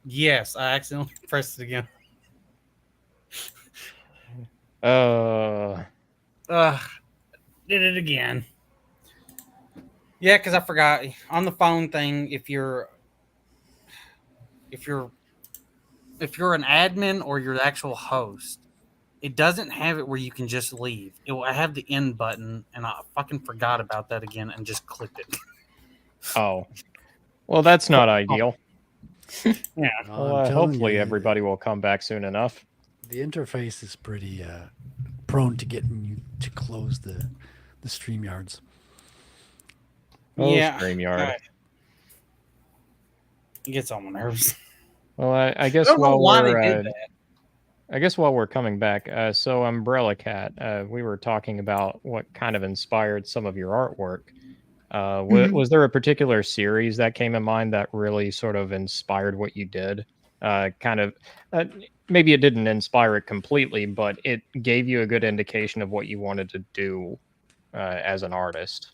Yes, I accidentally pressed it again. Uh, Ugh, did it again. Yeah, because I forgot on the phone thing. If you're if you're an admin or you're the actual host, it doesn't have it where you can just leave. It will have the end button, and I fucking forgot about that again and just clicked it. oh, well, that's not ideal. Yeah, Well, Well, I'm telling hopefully you, everybody will come back soon enough. the interface is pretty prone to getting you to close the stream yards. Oh, yeah, StreamYard. it gets on my nerves. Well, I I guess don't know while why they we're did that. coming back, so Umbrella Cat, we were talking about what kind of inspired some of your artwork. Mhm. Was there a particular series that came in mind that really sort of inspired what you did? Kind of, uh, maybe it didn't inspire it completely, but it gave you a good indication of what you wanted to do as an artist.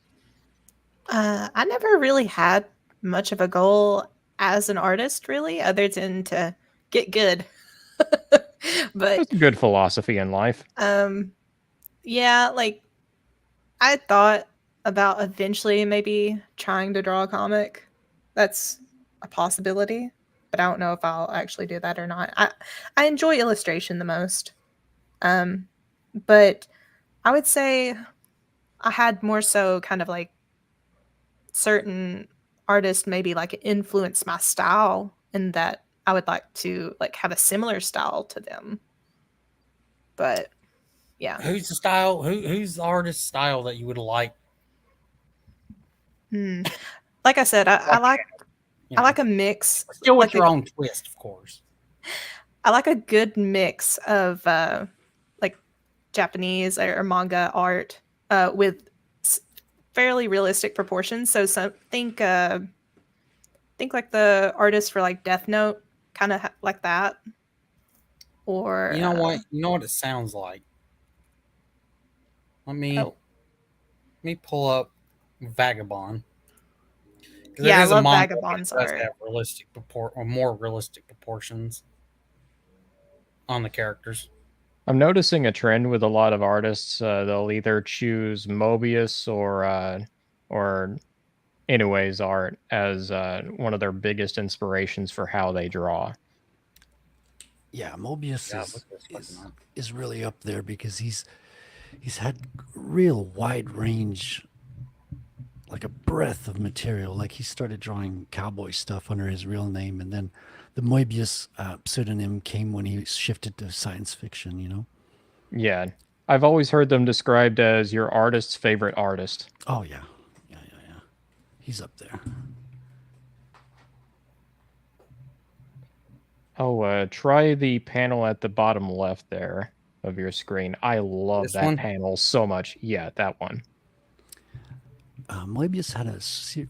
I never really had much of a goal as an artist, really, other than to get good. But That's a good philosophy in life. um, yeah, like I thought about eventually maybe trying to draw a comic. That's a possibility, but I don't know if I'll actually do that or not. I enjoy illustration the most. Um, but I would say I had more so kind of like certain artists maybe like influence my style in that I would like to like have a similar style to them. But yeah. Who's the style? Who's the artist style that you would like? Hmm. Like I said, Like, you I know, like a mix, still with like your own twist, of course. I like a good mix of like Japanese or manga art with s- fairly realistic proportions. So think like the artist for like Death Note, kind of like that, or You know what? You know what it sounds like. Let me oh let me pull up Vagabond because there yeah, I is a love manga that Vagabond's does art. have realistic or more realistic proportions on the characters. I'm noticing a trend with a lot of artists. They'll either choose Mobius or Inoue's art as one of their biggest inspirations for how they draw. Yeah, Mobius God, look at this fucking art. is really up there because he's had real wide range, like a breadth of material. Like he started drawing cowboy stuff under his real name, and then the Moebius pseudonym came when he shifted to science fiction. You know? Yeah, I've always heard them described as your artist's favorite artist. Oh yeah, yeah. He's up there. Oh, try the panel at the bottom left there of your screen. I love This that one, panel so much. Yeah, that one. Moebius had a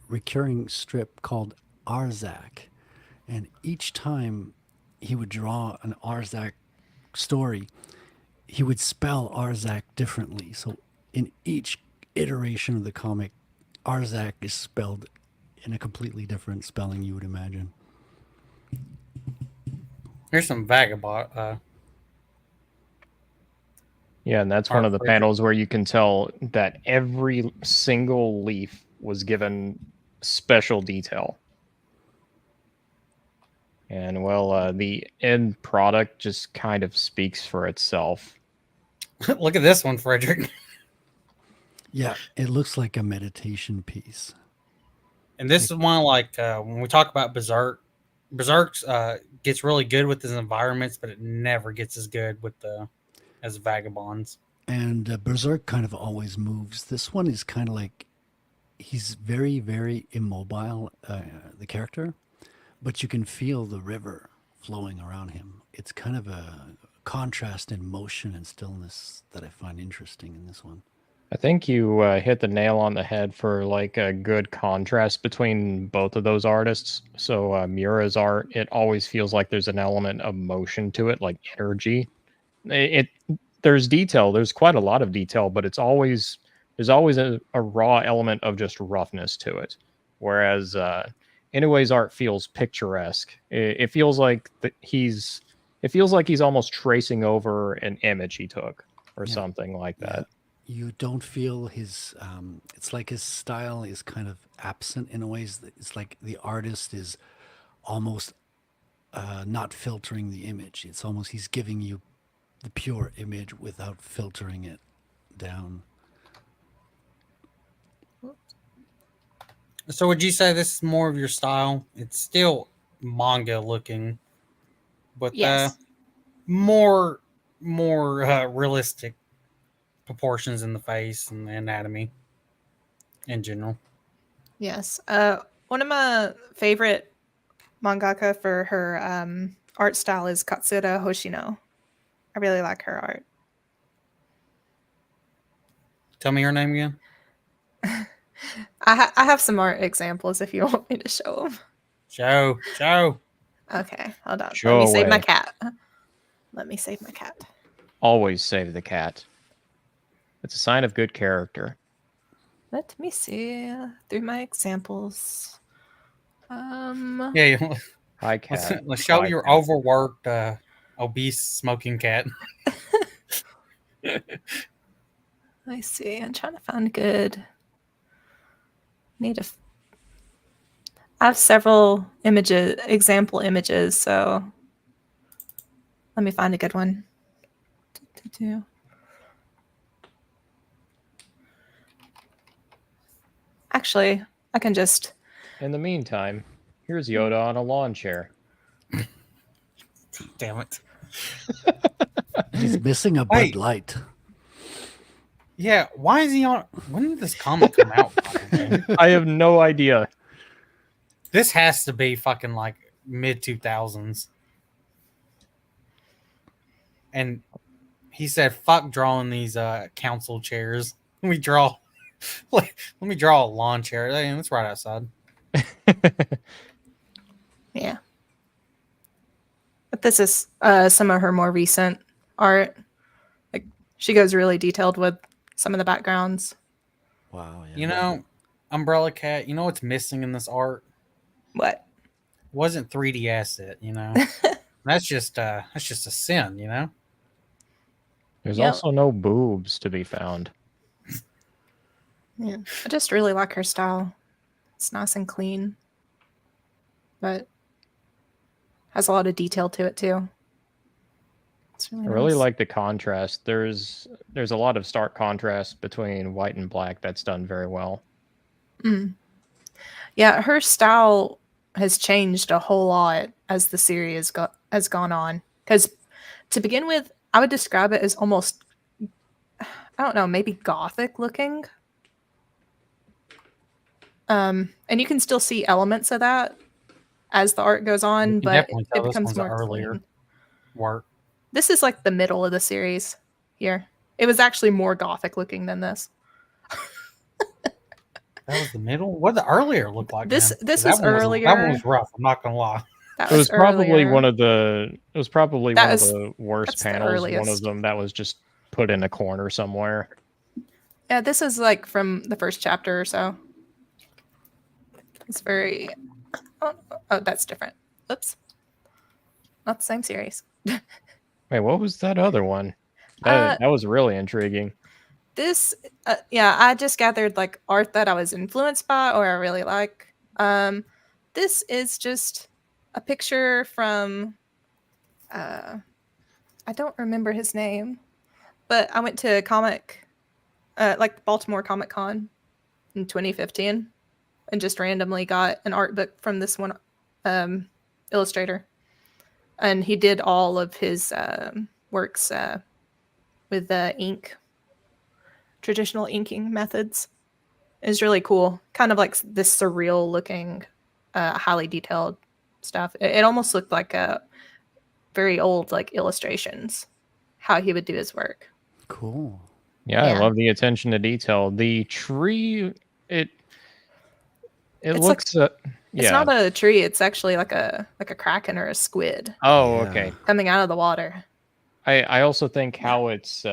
recurring strip called Arzak, and each time he would draw an Arzak story, he would spell Arzak differently. So in each iteration of the comic, Arzak is spelled in a completely different spelling you would imagine. here's some Vagabond Yeah, and that's one art of the for you. panels where you can tell that every single leaf was given special detail. And well, the end product just kind of speaks for itself. Look at this one, Frederick. Yeah, it looks like a meditation piece. And this Like, is one like when we talk about Berserk. Berserk gets really good with his environments, but it never gets as good with the as Vagabonds. and Berserk kind of always moves. This one is kind of like he's very, very immobile, the character, but you can feel the river flowing around him. It's kind of a contrast in motion and stillness that I find interesting in this one. I think you hit the nail on the head for like a good contrast between both of those artists. So Mura's art, it always feels like there's an element of motion to it, like energy. It there's detail, there's quite a lot of detail, but there's always a raw element of just roughness to it. Whereas Inoue's art feels picturesque. It feels like it feels like he's almost tracing over an image he took or Yeah. something like Yeah. that. You don't feel his. It's like his style is kind of absent in a way. It's like the artist is almost not filtering the image. It's almost he's giving you the pure image without filtering it down. So would you say this is more of your style? It's still manga looking, but Yes. more realistic proportions in the face and the anatomy in general. Yes. One of my favorite mangaka for her art style is Katsura Hoshino. I really like her art. Tell me her name again. I have some art examples if you want me to show them. Show. Okay, hold on. Show Let me save my away. cat. Let me save my cat. Always save the cat. It's a sign of good character. Let me see through my examples. Yeah, Hi, cat. let's show Hi, your cat. overworked, obese, smoking cat. I see. I'm trying to find good. I have several example images, so let me find a good one. Actually, I can just. In the meantime, here's Yoda on a lawn chair. Damn it. He's missing a Bud Wait. Light. Yeah, why is he on? When did this comic come out? I have no idea. This has to be fucking like mid 2000s. And he said, "Fuck drawing these council chairs. Let me draw. Let me draw a lawn chair. Hey, it's right outside." Yeah. But this is some of her more recent art. Like she goes really detailed with some of the backgrounds. Wow. Yeah. You know, Umbrella Cat. You know what's missing in this art? What? Wasn't 3D asset. You know, that's just a sin. You know. There's Yep. also no boobs to be found. Yeah. I just really like her style. It's nice and clean, but has a lot of detail to it too. It's really I really nice. like the contrast. There's a lot of stark contrast between white and black that's done very well. Mm. Yeah, her style has changed a whole lot as the series has gone on. Because to begin with, I would describe it as almost, I don't know, maybe gothic looking. And you can still see elements of that as the art goes on, You can but definitely it tell this becomes one's more earlier clean. work. This is like the middle of the series here. It was actually more gothic looking than this. That was the middle. What did the earlier look like? This then? 'Cause was that one That earlier. one was rough. I'm not gonna lie. That It was probably earlier. one of the. It was probably That one was- of the worst that's the panels. One of earliest. them that was just put in a corner somewhere. Yeah, this is like from the first chapter or so. It's very. Oh, that's different. Oops. Not the same series. Wait, what was that other one? That was really intriguing. This, yeah, I just gathered like art that I was influenced by or I really like. This is just a picture from. I don't remember his name, but I went to like Baltimore Comic Con in 2015, and just randomly got an art book from this one illustrator, and he did all of his works with ink. Traditional inking methods is really cool. Kind of like this surreal looking, highly detailed stuff. It almost looked like a very old like illustrations, how he would do his work. Cool. Yeah, I Yeah. love the attention to detail. The tree, it It's looks. It's yeah. not a tree. It's actually like a kraken or a squid Oh, Yeah. okay. coming out of the water. I also think how it's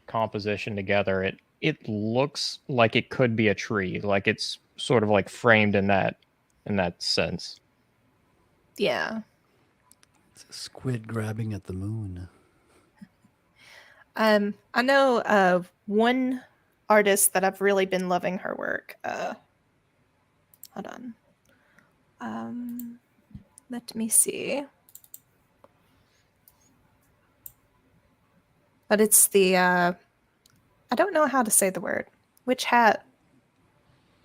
composition together. It looks like it could be a tree. Like it's sort of like framed in that in that sense. Yeah. It's a squid grabbing at the moon. I know one artist that I've really been loving her work. Hold on. Let me see. But it's the I don't know how to say the word. Witch Hat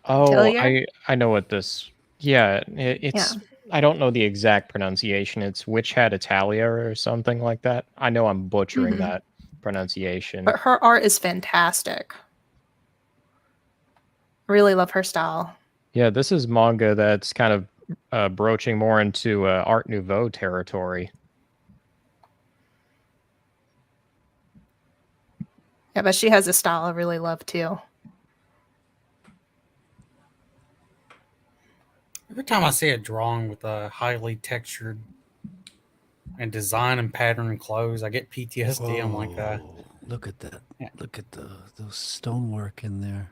Oh, Atelier? I know what this. Yeah, it's. I don't know the exact pronunciation. It's Witch Hat Italia or something like that. I know I'm butchering Mhm. that pronunciation. But her art is fantastic. Really love her style. Yeah, this is manga that's kind of broaching more into Art Nouveau territory. Yeah, but she has a style I really love too. Every time I see a drawing with a highly textured and design and pattern clothes, I get PTSD. I'm like, Whoa, look at that. Yeah. Look at those stonework in there.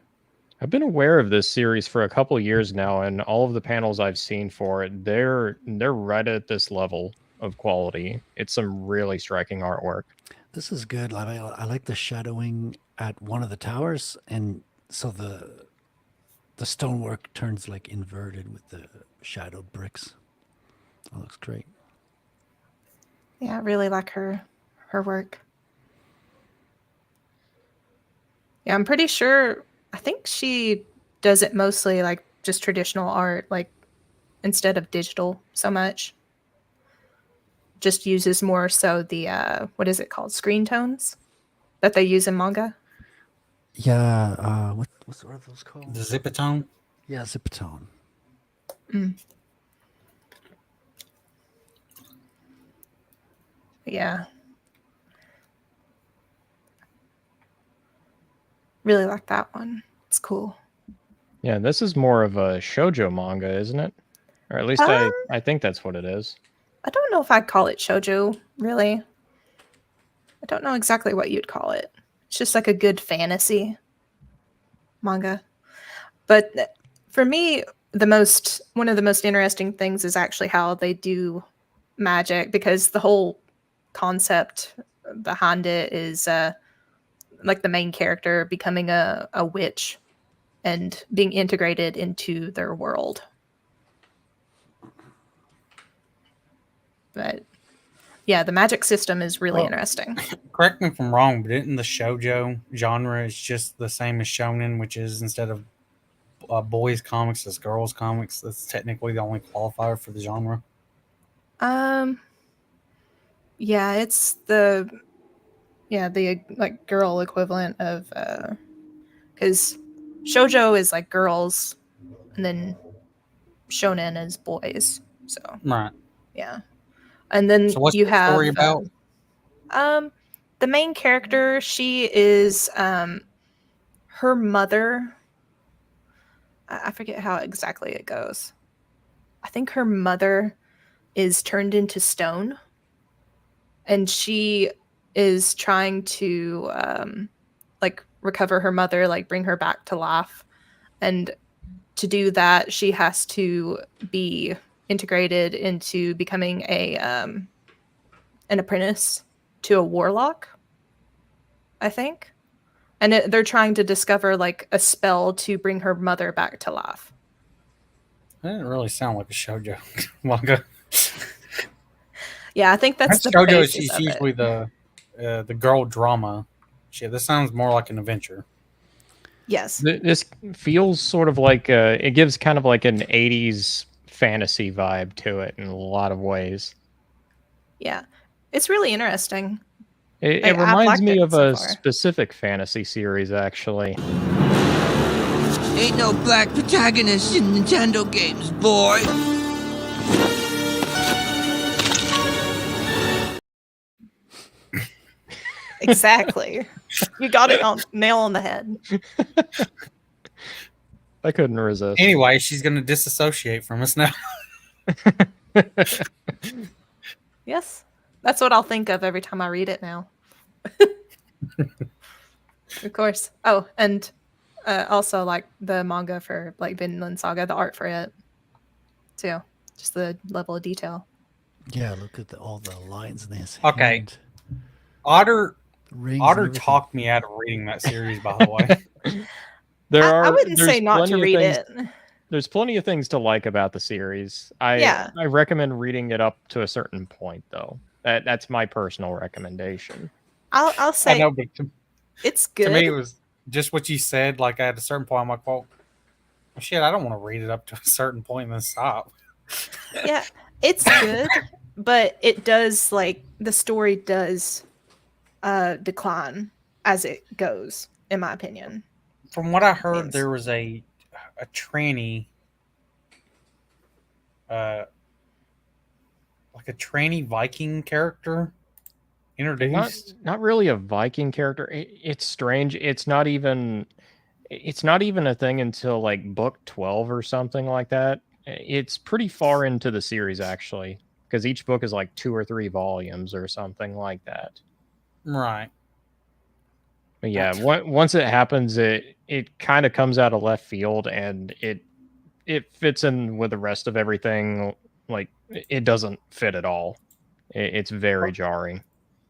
I've been aware of this series for a couple years now, and all of the panels I've seen for it, they're right at this level of quality. It's some really striking artwork. This is good. I like the shadowing at one of the towers, and so the stonework turns like inverted with the shadowed bricks. That looks great. Yeah, I really like her work. Yeah, I'm pretty sure I think she does it mostly like just traditional art, like instead of digital so much. Just uses more so the what is it called? Screen tones that they use in manga. Yeah. What are those called? the Zipatone. Yeah, Zipatone. Yeah. Really like that one. It's cool. Yeah, this is more of a shoujo manga, isn't it? Or at least Um, I think that's what it is. I don't know if I'd call it shoujo, really. I don't know exactly what you'd call it. It's just like a good fantasy manga. But for me, one of the most interesting things is actually how they do magic, because the whole concept behind it is like the main character becoming a witch and being integrated into their world. But yeah, the magic system is really Well, interesting. Correct me if I'm wrong, but isn't the shoujo genre is just the same as shonen, which is instead of boys comics, it's girls comics. That's technically the only qualifier for the genre. Um, yeah, it's the like girl equivalent of because shoujo is like girls, and then shonen is boys. So Right. yeah, and then So what's you the story have about? the main character. She is her mother. I forget how exactly it goes. I think her mother is turned into stone, and she is trying to like recover her mother, like bring her back to life. And to do that, she has to be integrated into becoming a an apprentice to a warlock, I think. And they're trying to discover like a spell to bring her mother back to life. That didn't really sound like a shoujo manga. Yeah, I think that's the Shoujo is basis of usually it. the girl drama. Shit, this sounds more like an adventure. Yes. This feels sort of like it gives kind of like an 80s fantasy vibe to it in a lot of ways. Yeah. It's really interesting. It I've reminds liked me it of so a far. specific fantasy series, actually. Ain't no black protagonist in Nintendo games, boy. Exactly. You got it on nail on the head. I couldn't resist. Anyway, she's gonna disassociate from us now. Yes. That's what I'll think of every time I read it now. Of course. Oh, and also like the manga for like Vinland Saga, the art for it. too. Just the level of detail. Yeah, look at all the lines in his Okay. hand. Otter Rings and Otter everything. talked me out of reading that series, by the way. I wouldn't there's say not to plenty of read things it. there's plenty of things to like about the series. I Yeah. I recommend reading it up to a certain point though. That's my personal recommendation. I'll I say know, but it's to good. me, it was just what you said. Like at a certain point, I'm like, well, shit, I don't want to read it up to a certain point and then stop. Yeah, it's good, but it does like the story does decline as it goes, in my opinion. From what I heard, Yes. there was a tranny, like a tranny Viking character introduced. Not really a Viking character. It's strange. It's not even a thing until like book 12 or something like that. It's pretty far into the series actually, because each book is like 2 or 3 volumes or something like that. Right. But yeah, once it happens, it kind of comes out of left field, and it fits in with the rest of everything. Like it doesn't fit at all. It's very jarring.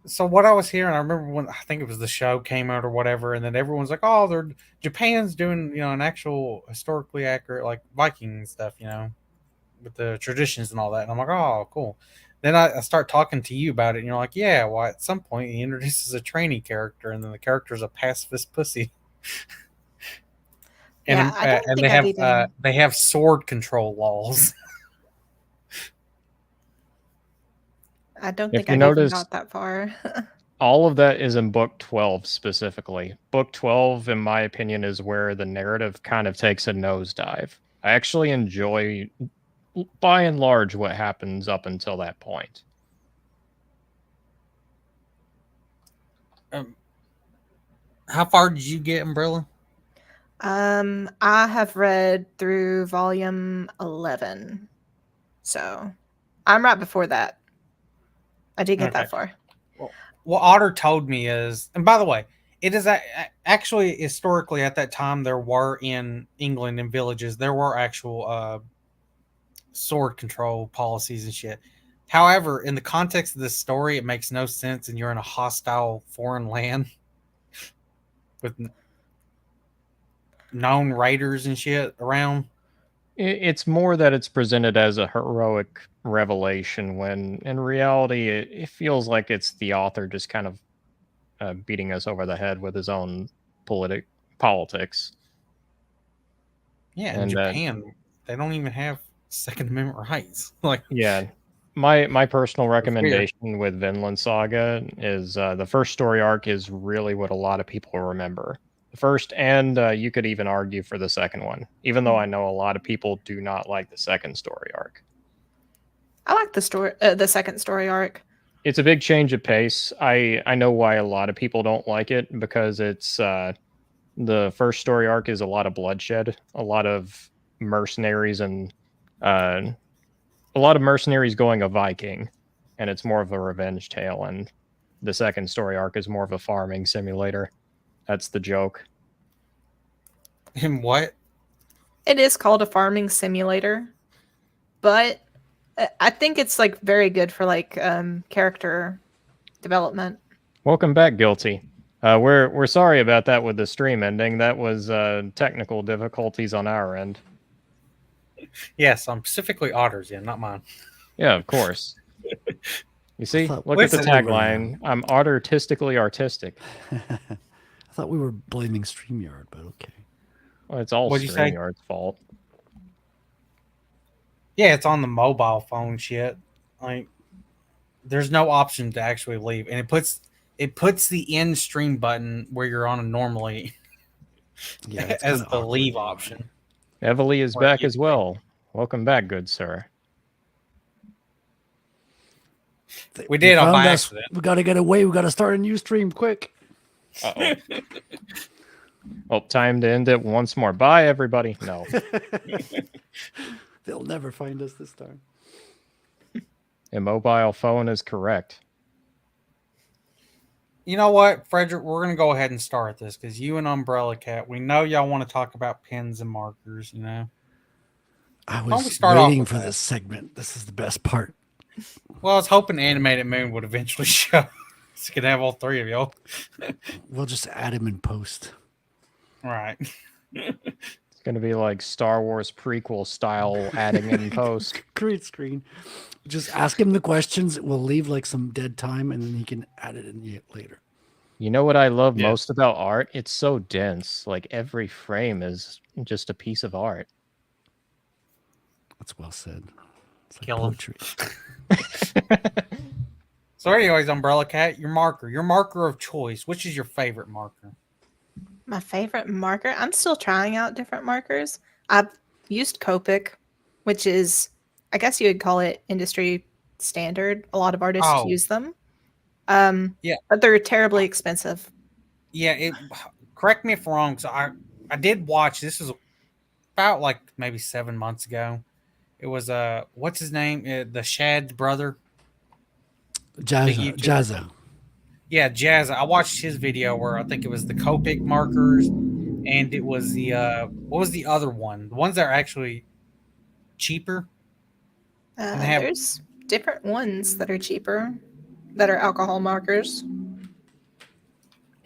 So what I was hearing, I remember when I think it was the show came out or whatever, and then everyone's like, "Oh, they're Japan's doing an actual historically accurate like Viking stuff, with the traditions and all that." And I'm like, "Oh, cool." Then I start talking to you about it, and you're like, "Yeah, well, at some point he introduces a trainee character, and then the character's a pacifist pussy." Yeah, I don't and think I've even. they have sword control laws. I don't If think you I've even notice- got that far. All of that is in book 12 specifically. Book 12, in my opinion, is where the narrative kind of takes a nosedive. I actually enjoy, by and large, what happens up until that point. How far did you get, Umbrella? I have read through volume 11, so I'm right before that. I did get that Okay. far. What Otter told me is, and by the way, it is actually historically at that time there were in England in villages there were actual sword control policies and shit. However, in the context of this story, it makes no sense, and you're in a hostile foreign land with known raiders and shit around. It's more that it's presented as a heroic revelation when in reality it feels like it's the author just kind of beating us over the head with his own politics. Yeah, in And Japan, they don't even have Second Amendment rights. Like, yeah, my personal weird. recommendation with Vinland Saga is the first story arc is really what a lot of people remember. The first, and you could even argue for the second one, even though I know a lot of people do not like the second story arc. I like the second story arc. It's a big change of pace. I know why a lot of people don't like it, because it's the first story arc is a lot of bloodshed, a lot of mercenaries, and a lot of mercenaries going a Viking, and it's more of a revenge tale. And the second story arc is more of a farming simulator. That's the joke. in what? It is called a farming simulator, but I think it's like very good for like character development. Welcome back, Guilty. We're sorry about that with the stream ending. That was technical difficulties on our end. Yes, I'm specifically Otter's, yeah, not mine. Yeah, of course. You see, thought- look at the Listen, tagline. I'm artistically artistic. I thought we were blaming StreamYard, but okay. Well, it's all What'd you say? StreamYard's fault. Yeah, it's on the mobile phone shit. Like, there's no option to actually leave, and it puts the end stream button where you're on a normally Yeah, it's as kinda the awkward leave anyway. Evely option. is Or back you- as well. Welcome back, good sir. We did on found by us. accident. We gotta get away. We gotta start a new stream quick. Uh-oh. Well, time to end it once more. Bye, everybody. No. They'll never find us this time. A mobile phone is correct. You know what, Frederick? We're gonna go ahead and start this because you and Umbrella Cat, we know y'all want to talk about pens and markers. I don't we was start off waiting with for that? this segment. This is the best part. Well, I was hoping Animated Moon would eventually show. So you could have all three of y'all. We'll just add him in post. All right. It's going to be like Star Wars prequel style adding in post. Great screen. Just ask him the questions. We'll leave like some dead time, and then he can add it in later. You know what I love Yeah. most about art? It's so dense. Like every frame is just a piece of art. That's well said. It's like Kill him. poetry. So, anyways, Umbrella Cat, your marker of choice. Which is your favorite marker? My favorite marker. I'm still trying out different markers. I've used Copic, which is, I guess you would call it industry standard. A lot of artists Oh. use them. Yeah. But they're terribly expensive. Yeah, correct me if I'm wrong. So I did watch. This was about like maybe 7 months ago. It was what's his name? The Shad's brother. Jazza. YouTuber. Jazza. Yeah, Jazz. I watched his video where I think it was the Copic markers, and it was the what was the other one? The ones that are actually cheaper. And have- There's different ones that are cheaper, that are alcohol markers.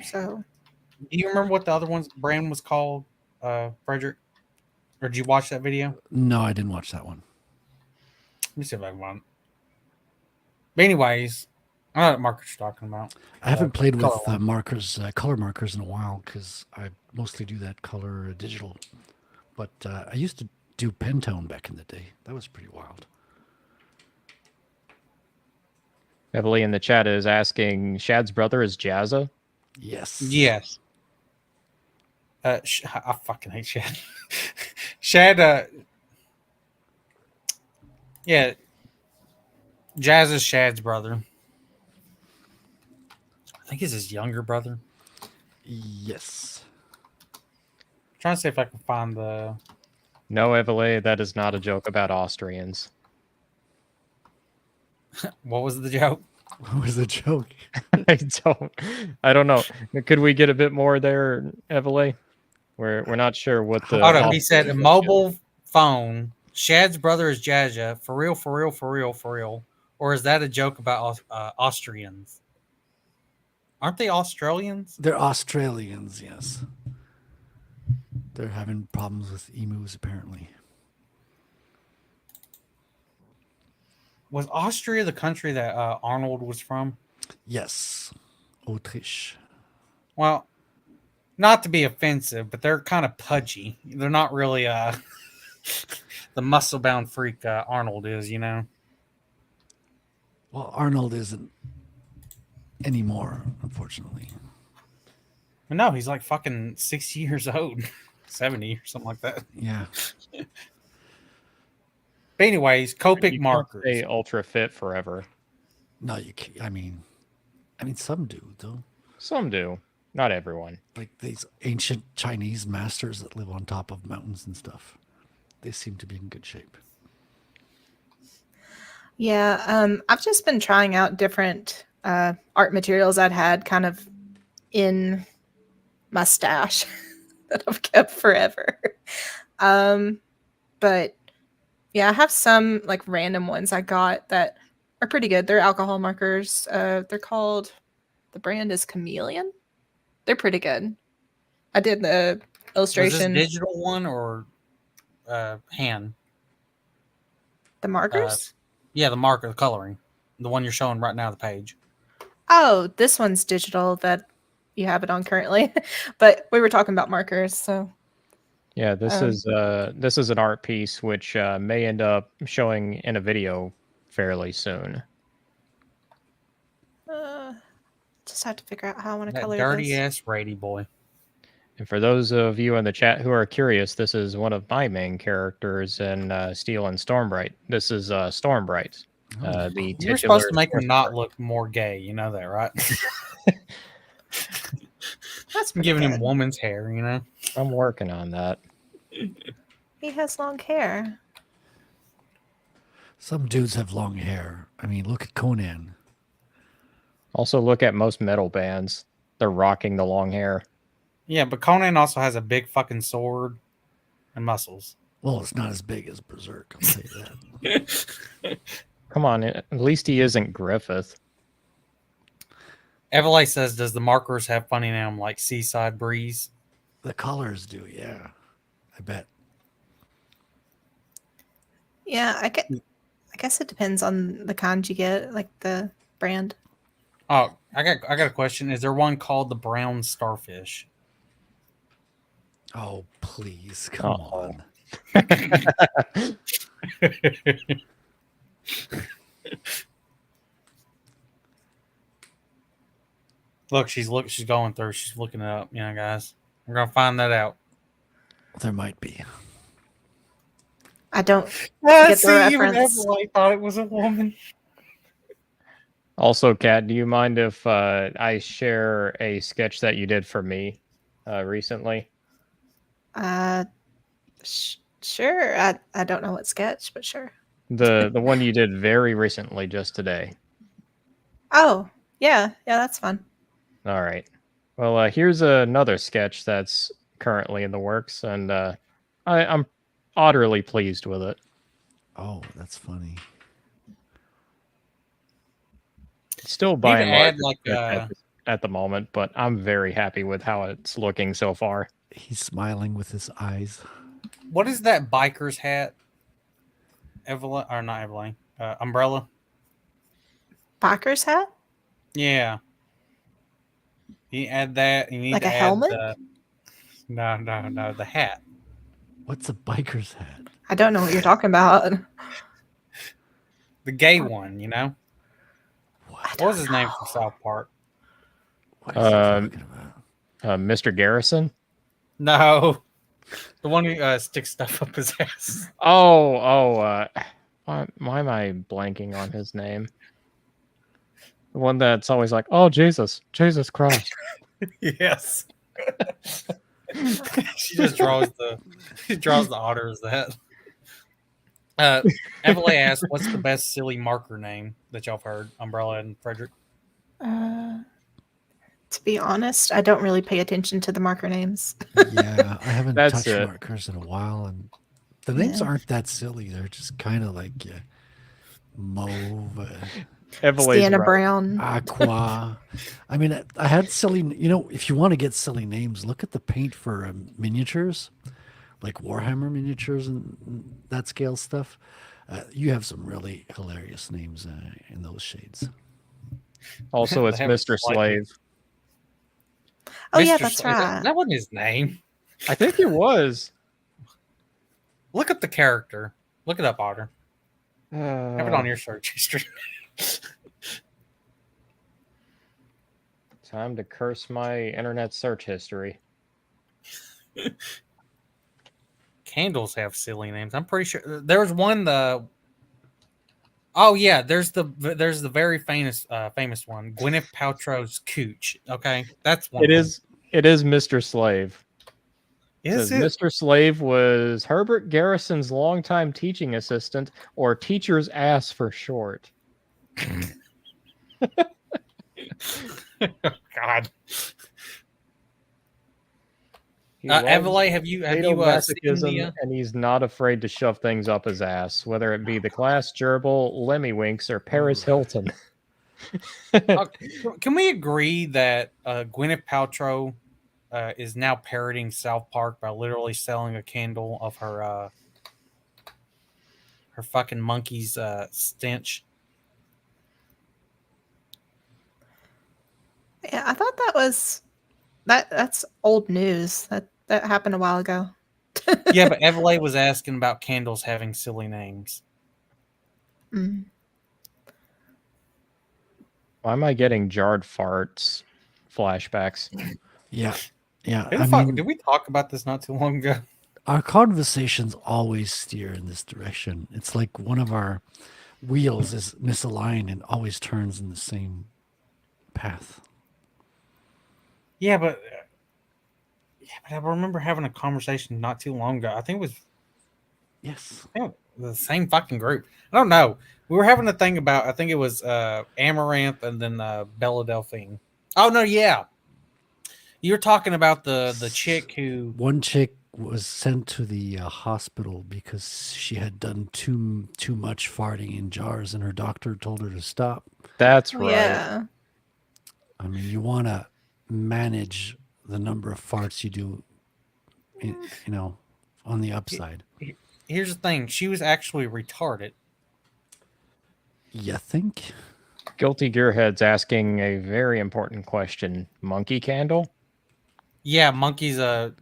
So Do you remember what the other one's brand was called, Frederick? Or did you watch that video? No, I didn't watch that one. Let me see if I can find it. But anyways, I know what markers you're talking about. I haven't played with color markers, color markers in a while because I mostly do that color digital. But I used to do Pentone back in the day. That was pretty wild. Beverly in the chat is asking, Shad's brother is Jazza? Yes. Yes. I fucking hate Shad. Shad, yeah. Jazz is Shad's brother. I think he's his younger brother. Yes. Trying to see if I can find the. No, Evely, that is not a joke about Austrians. What was the joke? What was the joke? I don't know. Could we get a bit more there, Evely? We're not sure what the. Oh no, he said a mobile phone. Shad's brother is Jazza. For real, for real, for real, for real. Or is that a joke about Austrians? Aren't they Australians? They're Australians, yes. They're having problems with emus, apparently. Was Austria the country that Arnold was from? Yes. Autriche. Well, not to be offensive, but they're kind of pudgy. They're not really the muscle-bound freak Arnold is, you know? Well, Arnold isn't anymore, unfortunately. But no, he's like fucking 60 years old. 70 or something like that. Yeah. But anyways, Copic You can't markers. stay ultra fit forever. No, you can't. I mean, some do, though. Some do. Not everyone. Like these ancient Chinese masters that live on top of mountains and stuff. They seem to be in good shape. yeah, I've just been trying out different art materials I'd had kind of in my stash that I've kept forever. But yeah, I have some like random ones I got that are pretty good. They're alcohol markers. They're called, the brand is Chameleon. They're pretty good. I did the Was this illustration. digital one or hand? The markers? Yeah, the marker, the coloring. The one you're showing right now, the page. Oh, this one's digital that you have it on currently. But we were talking about markers, so Yeah, this is an art piece which may end up showing in a video fairly soon. just have to figure out how I want to That color dirty this. ass Rady boy. And for those of you in the chat who are curious, this is one of my main characters in Steel and Stormbright. This is Stormbright. The You're supposed to titular make him sorcerer. not look more gay. You know that, right? That's I'm pretty giving him good. woman's hair, you know? I'm working on that. He has long hair. Some dudes have long hair. I mean, look at Conan. Also, look at most metal bands. They're rocking the long hair. Yeah, but Conan also has a big fucking sword and muscles. Well, it's not as big as Berserk. I'll tell you that. Come on, at least he isn't Griffith. Everlay says, "Does the markers have funny name like Seaside Breeze?" The colors do, yeah. I bet. Yeah, I guess it depends on the kind you get, like the brand. Oh, I got a question. Is there one called the brown starfish? Oh, please, come Uh-oh. on. Look, she's going through. She's looking it up. Guys, we're gonna find that out. There might be. I don't get the Even reference. Everlay thought it was a woman. Also, Kat, do you mind if I share a sketch that you did for me recently? Sure. I don't know what sketch, but sure. The one you did very recently, just today. Oh, yeah, that's fun. All right. Well, here's another sketch that's currently in the works, and I'm utterly pleased with it. Oh, that's funny. It's still by and add large like at the moment, but I'm very happy with how it's looking so far. He's smiling with his eyes. what is that biker's hat? Evelyn or not Evelyn? Umbrella. Biker's hat? Yeah. You add that. You need Like to a add helmet? No, the hat. What's a biker's hat? I don't know what you're talking about. The gay one, you know? What was his name from South Park? What is he talking about? Mr. Garrison? No. The one who sticks stuff up his ass. Why am I blanking on his name? The one that's always like, oh, Jesus Christ. Yes. She just draws the otter as that. Evelyn asked, "What's the best silly marker name that y'all have heard?" Umbrella and Frederick. To be honest, I don't really pay attention to the marker names. Yeah, I haven't That's touched it. markers in a while, and the names Yeah. aren't that silly. They're just kind of like mauve, Evelyn's Sienna right. Brown. aqua. I mean, I had silly. If you want to get silly names, look at the paint for miniatures, like Warhammer miniatures and that scale stuff. You have some really hilarious names in those shades. Also, it's They have Mr. like- Slave. Oh yeah, Mr. that's Slade. right. That wasn't his name. I think it was. Look up the character. Look it up, Otter. Have it on your search history. Time to curse my internet search history. Candles have silly names. I'm pretty sure there's one. Oh yeah, there's the very famous one, Gwyneth Paltrow's Cooch. Okay, that's one. It is Mr. Slave. Is Says it? Mr. Slave was Herbert Garrison's longtime teaching assistant, or teacher's ass for short. God. He loves Evelyn, have you seen sadomasochism, and he's not afraid to shove things up his ass, whether it be the class gerbil, Lemmywinks, or Paris Hilton. Can we agree that Gwyneth Paltrow is now parroting South Park by literally selling a candle of her fucking monkey's stench? Yeah, I thought that's old news. That happened a while ago. Yeah, but Evelyn was asking about candles having silly names. Mm. Why am I getting jarred farts flashbacks? Yeah. Did we talk about this not too long ago? Our conversations always steer in this direction. It's like one of our wheels is misaligned and always turns in the same path. Yeah, but I remember having a conversation not too long ago. I think it was Yes. the same fucking group. I don't know. We were having a thing about, I think it was Amaranth and then Bella Delphine. Oh no, yeah. You were talking about the chick who One chick was sent to the hospital because she had done too much farting in jars, and her doctor told her to stop. That's Oh, right. yeah. I mean, you want to manage the number of farts you do, you know, on the upside. Here's the thing: she was actually retarded. You think? Guilty Gearhead's asking a very important question. Monkey candle? Yeah, monkey's a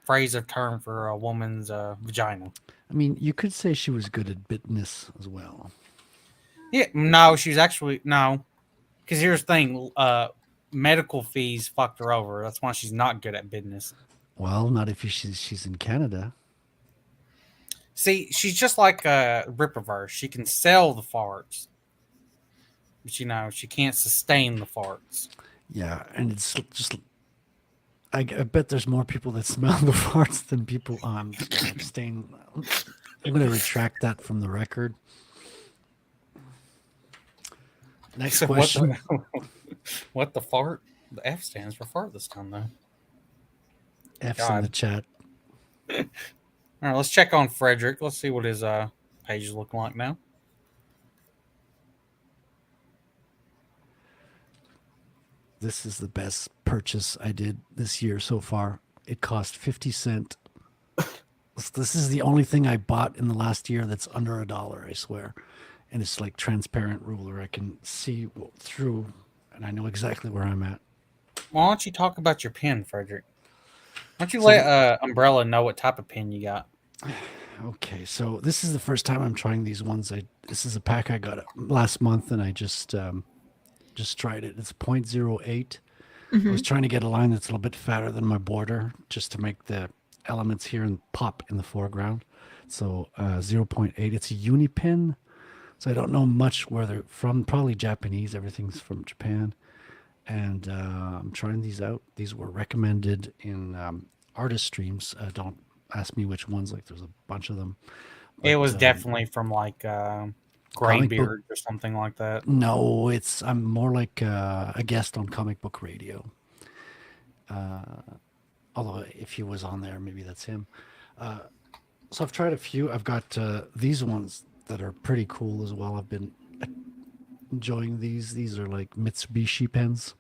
phrase or term for a woman's vagina. I mean, you could say she was good at business as well. Yeah, no, she's actually no. Because here's the thing: medical fees fucked her over. That's why she's not good at business. Well, not if she's in Canada. See, she's just like Ripperverse. She can sell the farts, but she can't sustain the farts. Yeah, and it's just. I bet there's more people that smell the farts than people abstain. I'm going to retract that from the record. Next So question. What the fart? The F stands for fart this time, though. F's in God. the chat. All right, let's check on Frederick. Let's see what his page is looking like now. This is the best purchase I did this year so far. It cost 50 cents. This is the only thing I bought in the last year that's under $1, I swear. And it's like transparent ruler. I can see through, and I know exactly where I'm at. Why don't you talk about your pen, Frederick? Why don't you So let Umbrella know what type of pen you got? Okay, so this is the first time I'm trying these ones. This is a pack I got last month, and I just tried it. It's 0.08. I was trying to get a line that's a little bit fatter than my border, just to make the elements here and pop in the foreground. So 0.8. It's a uni pen, so I don't know much where they're from. Probably Japanese. Everything's from Japan, and I'm trying these out. These were recommended in artist streams. Don't ask me which ones. Like there's a bunch of them. It But, was definitely from like comic Graybeard or something like that. No, I'm more like a guest on Comic Book Radio. Although if he was on there, maybe that's him. So I've tried a few. I've got these ones that are pretty cool as well. I've been enjoying these. These are like Mitsubishi pens.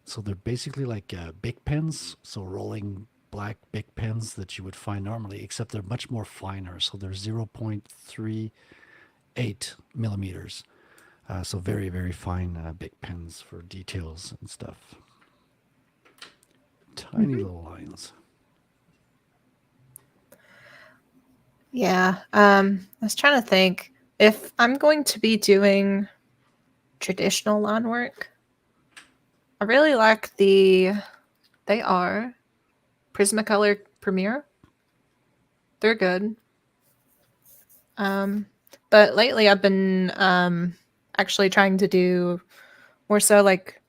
So they're basically like big pens. So rolling black big pens that you would find normally, except they're much more finer. So they're 0.38 millimeters. So very, very fine big pens for details and stuff. Tiny little lines. Yeah. I was trying to think if I'm going to be doing traditional line work. I really like they are Prismacolor Premiere. They're good. But lately I've been actually trying to do more so like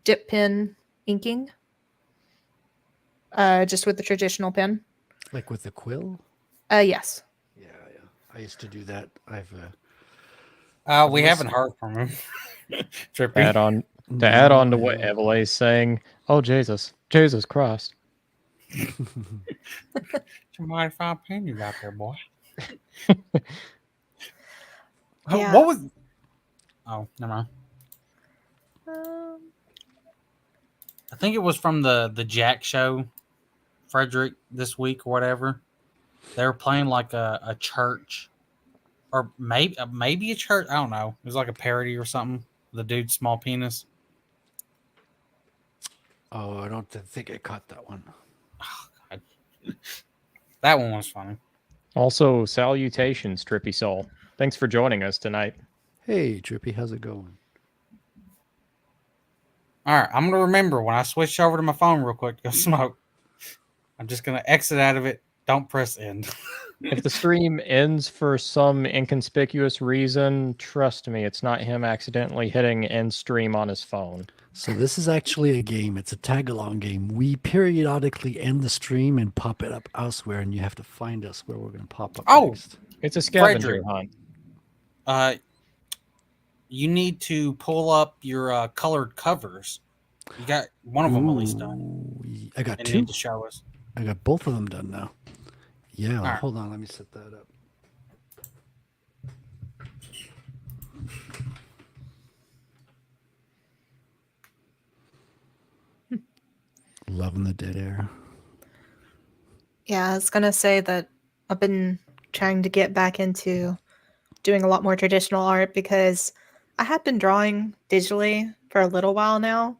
dip pen inking. Just with the traditional pen. Like with the quill? Yes. Yeah. I used to do that. We haven't heard from him. Trippy. Add on to what Evelyn's saying. Oh Jesus Christ! You might find pen you got there, boy. Yeah. What was? Oh, never mind. I think it was from the Jack show, Frederick, this week or whatever. They were playing like a church, or maybe a church. I don't know. It was like a parody or something. The dude's small penis. Oh, I don't think I caught that one. Oh, God. That one was funny. Also, salutations, Trippy Soul. Thanks for joining us tonight. Hey, Trippy, how's it going? All right, I'm gonna remember when I switch over to my phone real quick to go smoke. I'm just gonna exit out of it. Don't press end. If the stream ends for some inconspicuous reason, trust me, it's not him accidentally hitting end stream on his phone. So this is actually a game. It's a tag-along game. We periodically end the stream and pop it up elsewhere, and you have to find us where we're going to pop up next. It's a scavenger Frederick. hunt. You need to pull up your colored covers. You got one of them at least done. I got And you two. need to show us. I got both of them done now. Yeah, right. hold on. Let me set that up. Loving the dead air. Yeah, I was gonna say that I've been trying to get back into doing a lot more traditional art because I have been drawing digitally for a little while now.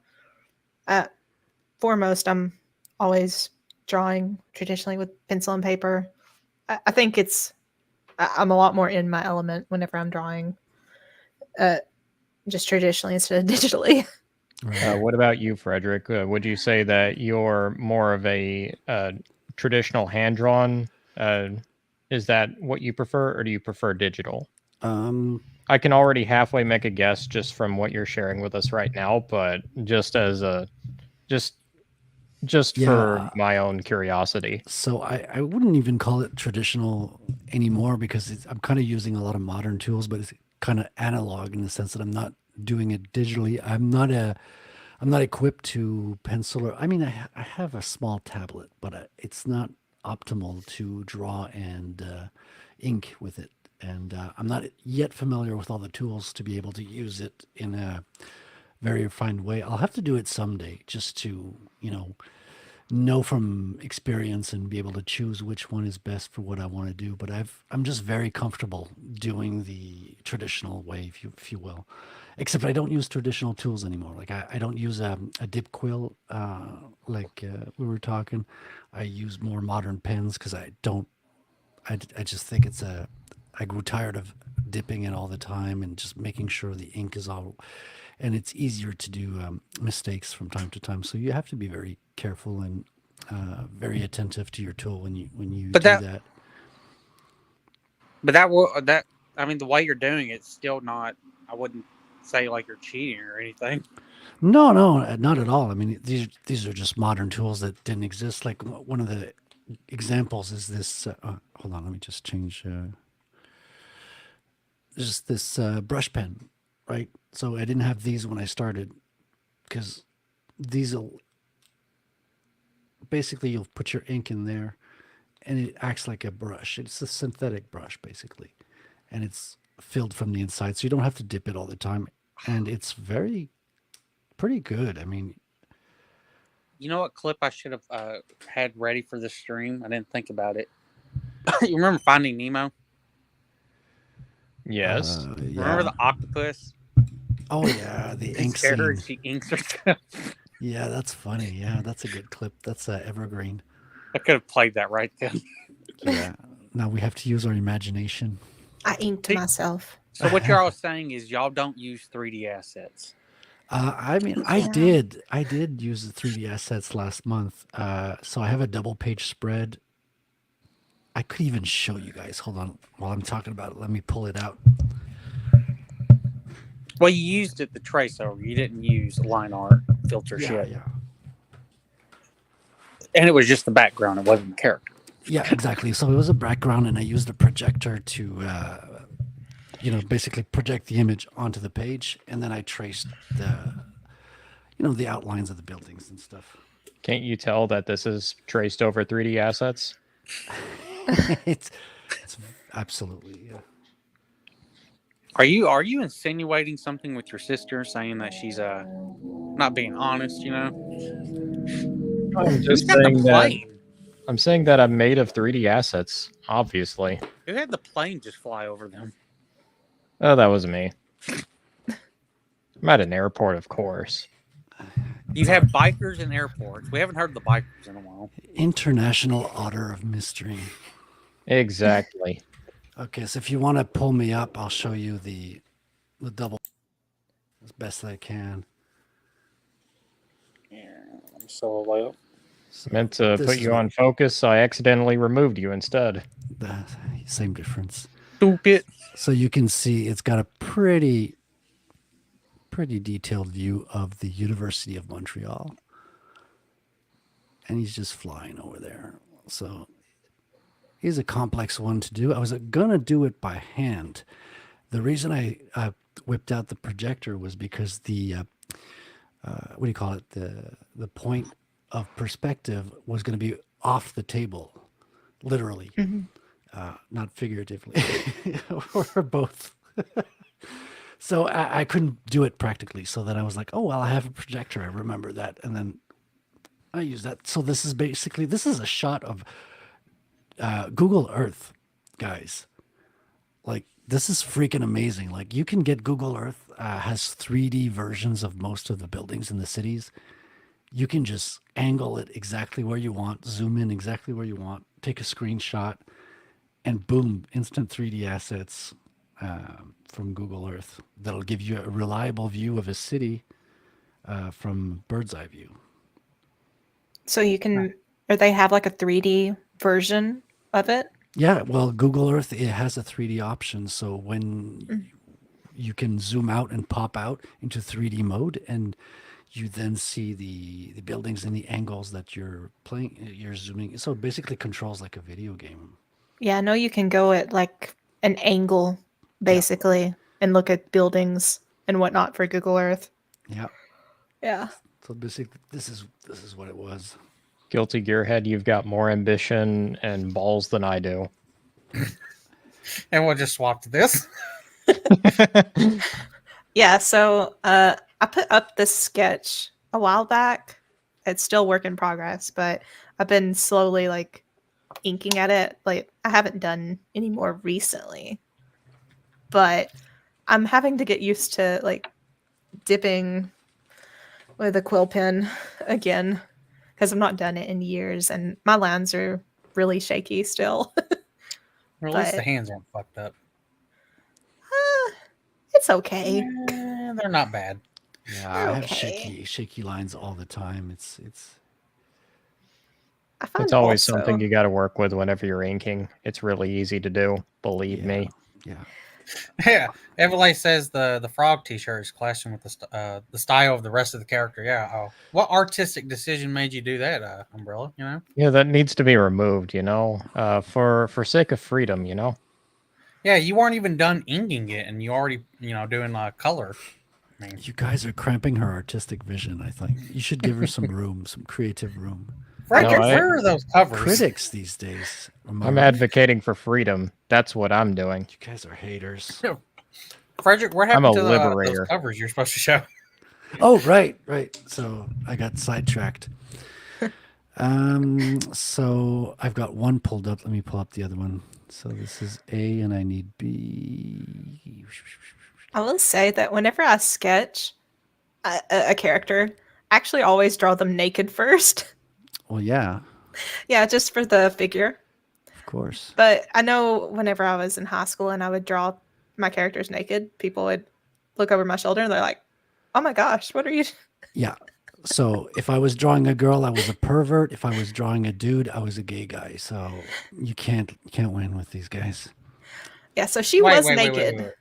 Foremost, I'm always drawing traditionally with pencil and paper. I think I'm a lot more in my element whenever I'm drawing just traditionally instead of digitally. Right. What about you, Frederick? Would you say that you're more of a traditional hand drawn? Is that what you prefer, or do you prefer digital? I can already halfway make a guess just from what you're sharing with us right now, but just as a just for Yeah. my own curiosity. So I wouldn't even call it traditional anymore because I'm kind of using a lot of modern tools, but it's kind of analog in the sense that I'm not doing it digitally. I'm not equipped to pencil or I mean I have a small tablet, but it's not optimal to draw and ink with it. And I'm not yet familiar with all the tools to be able to use it in a very refined way. I'll have to do it someday just to, know from experience and be able to choose which one is best for what I want to do. But I'm just very comfortable doing the traditional way, if you will. Except I don't use traditional tools anymore. Like I don't use a dip quill like we were talking. I use more modern pens because I just think I grew tired of dipping it all the time and just making sure the ink is all, and it's easier to do mistakes from time to time. So you have to be very careful and very attentive to your tool when you But do that- that. But that I mean, the way you're doing it's still not. I wouldn't say like you're cheating or anything. No, not at all. I mean, these are just modern tools that didn't exist. Like one of the examples is this. Hold on, let me just change. There's this brush pen, right? So I didn't have these when I started because these will basically you'll put your ink in there and it acts like a brush. It's a synthetic brush basically, and it's filled from the inside, so you don't have to dip it all the time, and it's pretty good. I mean, You know what clip I should have had ready for this stream? I didn't think about it. You remember Finding Nemo? Yes. Remember the octopus? Oh yeah, the It ink scares, scene. she inks herself. Yeah, that's funny. Yeah, that's a good clip. That's evergreen. I could have played that right then. Yeah. Now we have to use our imagination. I inked See- myself. So what y'all are saying is y'all don't use 3D assets. I mean, Yeah. I did use the 3D assets last month. So I have a double page spread. I could even show you guys. Hold on, while I'm talking about it, let me pull it out. Well, you used it the trace over. You didn't use line art filter shit. Yeah, And it was just the background. It wasn't the character. yeah, exactly. So it was a background, and I used a projector to, basically project the image onto the page, and then I traced the outlines of the buildings and stuff. Can't you tell that this is traced over 3D assets? it's absolutely, yeah. Are you insinuating something with your sister, saying that she's not being honest? I'm Who's just got the saying that plane? I'm saying that I'm made of 3D assets, obviously. Who had the plane just fly over them? Oh, that was me. I'm at an airport, of course. You have bikers in airports. We haven't heard the bikers in a while. International Otter of Mystery. Exactly. Okay, so if you want to pull me up, I'll show you the double as best I can. Yeah, I'm so low. So Meant to this put is you what- on focus, I accidentally removed you instead. the same difference. Stupid. So you can see it's got a pretty detailed view of the University of Montreal. And he's just flying over there. So he's a complex one to do. I was gonna do it by hand. The reason I whipped out the projector was because the what do you call it? The point of perspective was going to be off the table, literally, Mhm. not figuratively, or both. So I couldn't do it practically. So then I was like, oh, well, I have a projector. I remember that. And then I use that. So this is basically, this is a shot of Google Earth, guys. Like, this is freaking amazing. Like, you can get Google Earth, has 3D versions of most of the buildings in the cities. You can just angle it exactly where you want, zoom in exactly where you want, take a screenshot, and boom, instant 3D assets from Google Earth that'll give you a reliable view of a city from bird's eye view. So you can, or they have like a 3D version of it. Yeah, well, Google Earth, it has a 3D option. So when Mm. you can zoom out and pop out into 3D mode, and you then see the buildings and the angles that you're playing, you're zooming. So it basically controls like a video game. Yeah, I know you can go at like an angle basically and look at buildings and whatnot for Google Earth. Yeah. Yeah. So basically, this is what it was. Guilty Gearhead, you've got more ambition and balls than I do. And we'll just swap to this. Yeah, so I put up this sketch a while back. It's still work in progress, but I've been slowly like inking at it. Like I haven't done any more recently. But I'm having to get used to like dipping with a quill pen again because I've not done it in years and my lines are really shaky still. Or at least the But- hands aren't fucked up. It's okay. They're not bad. Yeah, I have Okay. shaky lines all the time. It's I find It's always also- something you got to work with whenever you're inking. It's really easy to do. Believe Yeah. me. yeah. Yeah, Everlay says the frog T-shirt is clashing with the style of the rest of the character. Yeah. Oh, what artistic decision made you do that, Umbrella? You know. Yeah, that needs to be removed. For sake of freedom. Yeah, you weren't even done inking it, and you already doing color. I mean, You guys are cramping her artistic vision, I think. You should give her some room, some creative room. Frederick, No, where are those covers? Critics these days. I'm remember? advocating for freedom. That's what I'm doing. You guys are haters. Frederick, what I'm happened a to liberator. those covers you're supposed to show? Oh, right. So I got sidetracked. So I've got one pulled up. Let me pull up the other one. So this is A and I need B. I will say that whenever I sketch a character, I actually always draw them naked first. Well, yeah, Yeah, just for the figure. of course. But I know whenever I was in high school and I would draw my characters naked, people would look over my shoulder and they're like, "Oh my gosh, what are you?" Yeah. So if I was drawing a girl, I was a pervert. If I was drawing a dude, I was a gay guy. So you can't win with these guys. Yeah, so she was naked. So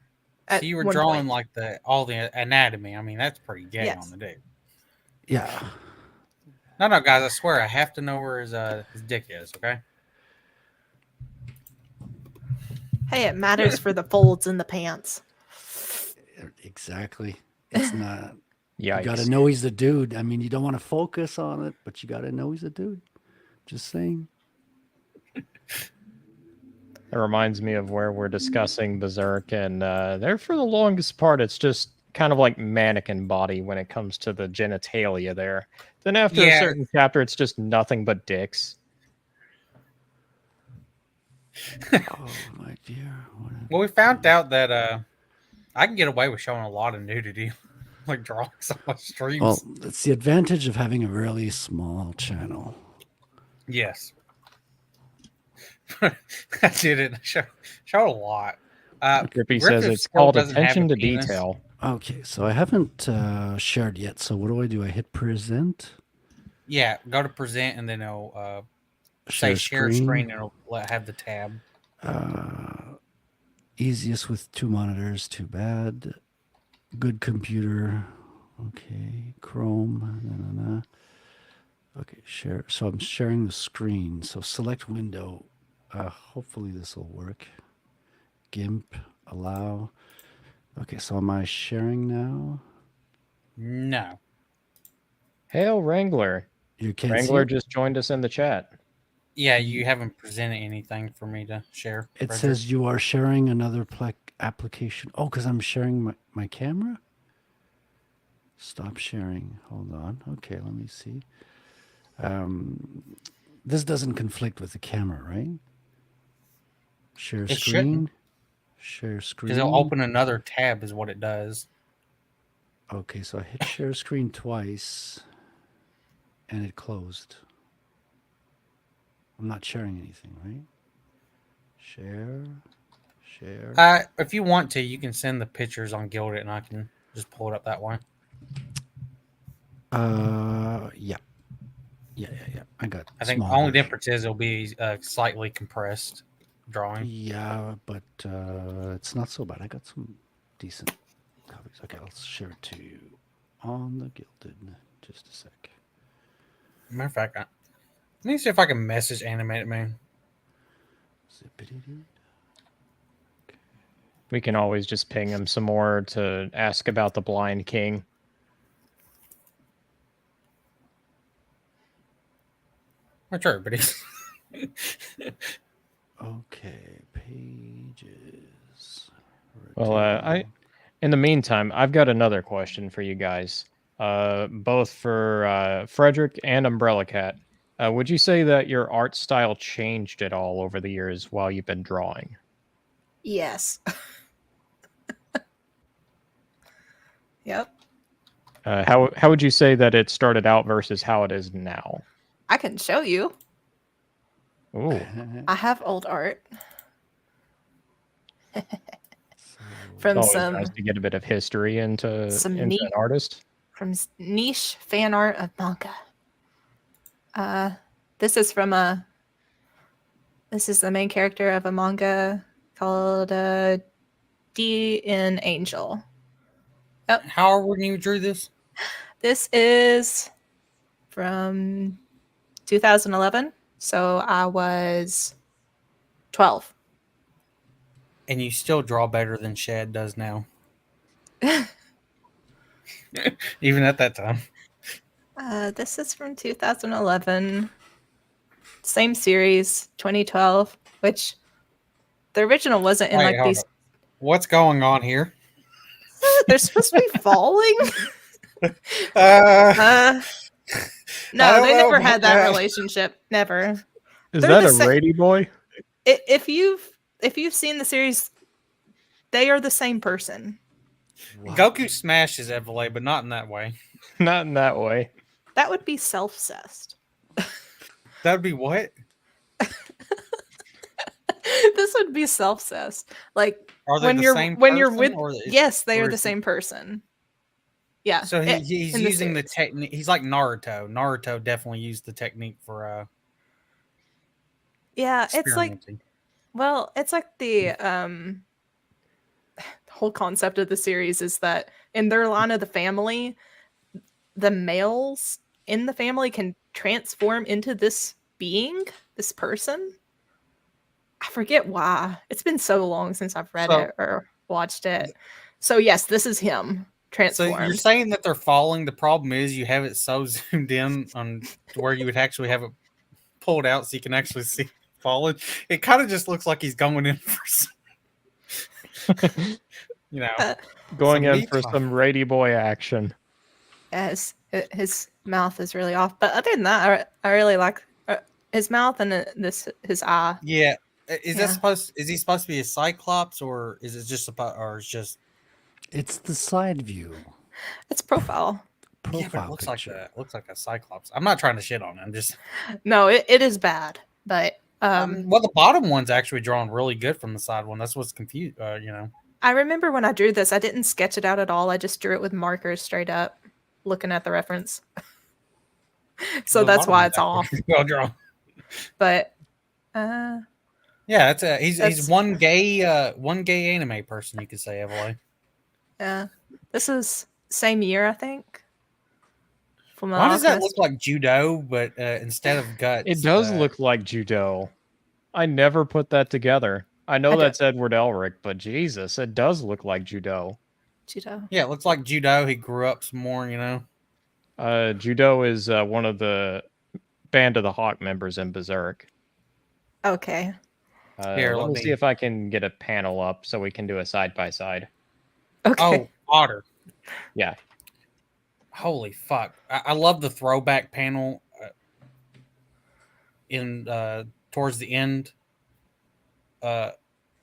at you were one drawing point. like all the anatomy. I mean, that's pretty gay Yes. on the dick. Yeah. No, guys, I swear I have to know where his dick is. Okay. Hey, it matters for the folds in the pants. Exactly. It's not. You Yikes. got to know he's a dude. I mean, you don't want to focus on it, but you got to know he's a dude. Just saying. It reminds me of where we're discussing Berserk, and there for the longest part, it's just kind of like mannequin body when it comes to the genitalia there. Then after a Yeah. certain chapter, it's just nothing but dicks. Oh my dear. What a- Well, we found out that I can get away with showing a lot of nudity, like drawing on my streams. Well, it's the advantage of having a really small channel. Yes. I did it. Showed a lot. Grippy says Griffith it's still called doesn't have attention a to penis. detail. Okay, so I haven't shared yet. So what do? I hit present? Yeah, go to present and then it'll say share screen and it'll have the tab. Easiest with 2 monitors. Too bad. Good computer. Okay, Chrome. Okay, share. So I'm sharing the screen. So select window. Hopefully this will work. GIMP, allow. Okay, so am I sharing now? No. Hail Wrangler. You can't Wrangler see it? just joined us in the chat. Yeah, you haven't presented anything for me to share. It Frederick. says you are sharing another application. Oh, because I'm sharing my camera? Stop sharing. Hold on. Okay, let me see. This doesn't conflict with the camera, right? Share It screen. shouldn't, Share because screen. it'll open another tab, is what it does. Okay, so I hit share screen twice and it closed. I'm not sharing anything, right? Share. If you want to, you can send the pictures on Guilded, and I can just pull it up that way. Yeah. I got I think the small only version. difference is it'll be slightly compressed drawing. Yeah, but it's not so bad. I got some decent copies. Okay, I'll share it to you on the Gilded. Just a sec. Matter of fact, let me see if I can message Animated Man. Zippity-doo. We can always just ping him some more to ask about the Blind King. Which everybody. Okay, pages. Well, Rotate. in the meantime, I've got another question for you guys, both for Frederick and Umbrella Cat. Would you say that your art style changed at all over the years while you've been drawing? Yes. Yep. How would you say that it started out versus how it is now? I can show you. Ooh, I have old art So, from always some nice to get a bit of history into an neat artist. niche fan art of manga. This is from this is the main character of a manga called D.N. Angel. How old when you drew this? This is from 2011, so I was 12. And you still draw better than Shad does now. Even at that time. This is from 2011. Same series, 2012, which the original wasn't in Wait, like hold these. on. What's going on here? They're supposed to be falling. I No, don't they know never about had that that. relationship. Never. Is They're that the a sa- Rady boy? If you've seen the series, they are the same person. wow. Goku smashes Evole, but not in that way. Not in that way. That would be self-cessed. That would be what? This would be self-cessed. Like Are they when the you're same when you're person, with or is- yes, they or are the is he- same person. Yeah. So he's in using the series. technique. He's like Naruto. Naruto definitely used the technique for Yeah, it's like experimenting. it's like the whole concept of the series is that in their line of the family, the males in the family can transform into this being, this person. I forget why. It's been so long since I've read So- it or watched it. So yes, this is him So transformed. you're saying that they're falling. The problem is you have it so zoomed in on to where you would actually have it pulled out so you can actually see it falling. It kind of just looks like he's going in for some, Going Some in meat for pie. some Rady boy action. Yes, his mouth is really off. But other than that, I really like his mouth and his eye. Yeah. Is Yeah. that supposed? Is he supposed to be a Cyclops, or is it just or it's just? It's the side view It's profile. profile Yeah, but it looks picture. looks like a Cyclops. I'm not trying to shit on it. I'm just. No, it is bad. But Well, the bottom one's actually drawn really good from the side one. That's what's confused. I remember when I drew this, I didn't sketch it out at all. I just drew it with markers straight up, looking at the reference. So the that's bottom why one's it's off. actually well drawn. But Yeah, he's That's- one gay anime person, you could say, Evely. yeah, this is same year, I think. Fullmetal Why does that Alchemist. look like judo, but instead of guts? It does look like judo. I never put that together. I know I don't- that's Edward Elric, but Jesus, it does look like judo. Judo? Yeah, it looks like judo. He grew up some more, Judo is one of the Band of the Hawk members in Berserk. Okay. Here, Let let me see me- if I can get a panel up so we can do a side by side. Okay. Oh, Otter. Yeah. Holy fuck! I love the throwback panel in towards the end uh,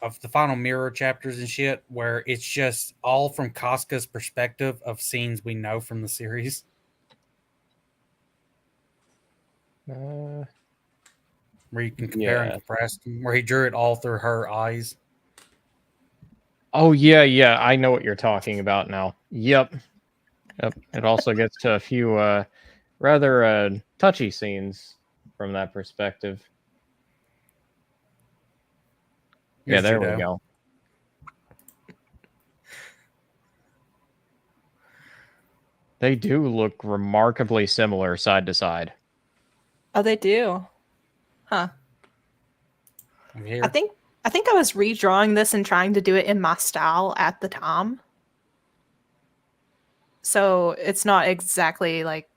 of the final Mirror chapters and shit, where it's just all from Casca's perspective of scenes we know from the series. Uh, Where you can compare and Yeah. contrast them, where he drew it all through her eyes. oh yeah, I know what you're talking about now. Yep. It also gets to a few rather touchy scenes from that perspective. Yeah, Here's there we Judo. go. They do look remarkably similar side to side. Oh, they do. Huh. Here. I think I was redrawing this and trying to do it in my style at the time. So it's not exactly like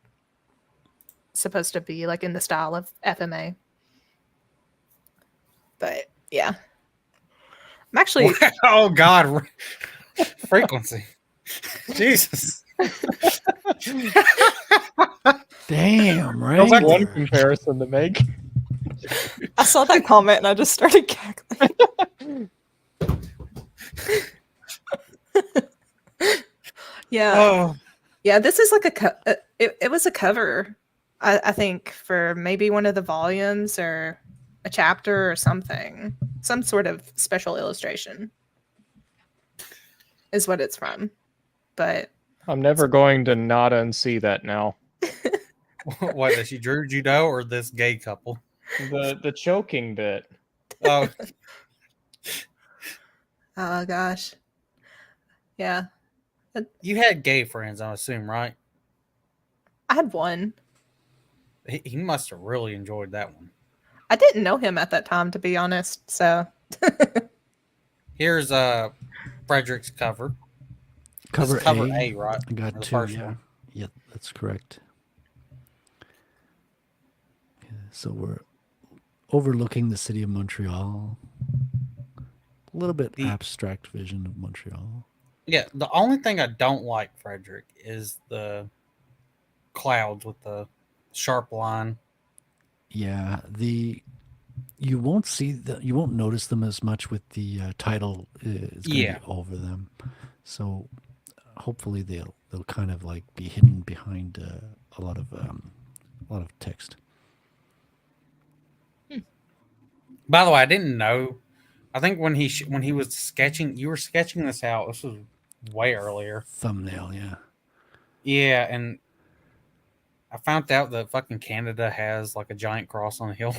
supposed to be like in the style of FMA. But yeah. I'm actually Oh God, frequency. Jesus. Damn, right? That's one comparison to make. I saw that comment and I just started cackling. Yeah. Oh, Yeah, this is like it was a cover, I think, for maybe one of the volumes or a chapter or something. Some sort of special illustration is what it's from. But I'm never going to not unsee that now. what? That she drew Judo or this gay couple? The choking bit. Oh, oh gosh. Yeah. you had gay friends, I assume, right? I had one. He must have really enjoyed that one. I didn't know him at that time, to be honest. So Here's Frederick's cover. This Cover is cover A. A, right? I got The two. first Yeah. one. Yeah, that's correct. Yeah, so we're overlooking the city of Montreal. A little bit The- abstract vision of Montreal. Yeah, the only thing I don't like, Frederick, is the clouds with the sharp line. Yeah, you won't you won't notice them as much with the title is going to Yeah. be over them. So hopefully they'll kind of like be hidden behind a lot of text. By the way, I didn't know. I think when he was sketching, you were sketching this out. This was way earlier. Thumbnail, yeah. Yeah, and I found out that fucking Canada has like a giant cross on a hill.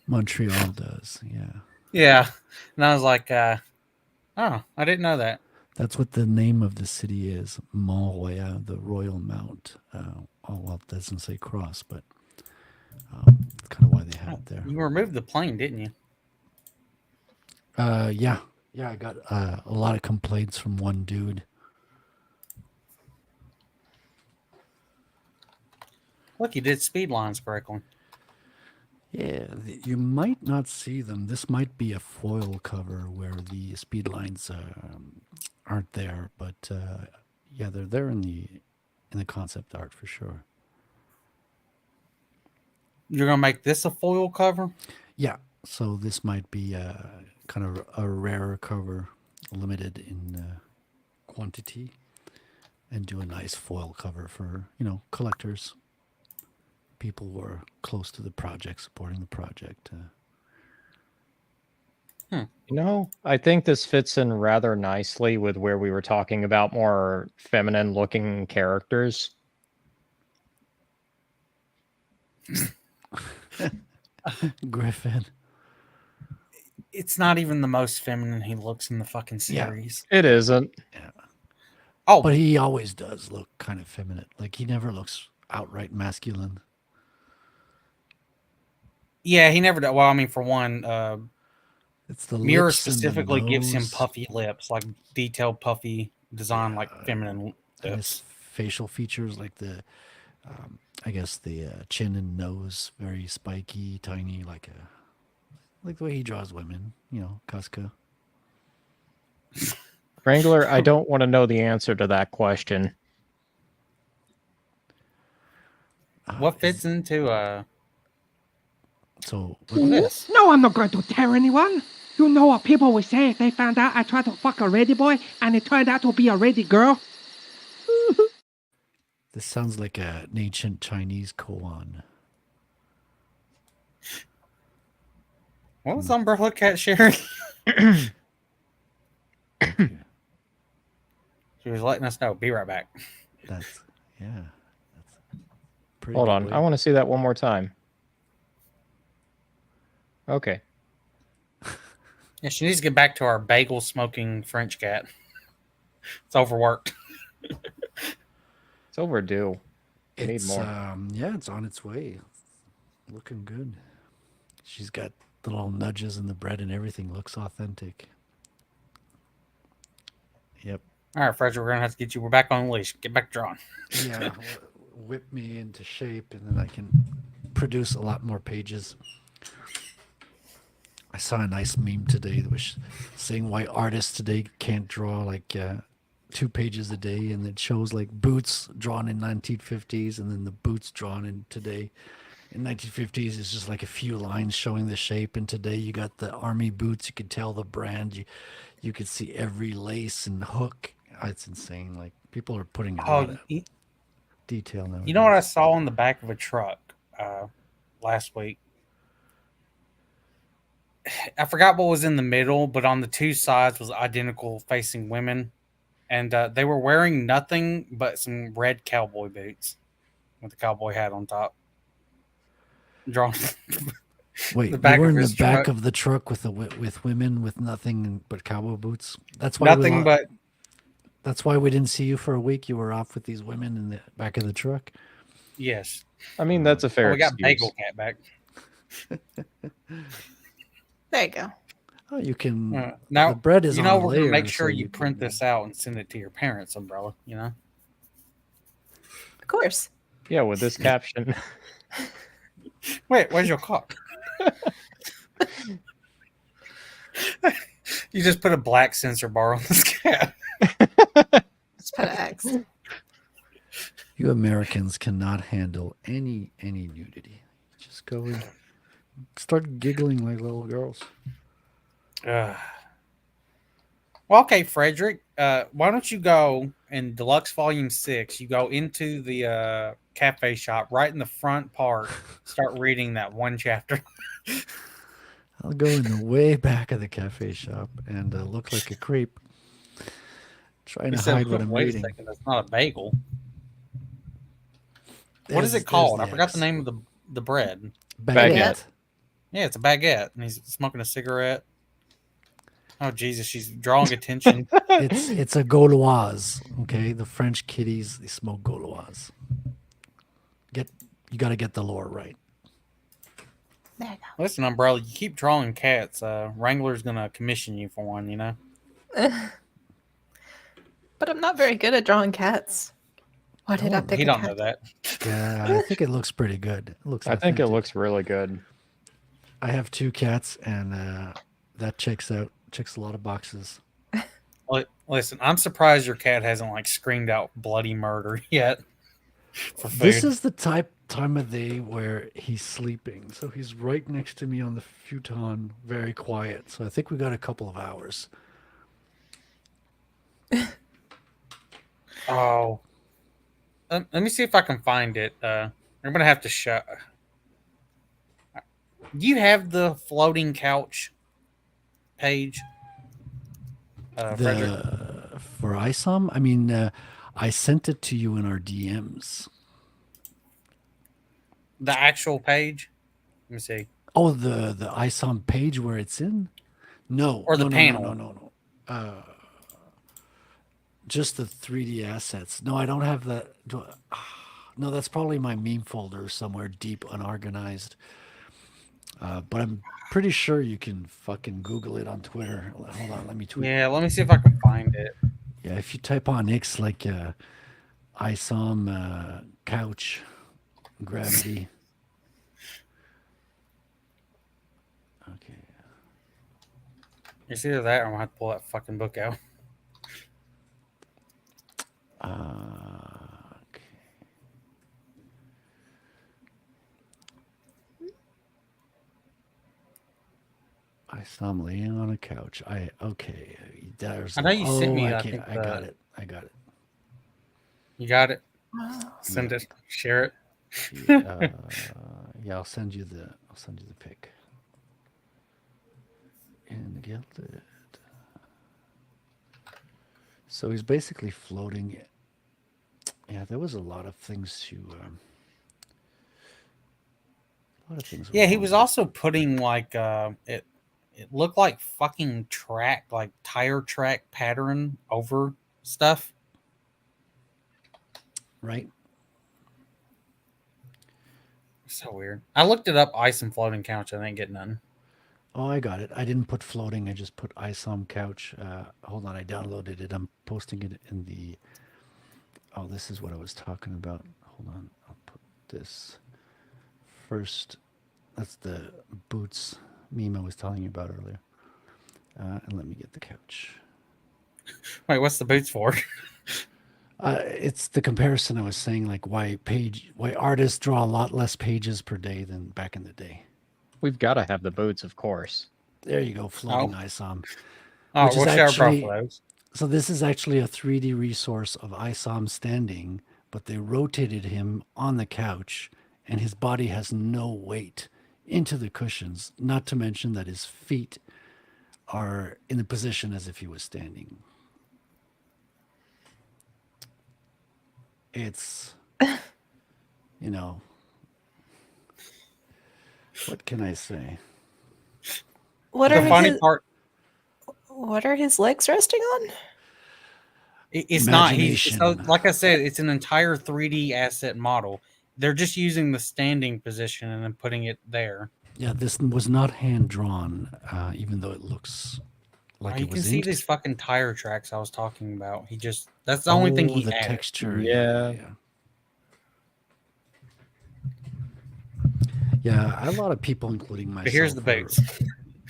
Montreal does, yeah. Yeah, and I was like, oh, I didn't know that. That's what the name of the city is, Mont Royal, the Royal Mount. Well, it doesn't say cross, but that's kind of why they have it there. You removed the plane, didn't you? Yeah. I got a lot of complaints from one dude. Look, you did speed lines correctly. Yeah, you might not see them. This might be a foil cover where the speed lines aren't there, but yeah, they're there in the concept art for sure. You're gonna make this a foil cover? Yeah, so this might be kind of a rarer cover, limited in quantity, and do a nice foil cover for collectors, people who are close to the project, supporting the project. I think this fits in rather nicely with where we were talking about more feminine looking characters. Griffin. It's not even the most feminine he looks in the fucking Yeah. series. It isn't. Oh, But he always does look kind of feminine. Like he never looks outright masculine. yeah, he never did. Well, I mean, for one, It's the Mirror lips and the specifically gives him nose, puffy lips, like detailed puffy design, like feminine and his lips. facial features, like I guess the chin and nose, very spiky, tiny, like Like the way he draws women, Casca. Wrangler, I don't want to know the answer to that question. What fits into So this? No, I'm not going to tell anyone. You know what people will say if they found out I tried to fuck a ready boy and it turned out to be a ready girl? this sounds like an ancient Chinese koan. What was Umbrella Cat sharing? She was letting us know. Be right back. That's pretty. Hold good on. way. I want to see that one more time. Okay. Yeah, she needs to get back to our bagel smoking French cat. It's overworked. It's overdue. We need It's more. it's on its way. Looking good. She's got the little nudges in the bread and everything looks authentic. Yep. All right, Frederick, we're gonna have to get you. We're back on leash. Get back drawn. Yeah. Whip me into shape and then I can produce a lot more pages. I saw a nice meme today that was saying why artists today can't draw like 2 pages a day, and it shows like boots drawn in 1950s and then the boots drawn in today. In 1950s, it's just like a few lines showing the shape, and today you got the army boots. You could tell the brand. You could see every lace and hook. It's insane. Like people are putting a lot of detail now. You know what I saw on the back of a truck last week? I forgot what was in the middle, but on the two sides was identical facing women. And they were wearing nothing but some red cowboy boots with a cowboy hat on top. Drawn. Wait, the they back were of in the his back truck. of the truck with women with nothing but cowboy boots. That's why Nothing but That's why we didn't see you for a week. You were off with these women in the back of the truck. yes. I mean, that's a fair We got excuse. Bagel Cat back. There you go. Oh, you can. Now the bread is you know on a we're gonna make layer, sure so you you print can- this out and send it to your parents' umbrella. You know. Of course. Yeah, with this caption. Wait, where's your cock? You just put a black sensor bar on this cat. Just put an X. You Americans cannot handle any nudity. Just go and start giggling like little girls. Well, okay, Frederick. Why don't you go in Deluxe Volume 6? You go into the cafe shop right in the front part. Start reading that one chapter. I'll go in the way back of the cafe shop and look like a creep, trying You to said, hide what I'm wait reading. a second, that's not a bagel. What is There's- it called? there's I forgot the X. name of the bread. Baguette. Yeah, it's a baguette, and he's smoking a cigarette. Oh Jesus, she's drawing attention. It's a Gauloise. Okay, the French kiddies, they smoke Gauloise. You got to get the lore right. There you Listen, Umbrella, you keep drawing cats. Wrangler's gonna commission you for one. You know. go. But I'm not very good at drawing cats. Why did I pick He a don't cat? know that. Yeah, I think it looks pretty good. It looks. I think it authentic. looks really good. I have 2 cats, and that checks out. Checks a lot of boxes. Listen, I'm surprised your cat hasn't like screamed out bloody murder yet for food. This is the time of day where he's sleeping, so he's right next to me on the futon, very quiet. So I think we got a couple of hours. Oh, let me see if I can find it. I'm gonna have to show. Do you have the floating couch page, Frederick? For ISOM, I mean, I sent it to you in our DMs. The actual page? Let me see. Oh, the ISOM page where it's in? No. Or the no, panel. No. Just the 3D assets. No, I don't have that. No, that's probably my meme folder somewhere deep, unorganized. But I'm pretty sure you can fucking Google it on Twitter. Hold on, let me tweet. Yeah, let me see if I can find it. Yeah, if you type on X like ISOM couch gravity. Okay. It's either that or I'm gonna have to pull that fucking book out. Okay. I saw him laying on a couch. Okay. There's. I know you sent me, I can't- think, I got it. I got it. You got it. Oh. Send it. Share it. Yeah, I'll send you the pic. And Gilded. So he's basically floating. Yeah, there was a lot of things to. A lot of things. were Yeah, he wrong was with it. also putting like it. It looked like fucking track, like tire track pattern over stuff. Right. So weird. I looked it up. Ice and floating couch. I didn't get none. Oh, I got it. I didn't put floating. I just put ISOM couch. Hold on, I downloaded it. I'm posting it in the. Oh, this is what I was talking about. Hold on, I'll put this first. That's the boots meme I was telling you about earlier. And let me get the couch. Wait, what's the boots for? It's the comparison I was saying, like why artists draw a lot less pages per day than back in the day. We've got to have the boots, of course. There you go, floating ISOM. Oh, Which is we'll share actually- both of those. So this is actually a 3D resource of ISOM standing, but they rotated him on the couch, and his body has no weight into the cushions. Not to mention that his feet are in the position as if he was standing. It's, you know, what can I say? What The are funny his, part, what are his legs resting on? it's not. He's so, Imagination. like I said, it's an entire 3D asset model. They're just using the standing position and then putting it there. Yeah, this was not hand drawn, even though it looks like Oh, you it can was see inked. these fucking tire tracks I was talking about. That's the only thing he the added. texture. Yeah. Yeah, a lot of people, including myself. But here's the are- boots.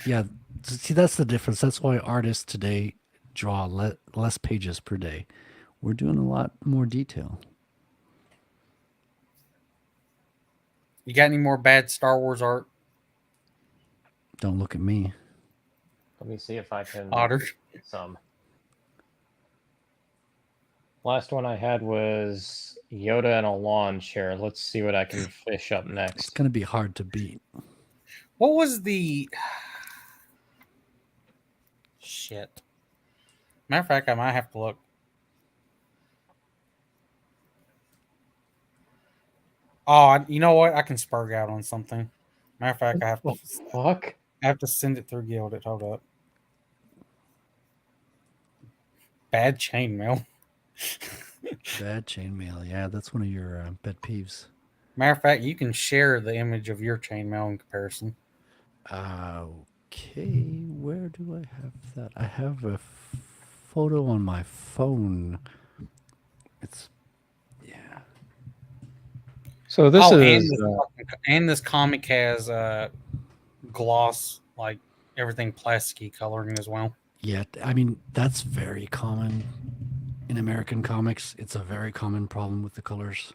Yeah, see, that's the difference. That's why artists today draw less pages per day. We're doing a lot more detail. You got any more bad Star Wars art, Don't look at me. Let me see if I can Otter? get some. Last one I had was Yoda in a lawn chair. Let's see what I can fish up It's next. going to be hard to beat. What was the shit? Matter of fact, I might have to look. Oh, you know what? I can spurg out on something. Matter of fact, Fuck. I have to send it through Gilded. Hold up. Bad chainmail. Bad chainmail. Yeah, that's one of your pet peeves. Matter of fact, you can share the image of your chainmail in comparison. Okay, where do I have that? I have a photo on my phone. It's, yeah. So this Oh, is and this comic has gloss, like everything plasticky coloring as well. Yeah, I mean, that's very common in American comics. It's a very common problem with the colors.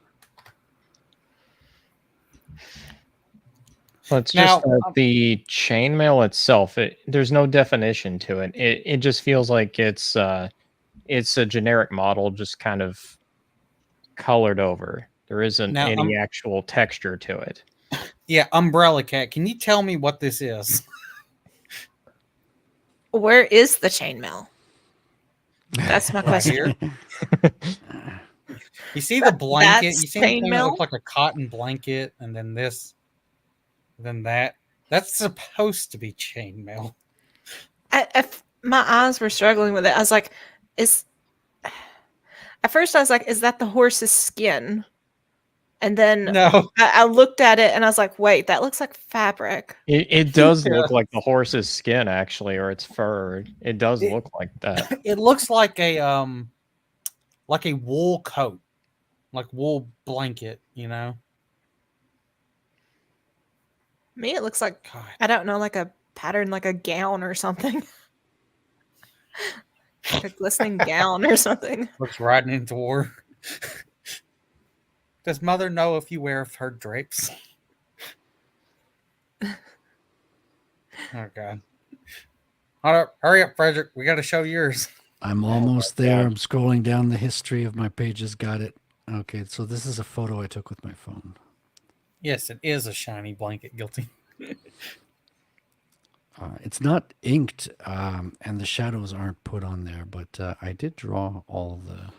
well, it's Now- just that the chainmail itself. There's no definition to it. It just feels like it's a generic model, just kind of colored over. There isn't Now, any actual texture to it. Yeah, Umbrella Cat. Can you tell me what this is? Where is the chainmail? That's my Right question. here. You see the blanket? That's You see anything that chainmail? looks like a cotton blanket, and then this, then that. That's supposed to be chainmail. My eyes were struggling with it. I was like, at first I was like, is that the horse's skin? And then No, I looked at it and I was like, wait, that looks like fabric. It does Yeah. look like the horse's skin, actually, or its fur. It does look like that. it looks like a wool coat, like wool blanket. You know. Me, it looks like, God. I don't know, like a pattern, like a gown or something. Like a glistening gown or something. Looks riding into war. Does mother know if you wear her drapes? Oh god. Hurry up, Frederick. We got to show yours. I'm Oh, almost my there. God. I'm scrolling down the history of my pages. Got it. Okay, so this is a photo I took with my phone. Yes, it is a shiny blanket. Guilty. It's not inked, and the shadows aren't put on there, but I did draw all the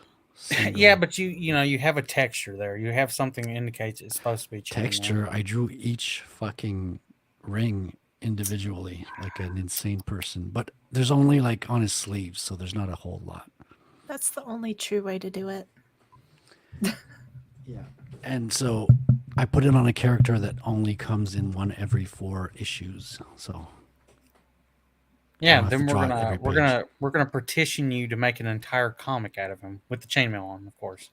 Yeah, but you have a texture there. You have something that indicates it's supposed to be chainmail. texture. I drew each fucking ring individually, like an insane person. But there's only like on his sleeves, so there's not a whole lot. That's the only true way to do it. Yeah. And so I put it on a character that only comes in one every 4 issues. So Yeah, have to then draw it every we're gonna petition you to make an entire comic out of him with the chainmail on, of course.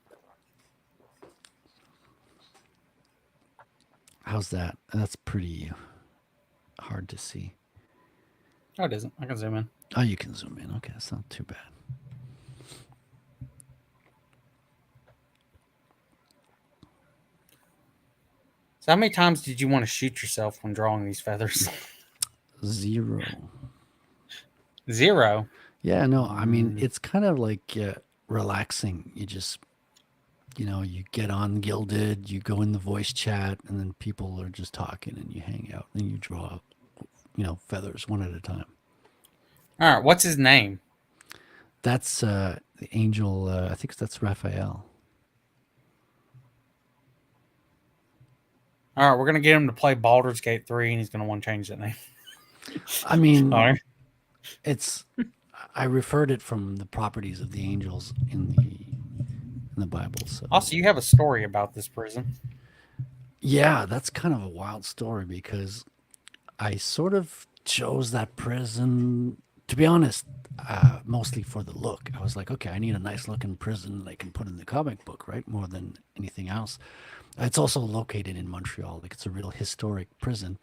how's that? That's pretty hard to see. Oh, it isn't. I can zoom in. Oh, you can zoom in. Okay, that's not too bad. So, how many times did you want to shoot yourself when drawing these feathers? 0. 0. Yeah, no, I mean, it's kind of like relaxing. You just, you get on Gilded, you go in the voice chat, and then people are just talking and you hang out and you draw, feathers one at a time. All right, what's his name? That's the angel, I think that's Raphael. All right, we're gonna get him to play Baldur's Gate 3, and he's gonna want to change that name. I mean, All right. I referred it from the properties of the angels in the Bible. So Also, you have a story about this prison. yeah, that's kind of a wild story because I sort of chose that prison, to be honest, mostly for the look. I was like, okay, I need a nice looking prison that I can put in the comic book, right? More than anything else. It's also located in Montreal. Like it's a real historic prison.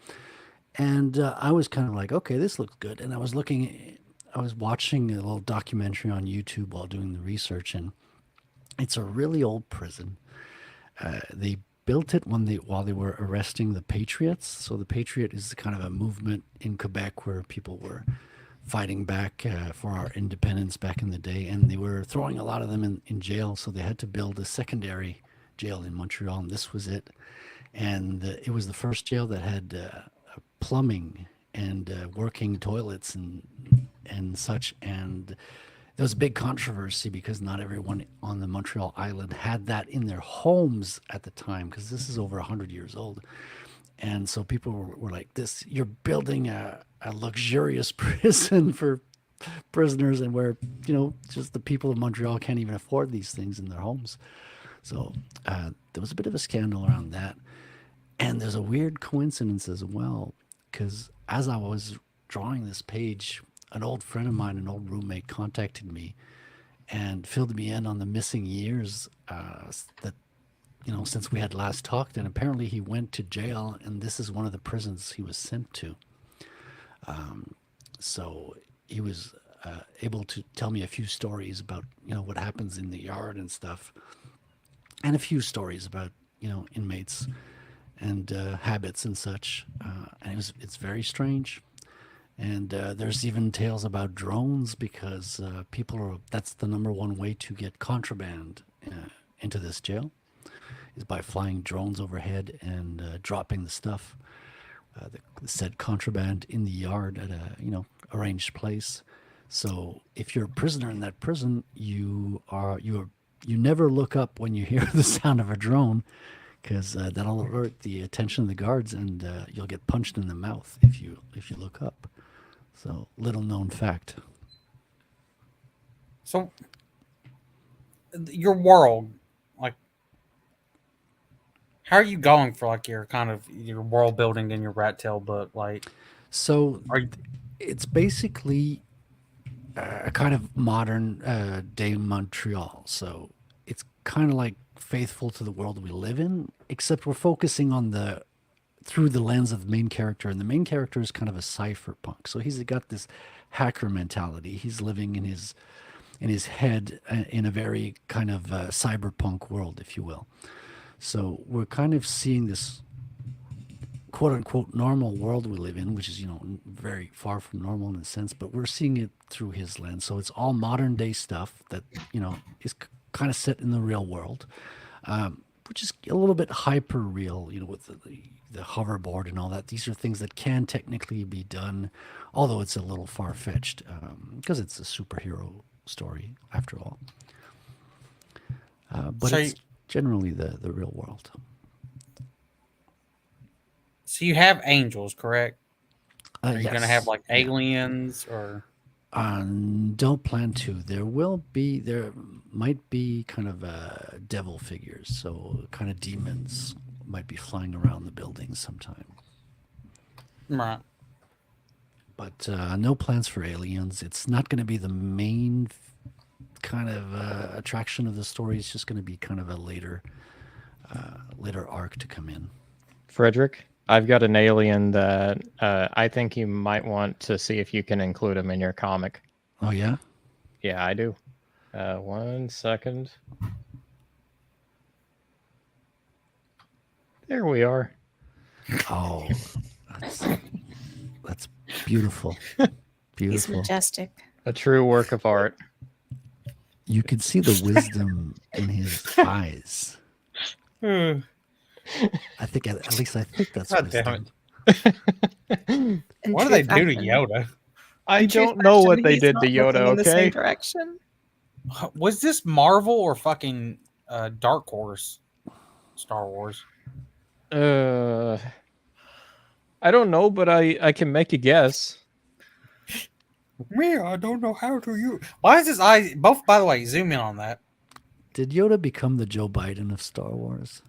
And I was kind of like, okay, this looks good. And I was watching a little documentary on YouTube while doing the research, and it's a really old prison. They built it while they were arresting the Patriots. So the Patriot is kind of a movement in Quebec where people were fighting back for our independence back in the day, and they were throwing a lot of them in jail. So they had to build a secondary jail in Montreal, and this was it. And it was the first jail that had plumbing and working toilets and such. And there was a big controversy because not everyone on the Montreal island had that in their homes at the time, because this is over 100 years old. And so people were like, "This, you're building a luxurious prison for prisoners, and where just the people of Montreal can't even afford these things in their homes." So there was a bit of a scandal around that. And there's a weird coincidence as well, because as I was drawing this page, an old friend of mine, an old roommate, contacted me and filled me in on the missing years that, since we had last talked. And apparently he went to jail, and this is one of the prisons he was sent to. So he was able to tell me a few stories about, what happens in the yard and stuff, and a few stories about, inmates and habits and such. And it's very strange. And there's even tales about drones, because that's the number one way to get contraband into this jail, is by flying drones overhead and dropping the stuff, the said contraband, in the yard at a arranged place. So if you're a prisoner in that prison, you never look up when you hear the sound of a drone, because that'll alert the attention of the guards, and you'll get punched in the mouth if you look up. So, little known fact. So, your world, like, how are you going for like your world building in your Rat Tail book? Like, so are you, it's basically a kind of modern day Montreal. So it's kind of like faithful to the world we live in, except we're focusing on the through the lens of the main character, and the main character is kind of a cypherpunk. So he's got this hacker mentality. He's living in his head in a very kind of cyberpunk world, if you will. So we're kind of seeing this quote unquote normal world we live in, which is, very far from normal in a sense, but we're seeing it through his lens. So it's all modern day stuff that, is kind of set in the real world, which is a little bit hyper real, with the hoverboard and all that. These are things that can technically be done, although it's a little far fetched because it's a superhero story after all. But So it's generally the real world. So you have angels, correct? Are you going to have Yes. like Yeah. aliens or? Don't plan to. There might be kind of devil figures, so kind of demons might be flying around the buildings sometime. Right. But no plans for aliens. It's not going to be the main kind of attraction of the story. It's just going to be kind of a later arc to come in. Frederick, I've got an alien that I think you might want to see if you can include him in your comic. Oh yeah. Yeah, I do. 1 second. There we are. Oh, that's beautiful. He's Beautiful. majestic. A true work of art. You can see the wisdom in his eyes. Hmm. I think, at least I think that's God damn wisdom. In What do they true do to fashion- Yoda? I in true don't know fashion, what they he's did not to Yoda, looking in the same okay? direction. Was this Marvel or fucking Dark Horse Star Wars? I don't know, but I can make a guess. Me, I don't know how to use. Why is his eye? Both, by the way, zoom in on that. Did Yoda become the Joe Biden of Star Wars?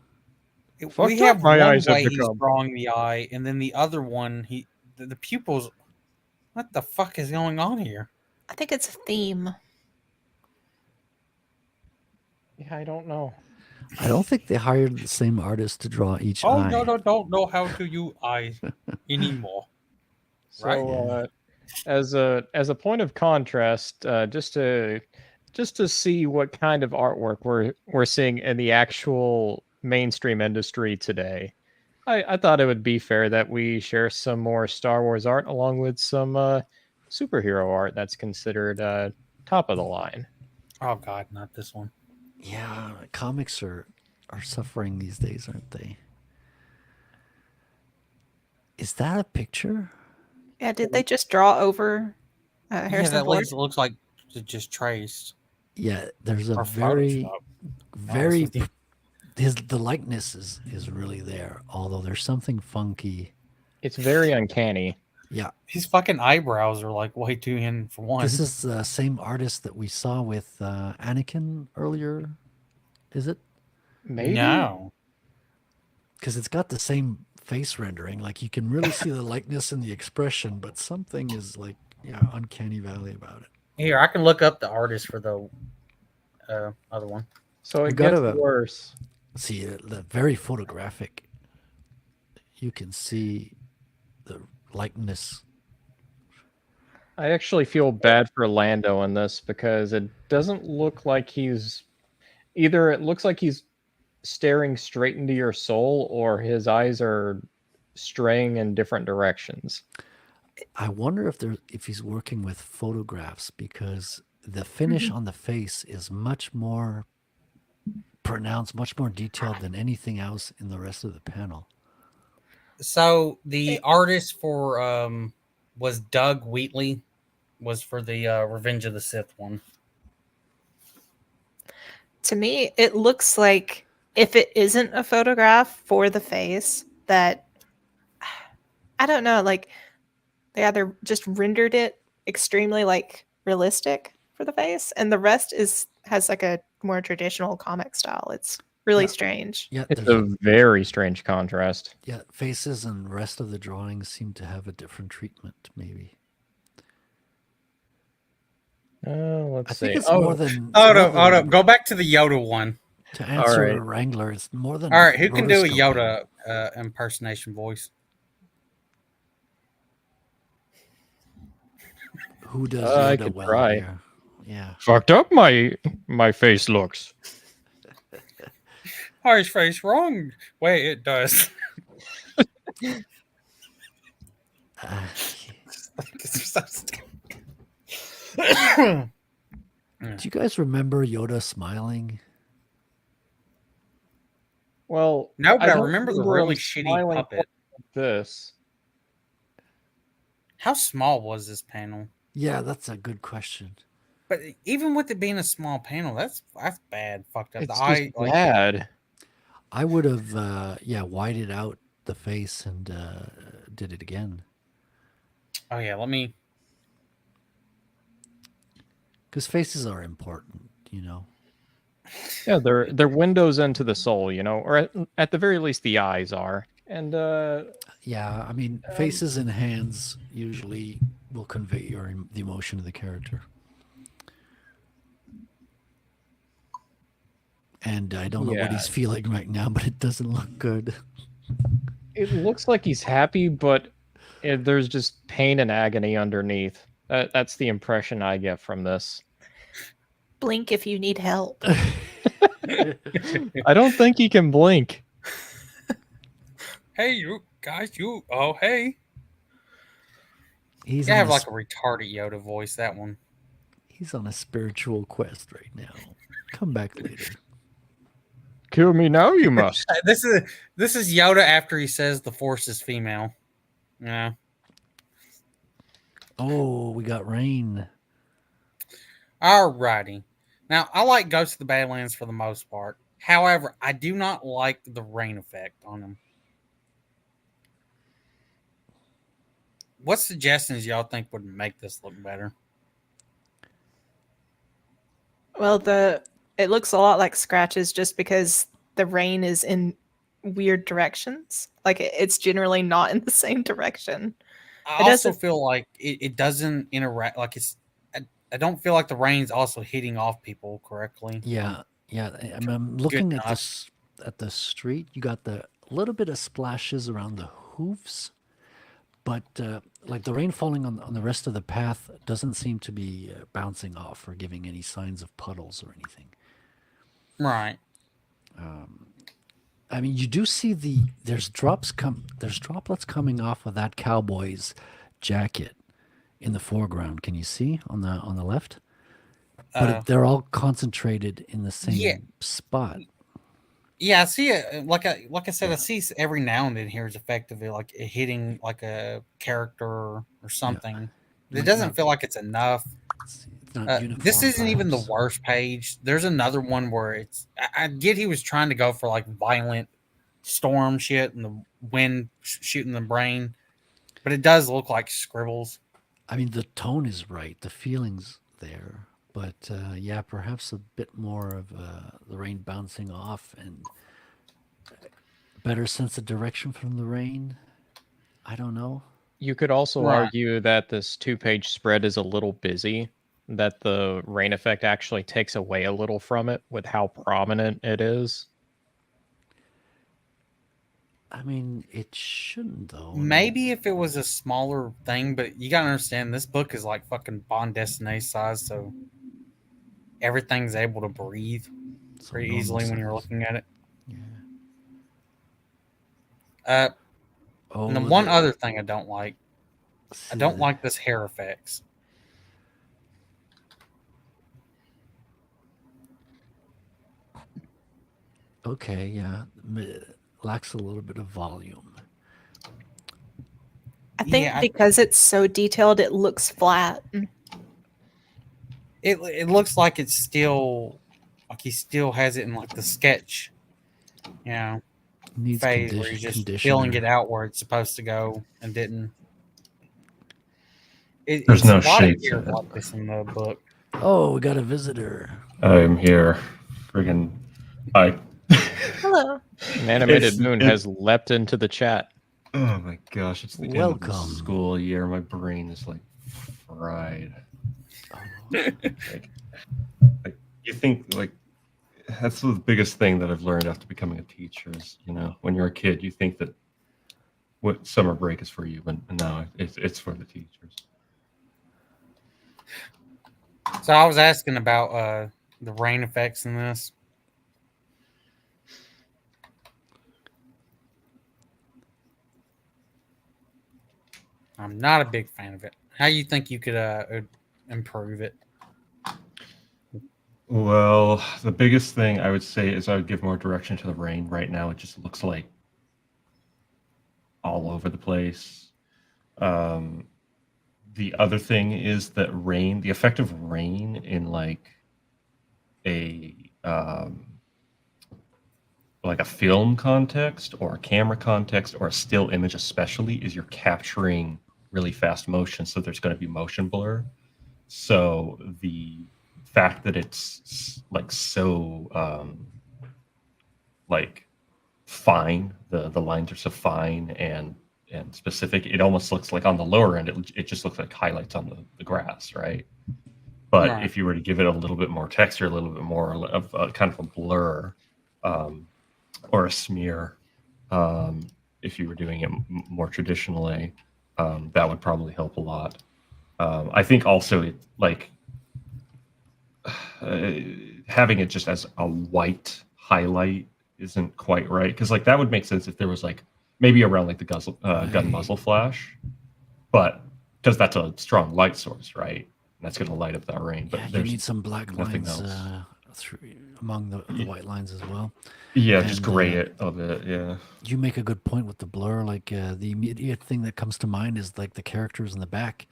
We Fucked up have my one eyes have way he's become. drawing the eye, and then the other one, the pupils. What the fuck is going on here? I think it's a theme. Yeah, I don't know. I don't think they hired the same artist to draw each Oh eye. no, don't know how to use eyes anymore. So, Right. as a point of contrast, just to see what kind of artwork we're seeing in the actual mainstream industry today, I thought it would be fair that we share some more Star Wars art along with some superhero art that's considered top of the line. Oh god, not this one. Yeah, comics are suffering these days, aren't they? Is that a picture? Yeah, did they just draw over Yeah, Harrison that Ford? looks like it just traced. Yeah, there's a Or very, Photoshop. very. with the- The likeness is really there, although there's something funky. It's very uncanny. Yeah, His fucking eyebrows are like way too in for one. this is the same artist that we saw with Anakin earlier. Is it? Maybe. No. Because it's got the same face rendering. Like you can really see the likeness in the expression, but something is like, uncanny valley about it. Here, I can look up the artist for the other one. So We it got gets a- worse. See, the very photographic. You can see the likeness. I actually feel bad for Lando in this because it doesn't look like he's either. It looks like he's staring straight into your soul, or his eyes are straying in different directions. I wonder if he's working with photographs, because the finish on the face is much more pronounced, much more detailed than anything else in the rest of the panel. So the artist for was Doug Wheatley, was for the Revenge of the Sith one. To me, it looks like if it isn't a photograph for the face, that I don't know, like they either just rendered it extremely like realistic for the face, and the rest has like a more traditional comic style. It's really Yeah. strange. Yeah, It's there's a very strange contrast. yeah, faces and rest of the drawings seem to have a different treatment, maybe. Let's I think see. it's Oh, more than Hold more up, hold than- up. Go back to the Yoda one. To answer right. a Wrangler, it's more than. All right, who can do a rotoscoping. Yoda impersonation voice? Who does I Yoda could well try. here? Yeah. Fucked up my face looks. Oh, his face wrong. Wait, it does. Uh, It's so stupid. do you guys remember Yoda smiling? Well, No, but I don't remember the him really shitty smiling puppet. like this. How small was this panel? Yeah, that's a good question. But even with it being a small panel, that's bad. Fucked up. It's The eye, just bad. I would have, whited out the face and did it again. oh yeah, let me. Because faces are important, you know. Yeah, they're windows into the soul, you know, or at the very least the eyes are. And Yeah, I mean, faces and hands usually will convey the emotion of the character. And I don't know what Yeah. he's feeling right now, but it doesn't look good. it looks like he's happy, but there's just pain and agony underneath. That's the impression I get from this. Blink if you need help. I don't think he can blink. Hey, you guys, you. Oh, hey. He's I on have a like a retarded Yoda voice. That one. He's on a spiritual quest right now. Come back later. Kill me now, you must. This is Yoda after he says the Force is female. Yeah. Oh, we got rain. Alrighty. Now, I like Ghosts of the Badlands for the most part. However, I do not like the rain effect on them. What suggestions y'all think would make this look better? Well, it looks a lot like Scratches just because the rain is in weird directions. Like it's generally not in the same direction. I It also doesn't- feel like it doesn't interact. Like I don't feel like the rain's also hitting off people correctly. Yeah, yeah. I'm looking at enough. this at the street. You got the little bit of splashes around the hoofs, but like the rain falling on the rest of the path doesn't seem to be bouncing off or giving any signs of puddles or anything. Right. I mean, you do see there's droplets coming off of that cowboy's jacket in the foreground. Can you see on the left? But they're all concentrated in the same spot. Yeah, I see it. Like I said, I see every now and then here is effectively like it hitting like a character or something. It doesn't feel like it's enough. It's not uniform, This isn't even the perhaps. worst page. There's another one where I get he was trying to go for like violent storm shit and the wind shooting the brain, but it does look like scribbles. I mean, the tone is right, the feeling's there, but yeah, perhaps a bit more of the rain bouncing off and better sense of direction from the rain. I don't know. You could also Right. argue that this 2-page spread is a little busy, that the rain effect actually takes away a little from it with how prominent it is. I mean, it shouldn't though. Maybe if it was a smaller thing, but you gotta understand this book is like fucking Bond Destiny size, so everything's able to breathe It's a pretty normal easily when size. you're looking at it. Yeah. And the Oh, one other thing I don't like, I see don't the- like this hair effects. Okay, yeah, lacks a little bit of volume. I think Yeah, because it's so detailed, it looks flat. It looks like it's still like he still has it in like the sketch, you know, Needs phase where he's just filling it out where it's supposed to go and didn't. There's It's no a lot of shapes here in it. like this in the book. Oh, we got a visitor. I'm here. Friggin' hi. Hello. An animated It's- moon it- has leapt into the chat. Oh my gosh, it's the end of Welcome. the school year. My brain is like fried. Like, you think like that's the biggest thing that I've learned after becoming a teacher is, when you're a kid, you think that what summer break is for you, but no, it's for the teachers. So I was asking about the rain effects in this. I'm not a big fan of it. How you think you could improve it? Well, the biggest thing I would say is I would give more direction to the rain. Right now, it just looks like all over the place. The other thing is that the effect of rain in like a film context or a camera context or a still image especially is you're capturing really fast motion, so there's going to be motion blur. So the fact that it's like so like fine, the lines are so fine and specific, it almost looks like on the lower end it just looks like highlights on the grass, right? But Right. if you were to give it a little bit more texture, a little bit more of a kind of a blur, or a smear, if you were doing it more traditionally, that would probably help a lot. I think also it like having it just as a white highlight isn't quite right, because like that would make sense if there was like maybe around like the gun muzzle flash, but because that's a strong light source, right? And that's going to light up that rain. But Yeah, you there's need some black nothing lines else. among the white lines as well. Yeah, just And, gray it a bit. Yeah. You make a good point with the blur. Like the immediate thing that comes to mind is like the characters in the back.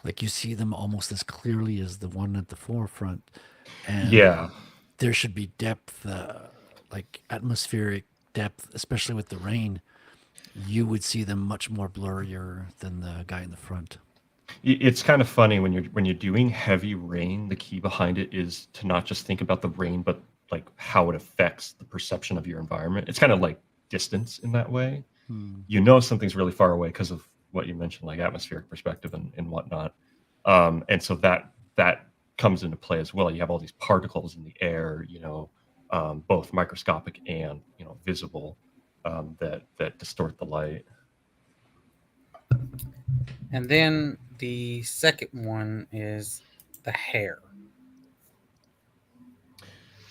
Like you see them almost as clearly as the one at the forefront. And Yeah. there should be depth, like atmospheric depth, especially with the rain. You would see them much more blurrier than the guy in the front. It's kind of funny when you're doing heavy rain. The key behind it is to not just think about the rain, but like how it affects the perception of your environment. It's kind of like distance in that way. You know something's really far away because of what you mentioned, like atmospheric perspective and whatnot. And so that comes into play as well. You have all these particles in the air, both microscopic and visible, that distort the light. And then the second one is the hair.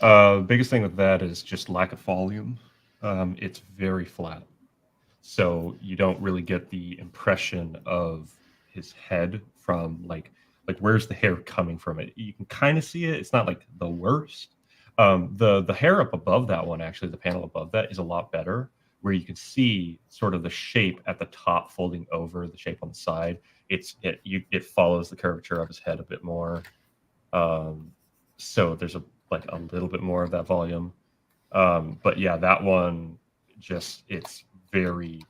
Biggest thing with that is just lack of volume. It's very flat, so you don't really get the impression of his head from like where's the hair coming from. It you can kind of see it. It's not like the worst. The hair up above that one, actually, the panel above that is a lot better, where you can see sort of the shape at the top folding over the shape on the side. It follows the curvature of his head a bit more. So there's a little bit more of that volume. But yeah, that one it's very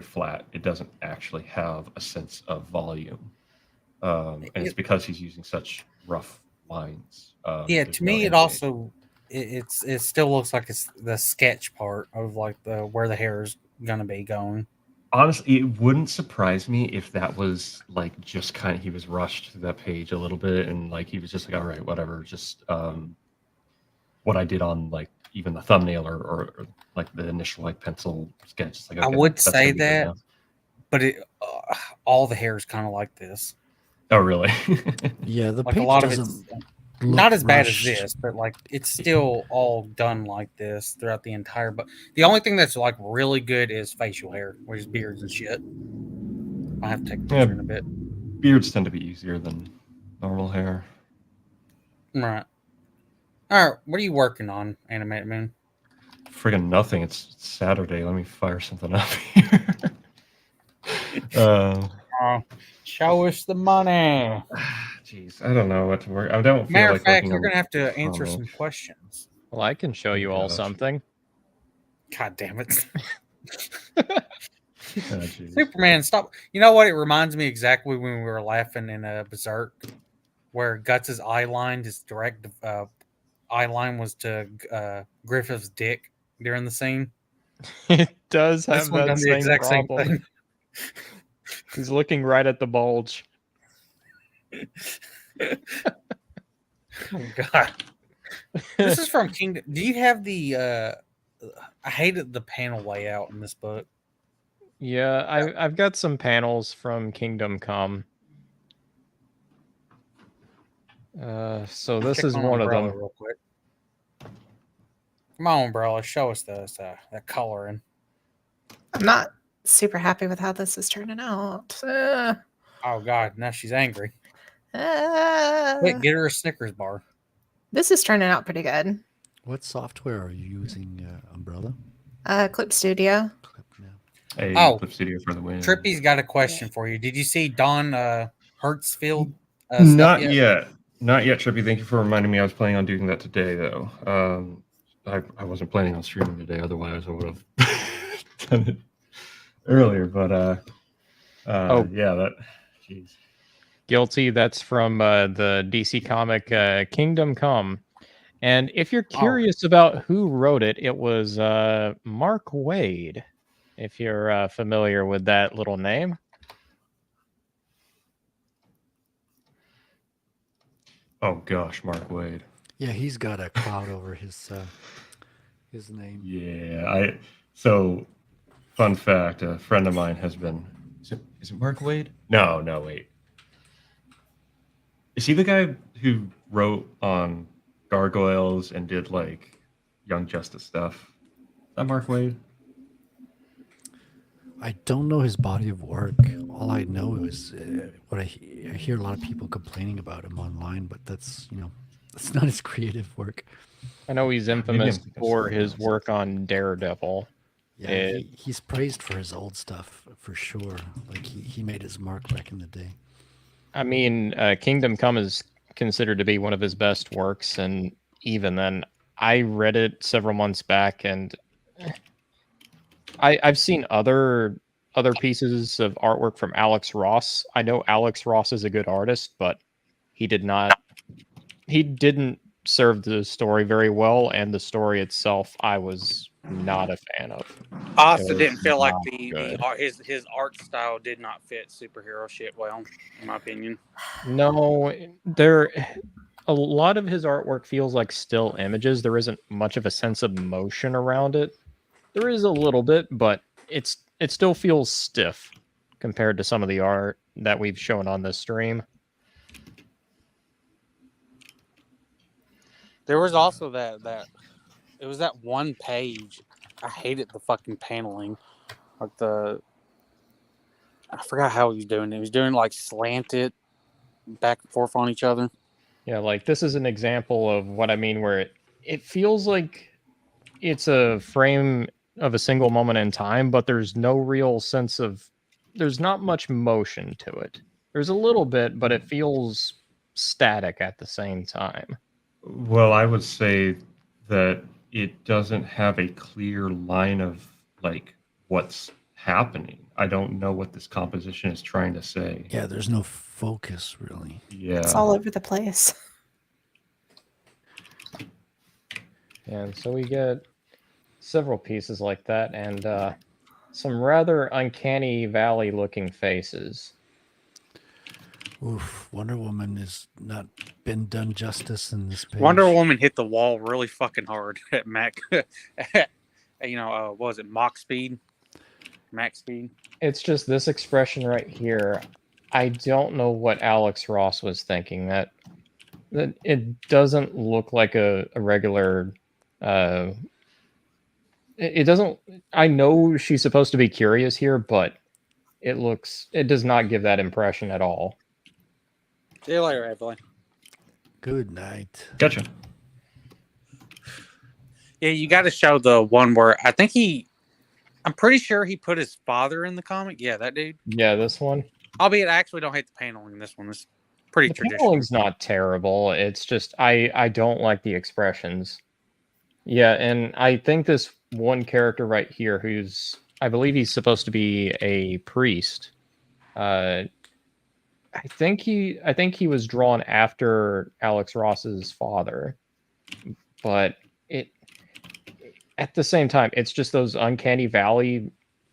flat. It doesn't actually have a sense of volume. And it's because he's using such rough lines. Yeah, there's to no me, it end also it still looks like it's the sketch part of like the where the hair is gonna be going. Honestly, it wouldn't surprise me if that was like just kind of he was rushed through that page a little bit, and like he was just like, all right, whatever, just what I did on like even the thumbnail or like the initial like pencil sketch. It's like, I okay, would that's say gonna be good that, enough. but all the hair is kind of like this. Oh, really? Yeah, the Like page a lot of doesn't it's look not as bad rushed. as this, but like it's still all done like this throughout the entire book. The only thing that's like really good is facial hair, which is beards and shit. I'll have to take a picture in a bit. Beards tend to be easier than normal hair. Right. All right. What are you working on, Animated Moon? Friggin' nothing. It's Saturday. Let me fire something up here. Show us the money. Jeez, I don't know what to work. I don't feel Matter like of fact, working you're on gonna have to answer some comics. questions. Well, I can show you all gosh. something. God damn it. Oh, jeez. Superman, stop. You know what? It reminds me exactly when we were laughing in Berserk, where Guts' eye line, his direct eye line was to Griffith's dick during the scene. It does This have one that done the same exact same problem. thing. He's looking right at the bulge. Oh, God. This is from Kingdom. Do you have the? I hated the panel layout in this book. Yeah, I've got some panels from Kingdom Come. So this Check is my one of umbrella them. real quick. Come on, umbrella, show us the coloring. I'm not super happy with how this is turning out. Oh God, now she's angry. Uh, Quick, get her a Snickers bar. this is turning out pretty good. What software are you using, Umbrella? Clip Studio. Clip now. A Oh. Clip Studio for the win. Trippy's got a question for you. Did you see Don Hertzfield? Not stuff yet. Not yet, Trippy. Thank you for reminding me. I was planning on doing that today, though. I wasn't planning on streaming today. Otherwise, I would have done it earlier. But yeah, that. Jeez. Guilty. That's from the DC comic Kingdom Come. And if you're curious about who wrote it, it was Mark Waid. If you're familiar with that little name. Oh gosh, Mark Waid. Yeah, he's got a cloud over his name. Yeah, so fun fact: a friend of mine has been. Is it Mark Waid? No, wait. Is he the guy who wrote on Gargoyles and did like Young Justice stuff? Is that Mark Waid? I don't know his body of work. All I know is what I hear a lot of people complaining about him online, but that's that's not his creative work. I know he's Maybe infamous I'm thinking for something his else. work on Daredevil. Yeah, he's praised for his old stuff for sure. Like he made his mark back in the day. I mean, Kingdom Come is considered to be one of his best works, and even then, I read it several months back, and I've seen other pieces of artwork from Alex Ross. I know Alex Ross is a good artist, but he didn't serve the story very well, and the story itself I was not a fan of. I also It was didn't feel like not good. his art style did not fit superhero shit well, in my opinion. No, a lot of his artwork feels like still images. There isn't much of a sense of motion around it. There is a little bit, but it still feels stiff compared to some of the art that we've shown on this stream. There was also that it was that one page. I hated the fucking paneling. Like I forgot how he was doing it. He was doing like slanted back and forth on each other. Yeah, like this is an example of what I mean, where it feels like it's a frame of a single moment in time, but there's no real sense of, there's not much motion to it. There's a little bit, but it feels static at the same time. Well, I would say that it doesn't have a clear line of like what's happening. I don't know what this composition is trying to say. Yeah, there's no focus really. Yeah. It's all over the place. And so we get several pieces like that, and some rather uncanny valley looking faces. Oof, Wonder Woman has not been done justice in this page. Wonder Woman hit the wall really fucking hard at Mac. What was it? Max speed. It's just this expression right here. I don't know what Alex Ross was thinking. That it doesn't look like a regular. It doesn't. I know she's supposed to be curious here, but it does not give that impression at all. See you later, Evelyn. Good night. Gotcha. Yeah, you got to show the one where I'm pretty sure he put his father in the comic. Yeah, that dude. Yeah, this one. Albeit, I actually don't hate the paneling in this one. It's pretty The traditional. paneling's not terrible. It's just I don't like the expressions. Yeah, and I think this one character right here, I believe he's supposed to be a priest. I think he was drawn after Alex Ross's father, but at the same time, it's just those uncanny valley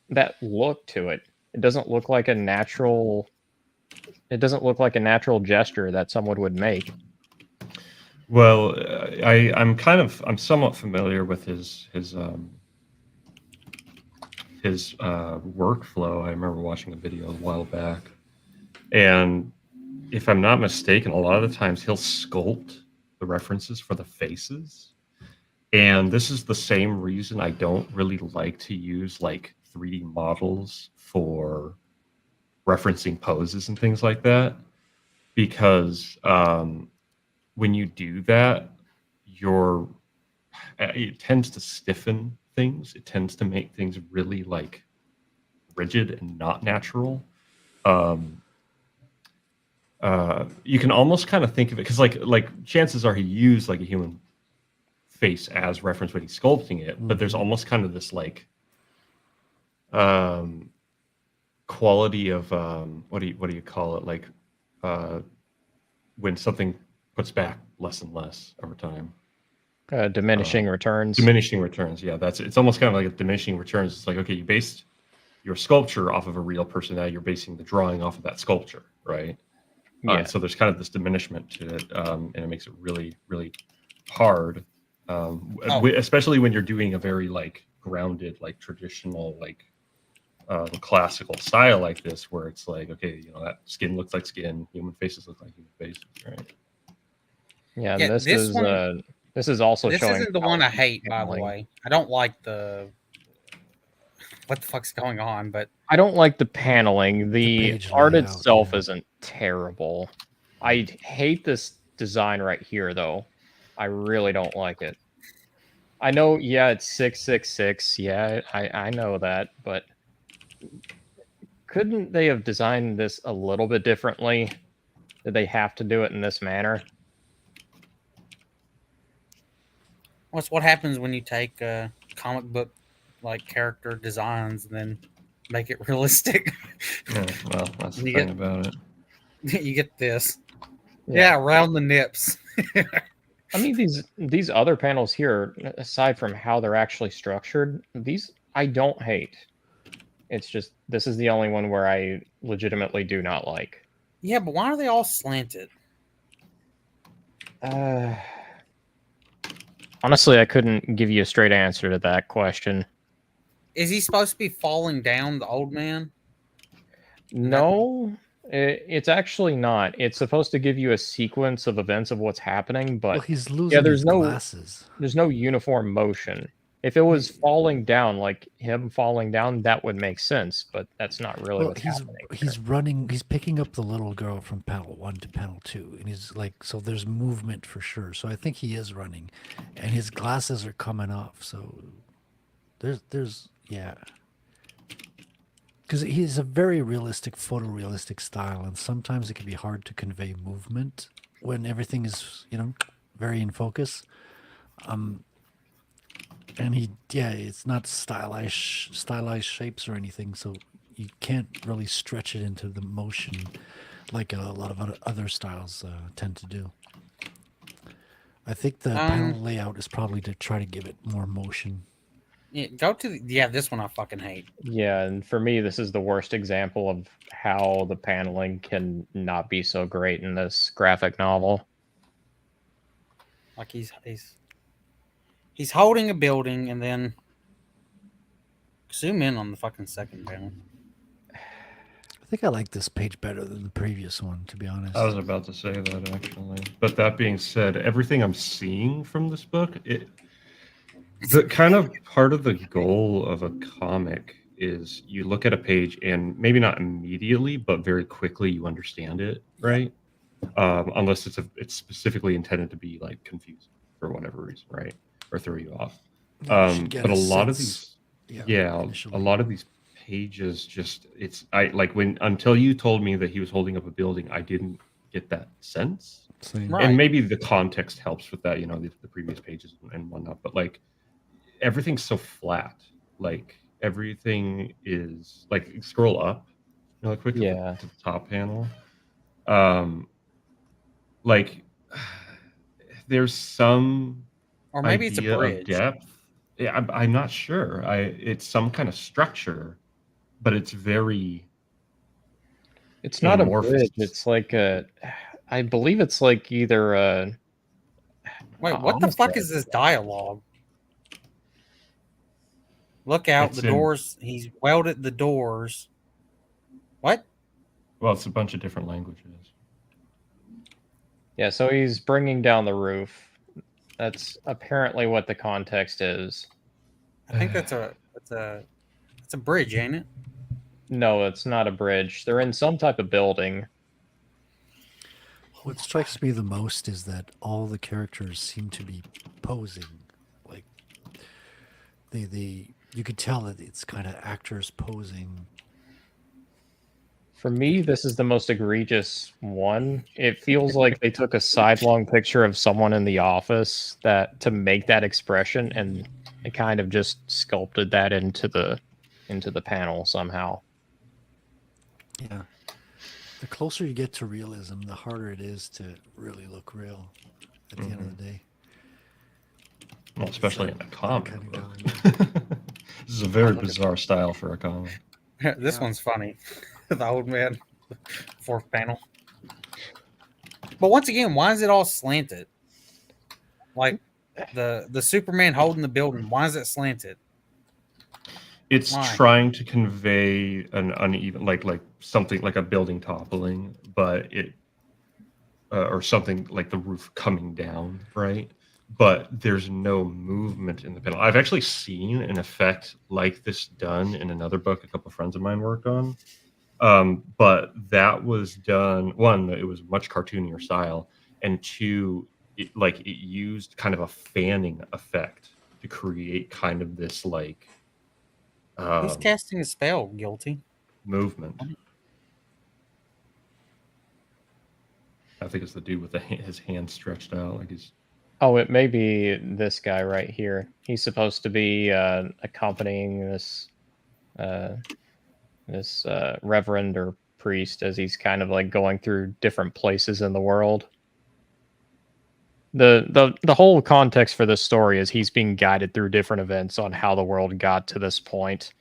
that look to it. It doesn't look like a natural gesture that someone would make. Well, I'm somewhat familiar with his workflow. I remember watching a video a while back, and if I'm not mistaken, a lot of the times he'll sculpt the references for the faces. And this is the same reason I don't really like to use like 3D models for referencing poses and things like that, because when you do that, it tends to stiffen things. It tends to make things really like rigid and not natural. You can almost kind of think of it because like chances are he used like a human face as reference when he's sculpting it, but there's almost kind of this like quality of what do you call it, like when something puts back less and less over time. Diminishing returns. Diminishing returns, yeah. It's almost kind of like a diminishing returns. It's like, okay, you based your sculpture off of a real person, now you're basing the drawing off of that sculpture, right? Yeah. So there's kind of this diminishment to it, and it makes it really, really hard, especially when you're doing a very like grounded, like traditional, like classical style like this, where it's like, okay, that skin looks like skin, human faces look like human faces, right? Yeah, Yeah, this this is one- this is also This showing. isn't the one I hate, by the paneling. way. I don't like what the fuck's going on, but I don't like the paneling. The page art layout, itself yeah. isn't terrible. I hate this design right here, though. I really don't like it. I know, yeah, it's 666. Yeah, I know that, but couldn't they have designed this a little bit differently? Did they have to do it in this manner? what happens when you take comic book like character designs and then make it realistic? Yeah, well, that's the You thing get- about it. You get this. Yeah, around the nips. I mean, these other panels here, aside from how they're actually structured, these I don't hate. It's just this is the only one where I legitimately do not like. Yeah, but why are they all slanted? Honestly, I couldn't give you a straight answer to that question. Is he supposed to be falling down, the old man? No, it's actually not. It's supposed to give you a sequence of events of what's happening, but Well, he's losing there's his no- glasses. there's no uniform motion. If it was falling down, like him falling down, that would make sense, but that's not really Well, what's he's happening. he's running. He's picking up the little girl from panel 1 to panel 2, and he's like, so there's movement for sure. So I think he is running, and his glasses are coming off. So there's yeah, because he's a very realistic, photorealistic style, and sometimes it can be hard to convey movement when everything is very in focus. And it's not stylized shapes or anything, so you can't really stretch it into the motion like a lot of other styles tend to do. I think the panel layout is probably to try to give it more motion. Yeah, this one I fucking hate. Yeah, and for me, this is the worst example of how the paneling can not be so great in this graphic novel. Like he's holding a building and then zoom in on the fucking second panel. I think I like this page better than the previous one, to be honest. I was about to say that actually. But that being said, everything I'm seeing from this book, the kind of part of the goal of a comic is you look at a page and maybe not immediately, but very quickly you understand it, right? Unless it's specifically intended to be like confusing for whatever reason, right? Or throw you off. You should get But a lot of sense, these, initially. a lot of these pages until you told me that he was holding up a building, I didn't get that sense. Same. Right. And maybe the context helps with that, the previous pages and whatnot. But like everything's so flat. Like everything is like scroll up, quick to the top panel. Like there's some Or maybe it's a idea of bridge. depth. Yeah, I'm not sure. It's some kind of structure, but it's very. It's not amorphous. a bridge. It's like I believe it's like either Wait, what the Honestly, fuck is this dialogue? Look out, It's the in- doors. He's welded the doors. What? Well, it's a bunch of different languages. Yeah, so he's bringing down the roof. That's apparently what the context is. I think that's a bridge, ain't it? No, it's not a bridge. They're in some type of building. What strikes me the most is that all the characters seem to be posing. Like you could tell that it's kind of actors posing. For me, this is the most egregious one. It feels like they took a sidelong picture of someone in the office that to make that expression, and it kind of just sculpted that into the panel somehow. Yeah. The closer you get to realism, the harder it is to really look real at the end of the day. Well, especially in a comic kind of book. going, This is a very bizarre style for a comic. This Yeah. one's funny. The old man, fourth panel. But once again, why is it all slanted? Like the Superman holding the building. Why is it slanted? It's Why? trying to convey an uneven, like something like a building toppling, but it or something like the roof coming down, right? But there's no movement in the panel. I've actually seen an effect like this done in another book a couple of friends of mine worked on. But that was done, one, it was much cartoonier style, and two, it used kind of a fanning effect to create kind of this like Who's casting a spell? Guilty. movement. I think it's the dude with his hand stretched out, like he's. Oh, it may be this guy right here. He's supposed to be accompanying this reverend or priest as he's kind of like going through different places in the world. The whole context for this story is he's being guided through different events on how the world got to this point.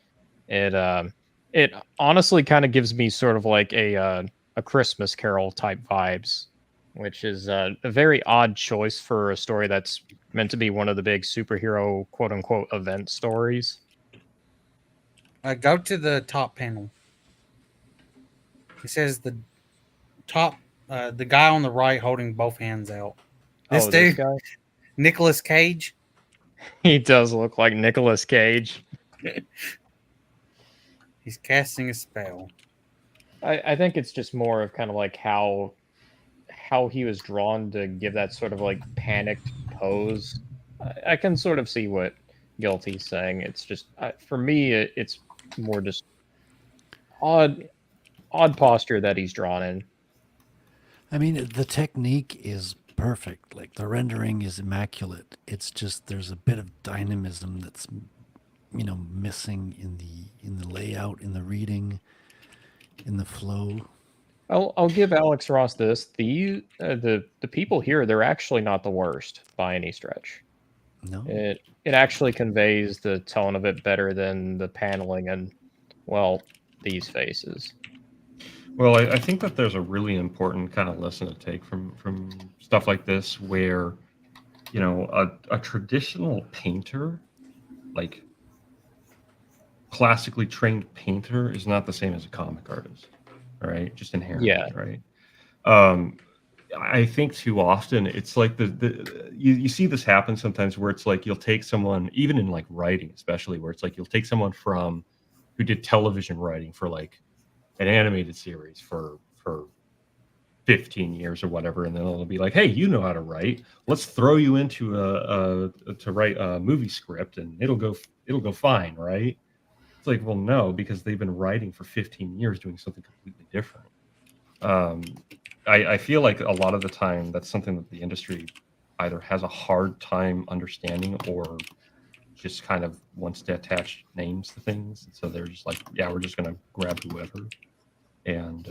It honestly kind of gives me sort of like a Christmas Carol type vibes, which is a very odd choice for a story that's meant to be one of the big superhero quote unquote event stories. Go to the top panel. He says the top, the guy on the right holding both hands out. This This dude, guy? Nicolas Cage. He does look like Nicolas Cage. He's casting a spell. I think it's just more of kind of like how he was drawn to give that sort of like panicked pose. I can sort of see what Guilty's saying. It's just for me, it's more just odd posture that he's drawn in. I mean, the technique is perfect. Like the rendering is immaculate. It's just there's a bit of dynamism that's missing in the layout, in the reading, in the flow. I'll give Alex Ross this. The people here, they're actually not the worst by any stretch. No. It actually conveys the tone of it better than the paneling and, well, these faces. Well, I think that there's a really important kind of lesson to take from stuff like this, where a traditional painter, like classically trained painter, is not the same as a comic artist, right? Just inherently, Yeah. right? I think too often it's like you see this happen sometimes where it's like you'll take someone, even in like writing especially, where it's like you'll take someone who did television writing for like an animated series for 15 years or whatever, and then it'll be like, hey, you know how to write, let's throw you into to write a movie script and it'll go fine, right? It's like, well, no, because they've been writing for 15 years doing something completely different. I feel like a lot of the time that's something that the industry either has a hard time understanding or just kind of wants to attach names to things. So they're just like, yeah, we're just going to grab whoever. And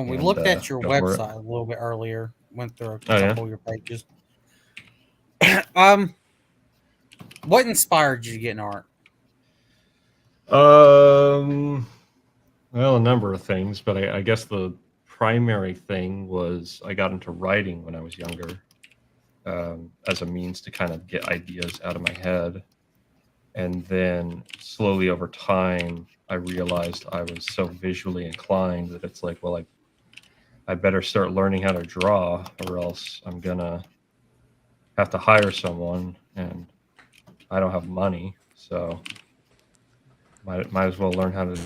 we looked at your go for it. website a little bit earlier. Went through a Oh, yeah? couple of your pages. What inspired you to get in art? Well, a number of things, but I guess the primary thing was I got into writing when I was younger, as a means to kind of get ideas out of my head. And then slowly over time, I realized I was so visually inclined that it's like, well, I better start learning how to draw, or else I'm gonna have to hire someone, and I don't have money, so might as well learn how to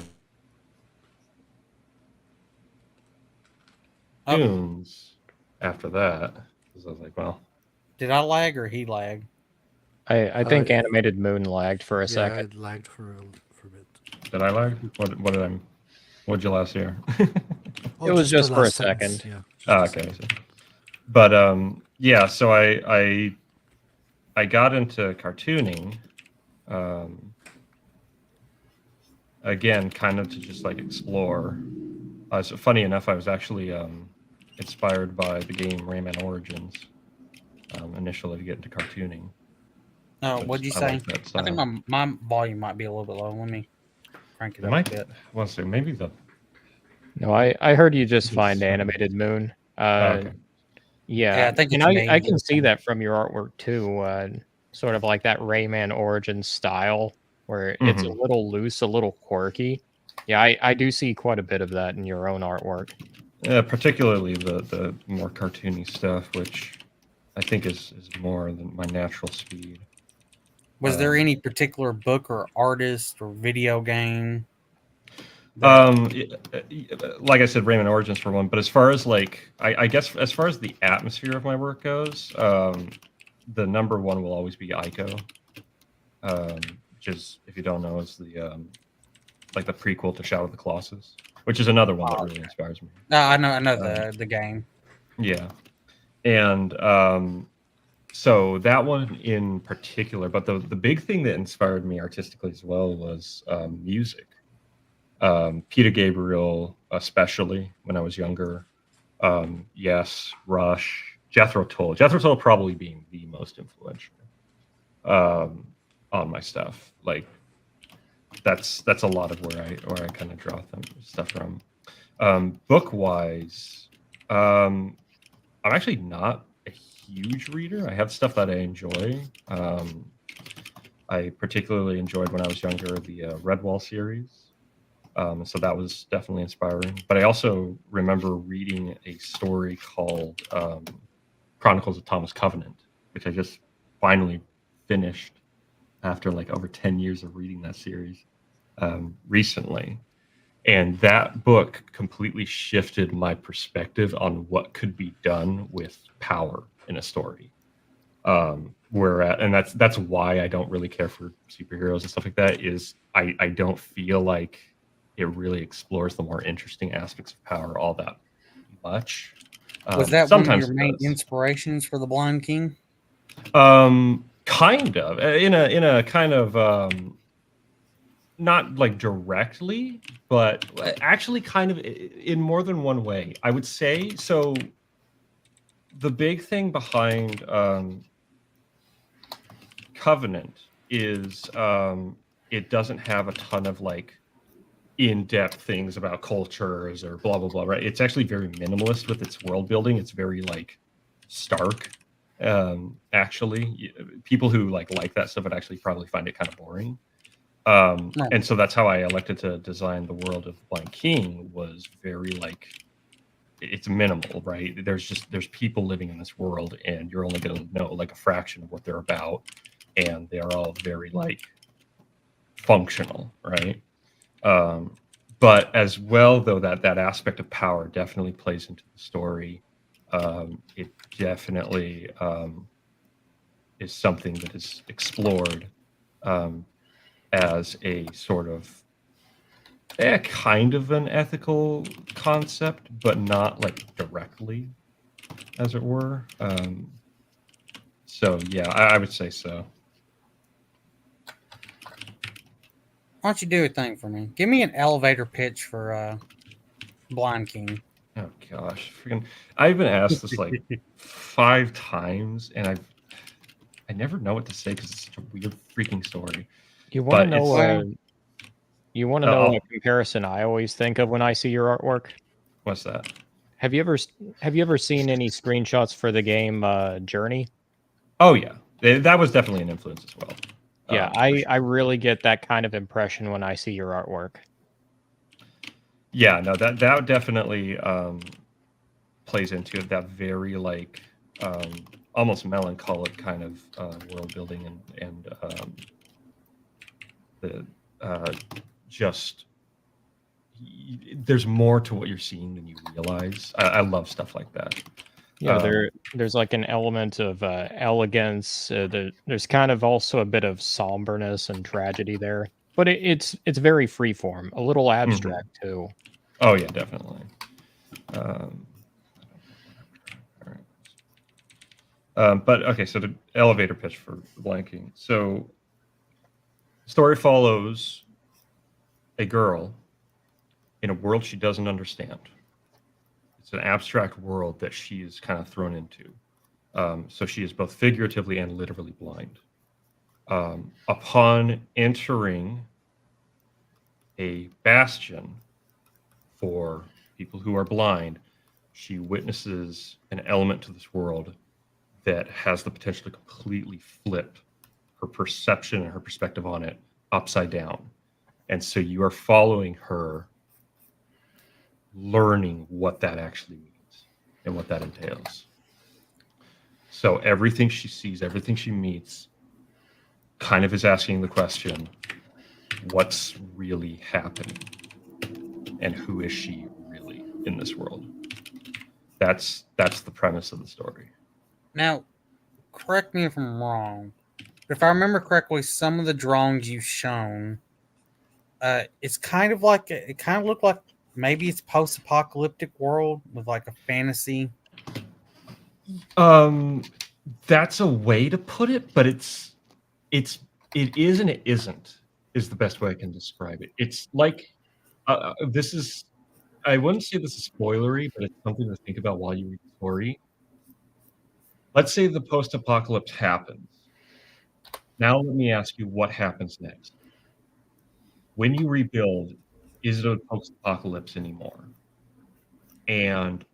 Oh, tunes after that. Because I was like, well, did I lag or he lag? I think Animated Moon lagged for a Yeah, second. it lagged for a bit. did I lag? What'd you last hear? It was the just for a last sentence, second. Yeah. Ah, okay. But yeah, so I got into cartooning, again, kind of to just like explore. So funny enough, I was actually inspired by the game Rayman Origins initially to get into cartooning. Oh, So what'd you I say? like that I think style. my volume might be a little bit low. Let me crank it It up might a bit. let's see, maybe the No, I heard you just It's find fine. Animated Moon. okay. Yeah, I think and it's I me. can see that from your artwork too. Sort of like that Rayman Origins style, where it's a Mhm. little loose, a little quirky. Yeah, I do see quite a bit of that in your own artwork. Particularly the more cartoony stuff, which I think is more than my natural speed. Was there any particular book or artist or video game? that- Like I said, Rayman Origins for one. But as far as like, I guess as far as the atmosphere of my work goes, the number one will always be Ico. Which is, if you don't know, is the like the prequel to Shadow of the Colossus, which is another one that really inspires me. No, I know the game. Yeah, and so that one in particular, but the big thing that inspired me artistically as well was music. Peter Gabriel, especially when I was younger. Yes, Rush, Jethro Tull. Jethro Tull probably being the most influential on my stuff. Like that's a lot of where I kind of draw stuff from. Book wise, I'm actually not a huge reader. I have stuff that I enjoy. I particularly enjoyed when I was younger the Redwall series. So that was definitely inspiring. But I also remember reading a story called Chronicles of Thomas Covenant, which I just finally finished after like over 10 years of reading that series recently. And that book completely shifted my perspective on what could be done with power in a story. And that's why I don't really care for superheroes and stuff like that, is I don't feel like it really explores the more interesting aspects of power all that much. Was that one of sometimes your it main does. inspirations for the Blind King? Kind of in a kind of not like directly, but actually kind of in more than one way, I would say. So the big thing behind Covenant is it doesn't have a ton of like in-depth things about cultures or blah blah blah, right? It's actually very minimalist with its world building. It's very like stark. Actually, people who like that stuff would actually probably find it kind of boring. And so that's how I elected to design the world of Blind King. Was very like, it's minimal, right? There's people living in this world, and you're only going to know like a fraction of what they're about, and they are all very like functional, right? But as well, though, that aspect of power definitely plays into the story. It definitely is something that is explored as a sort of kind of an ethical concept, but not like directly, as it were. So yeah, I would say so. Why don't you do a thing for me? Give me an elevator pitch for Blind King. Oh gosh, freaking! I've been asked this like 5 times, and I never know what to say because it's such a weird freaking story. You want to But it's- know? You want to know what comparison I always think of when I see your artwork? What's that? Have you ever seen any screenshots for the game Journey? Oh yeah, that was definitely an influence as well. Yeah, for I sure. really get that kind of impression when I see your artwork. Yeah, no, that definitely plays into it. That very like almost melancholic kind of world building and the just there's more to what you're seeing than you realize. I love stuff like that. Yeah, there's like an element of elegance. There's kind of also a bit of somberness and tragedy there, but it's very freeform, a little abstract too. Oh yeah, definitely. All right. But okay, so the elevator pitch for blanking. So, story follows a girl in a world she doesn't understand. It's an abstract world that she is kind of thrown into. So she is both figuratively and literally blind. Upon entering a bastion for people who are blind, she witnesses an element to this world that has the potential to completely flip her perception and her perspective on it upside down. And so you are following her, learning what that actually means and what that entails. So everything she sees, everything she meets, kind of is asking the question, what's really happening? And who is she really in this world? That's the premise of the story. Now, correct me if I'm wrong. If I remember correctly, some of the drawings you've shown, it's kind of like it kind of looked like maybe it's post-apocalyptic world with like a fantasy. That's a way to put it, but it is and it isn't is the best way I can describe it. It's like this is I wouldn't say this is spoilery, but it's something to think about while you read the story. Let's say the post-apocalypse happens. Now let me ask you what happens next. When you rebuild, is it a post-apocalypse anymore? And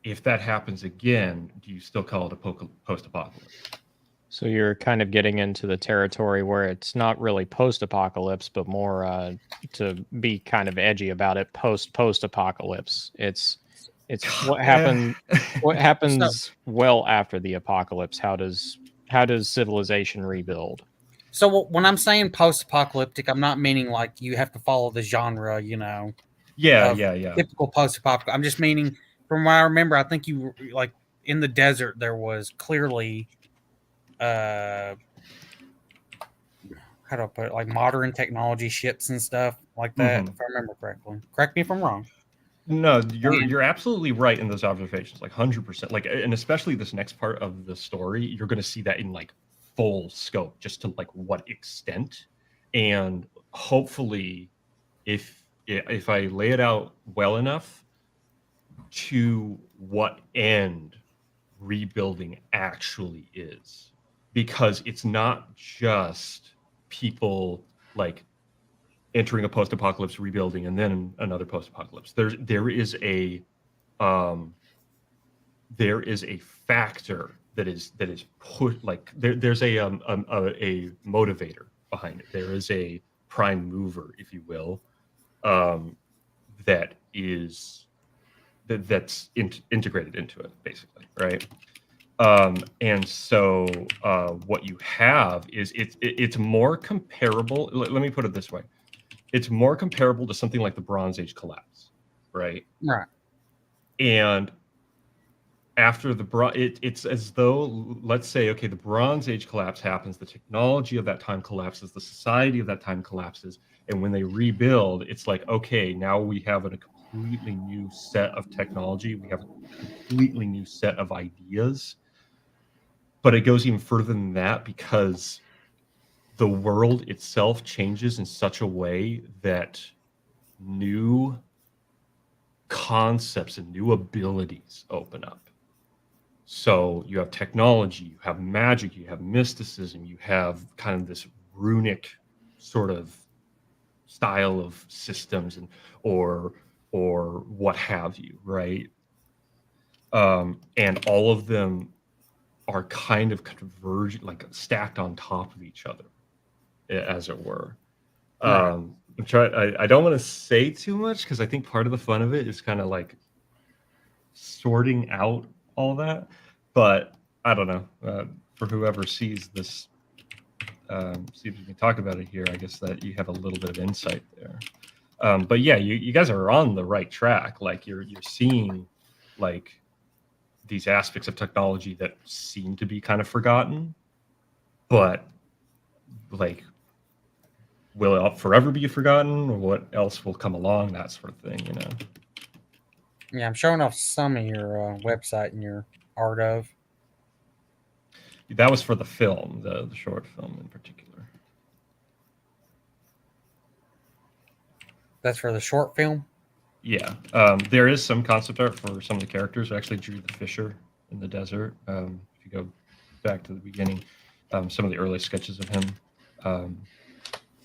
if that happens again, do you still call it a post-apocalypse? So you're kind of getting into the territory where it's not really post-apocalypse, but more to be kind of edgy about it, post-apocalypse. It's what happens well after the apocalypse. How does civilization rebuild? So when I'm saying post-apocalyptic, I'm not meaning like you have to follow the genre, Yeah. typical post-apocalyptic. I'm just meaning from what I remember, I think you like in the desert there was clearly how do I put it, like modern technology ships and stuff like that, if I remember correctly. Correct me if I'm wrong. No, you're absolutely right in those observations, like 100%. Like, and especially this next part of the story, you're going to see that in like full scope, just to like what extent, and hopefully, if I lay it out well enough, to what end rebuilding actually is, because it's not just people like entering a post-apocalypse, rebuilding, and then another post-apocalypse. There is a factor that is put, like there's a motivator behind it. There is a prime mover, if you will, that's integrated into it, basically, right? And so what you have is it's more comparable. Let me put it this way: it's more comparable to something like the Bronze Age collapse, right? Right. And after it's as though, let's say, okay, the Bronze Age collapse happens, the technology of that time collapses, the society of that time collapses, and when they rebuild, it's like, okay, now we have a completely new set of technology, we have a completely new set of ideas. But it goes even further than that, because the world itself changes in such a way that new concepts and new abilities open up. So you have technology, you have magic, you have mysticism, you have kind of this runic sort of style of systems or what have you, right? and all of them are kind of converged, like stacked on top of each other, as it were. Right. I don't want to say too much because I think part of the fun of it is kind of like sorting out all that. But I don't know. For whoever sees this, see if we can talk about it here. I guess that you have a little bit of insight there. But yeah, you guys are on the right track. Like you're seeing like these aspects of technology that seem to be kind of forgotten, but like, will it forever be forgotten, or what else will come along? That sort of thing, you know. Yeah, I'm showing off some of your website and your art of. That was for the film, the short film in particular. That's for the short film. Yeah, there is some concept art for some of the characters. I actually drew the fisher in the desert. If you go back to the beginning, some of the early sketches of him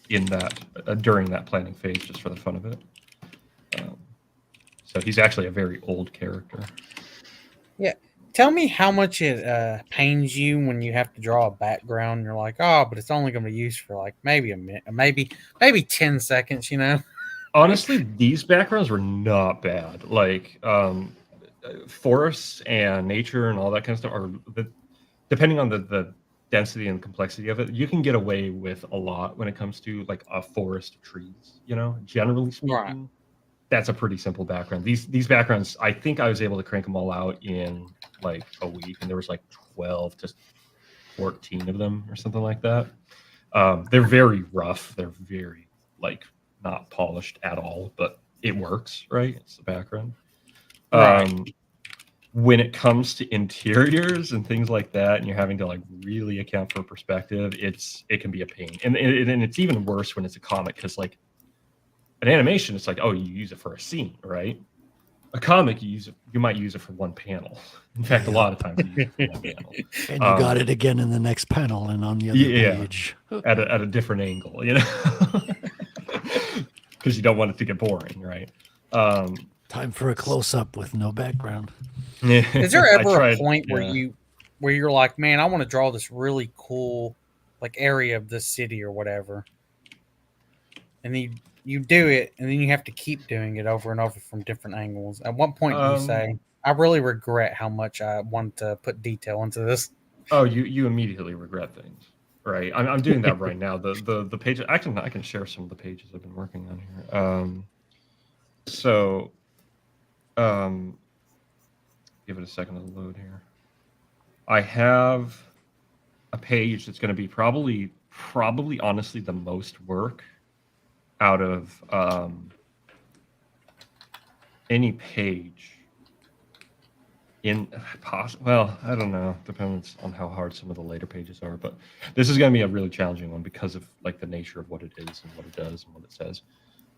in that during that planning phase, just for the fun of it. So he's actually a very old character. Yeah. Tell me how much it pains you when you have to draw a background. And you're like, oh, but it's only going to be used for like maybe a minute, maybe 10 seconds. You know. Honestly, these backgrounds were not bad. Like forests and nature and all that kind of stuff are, depending on the density and complexity of it, you can get away with a lot when it comes to like a forest of trees. You know, generally speaking, Right. That's a pretty simple background. These backgrounds, I think I was able to crank them all out in like a week, and there was like 12 to 14 of them or something like that. They're very rough. They're very like not polished at all, but it works, right? It's the background. Right. When it comes to interiors and things like that, and you're having to like really account for perspective, it can be a pain. And it's even worse when it's a comic, because like an animation, it's like, oh, you use it for a scene, right? A comic, you might use it for one panel. In fact, a lot of times you use it for one panel. And you got it again in the next panel and on the other page. at a different angle, you know, because you don't want it to get boring, right? Time for a close up with no background. Is there ever a point where you're like, man, I want to draw this really cool like area of this city or whatever, and then you do it, and then you have to keep doing it over and over from different angles? At what point do you say, I really regret how much I want to put detail into this? Oh, you immediately regret things, right? I'm doing that right now. The page, I can share some of the pages I've been working on here. Give it a second to load here. I have a page that's going to be probably honestly the most work out of any page in well, I don't know, depends on how hard some of the later pages are, but this is going to be a really challenging one because of like the nature of what it is and what it does and what it says.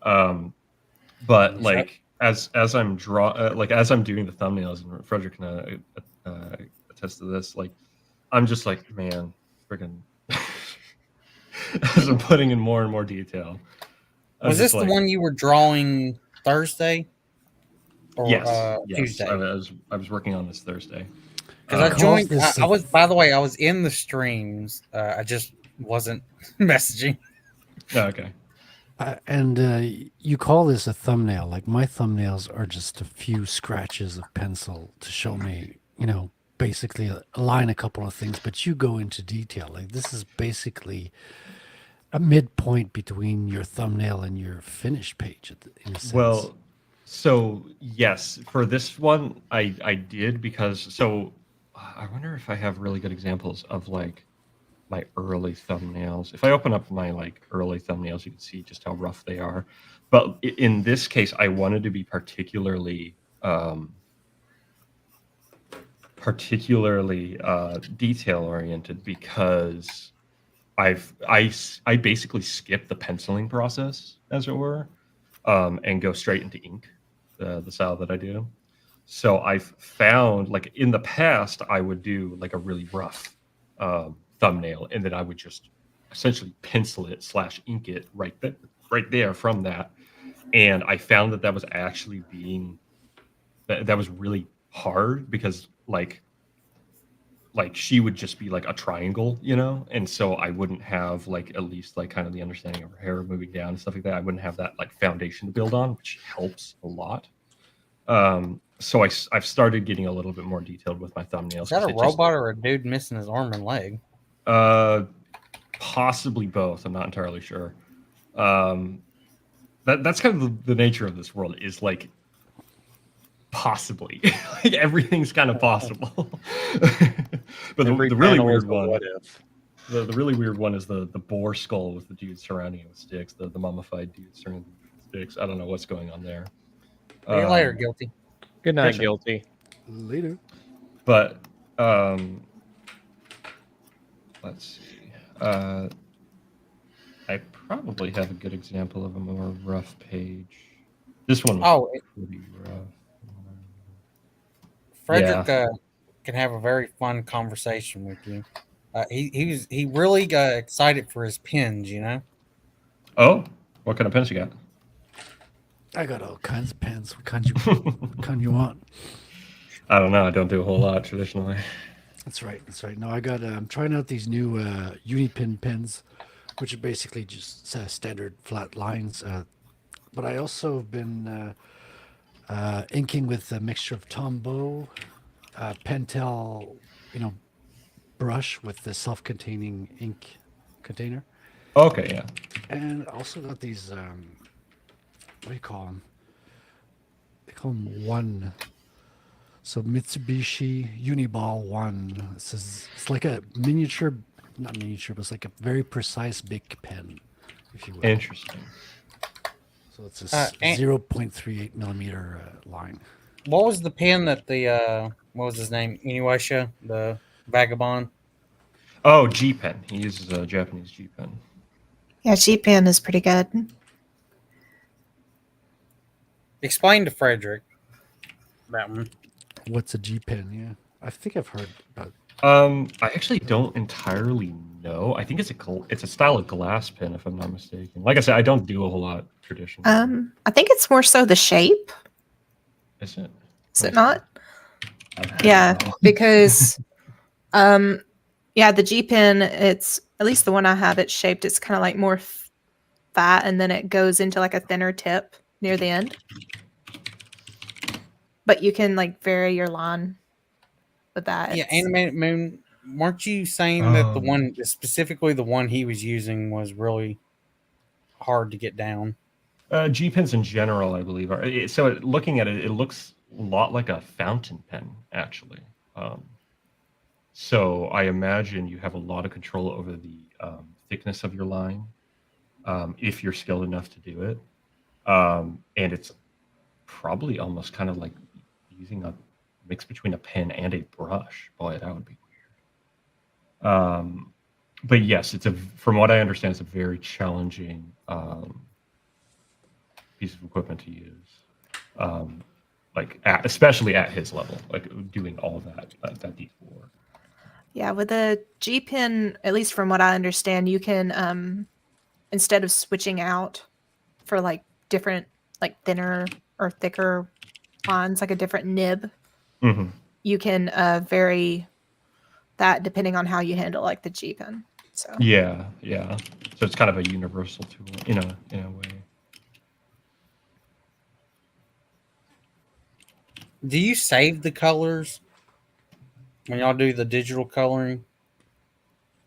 But like as I'm as I'm doing the thumbnails, and Frederick can attest to this, like I'm just like, man, freaking as I'm putting in more and more detail. Was this the one you were drawing Thursday? Or, yes. Tuesday? I was working on this Thursday. Because I joined. I was, by the way, I was in the streams. I just wasn't messaging. Oh, okay. And you call this a thumbnail. Like my thumbnails are just a few scratches of pencil to show me, you know, basically align a couple of things, but you go into detail. Like this is basically a midpoint between your thumbnail and your finished page in a sense. Well, so yes, for this one I did, because I wonder if I have really good examples of like my early thumbnails. If I open up my like early thumbnails, you can see just how rough they are. But in this case, I wanted to be particularly detail oriented, because I basically skip the penciling process, as it were, and go straight into ink, the style that I do. So I've found, like in the past, I would do like a really rough thumbnail, and then I would just essentially pencil it / ink it right there from that. And I found that was actually that was really hard because like she would just be like a triangle, you know, and so I wouldn't have like at least like kind of the understanding of her hair moving down and stuff like that. I wouldn't have that like foundation to build on, which helps a lot. So I've started getting a little bit more detailed with my thumbnails. Is that 'cause a it just- robot or a dude missing his arm and leg? Possibly both. I'm not entirely sure. That's kind of the nature of this world is like possibly like everything's kind of possible. But the really panel weird is a one, what if. the really weird one is the boar skull with the dude surrounding it with sticks, the mummified dude surrounding it with sticks. I don't know what's going on there. See you later, guilty. Good night, Gotcha. guilty. Later. But let's see. I probably have a good example of a more rough page. This one was Oh, pretty rough. Frederick can have a very fun conversation with you. He really got excited for his pins, you know. Oh, what kind of pens you got? I got all kinds of pens. What kind you want? I don't know. I don't do a whole lot traditionally. That's right. That's right. No, I got. I'm trying out these new Unipin pens, which are basically just standard flat lines. But I also have been inking with a mixture of Tombow, Pentel, brush with the self-containing ink container, Okay, yeah. and also got these. What do you call them? They call them One. So Mitsubishi Uniball One. It's like a miniature, not miniature, but it's like a very precise big pen, if you will. Interesting. So it's a and- 0.38 millimeter line. What was the pen that the what was his name? Inuyasha, the vagabond. Oh, G pen. He uses a Japanese G pen. Yeah, G-Pen is pretty good. Explain to Frederick that one. What's a G pen? Yeah, I think I've heard about. I actually don't entirely know. I think it's a style of glass pen, if I'm not mistaken. Like I said, I don't do a whole lot traditionally. I think it's more so the shape. Is it? Is Let me it not? I don't Yeah, know. because yeah, the G pen, it's at least the one I have, it's shaped, it's kind of like more fat, and then it goes into like a thinner tip near the end. But you can like vary your line with that. Yeah, It's- Animated Moon. Weren't you saying that the Um, one, specifically the one he was using, was really hard to get down? G pens in general, I believe, are looking at it, it looks a lot like a fountain pen, actually. So I imagine you have a lot of control over the thickness of your line, if you're skilled enough to do it. And it's probably almost kind of like using a mix between a pen and a brush. Boy, that would be weird. But yes, from what I understand, it's a very challenging piece of equipment to use. Especially at his level, like doing all that deep work. Yeah, with the G pen, at least from what I understand, you can instead of switching out for like different, like thinner or thicker lines, like a different nib, Hmm. you can vary that depending on how you handle like the G pen. So Yeah. So it's kind of a universal tool in a way. Do you save the colors when y'all do the digital coloring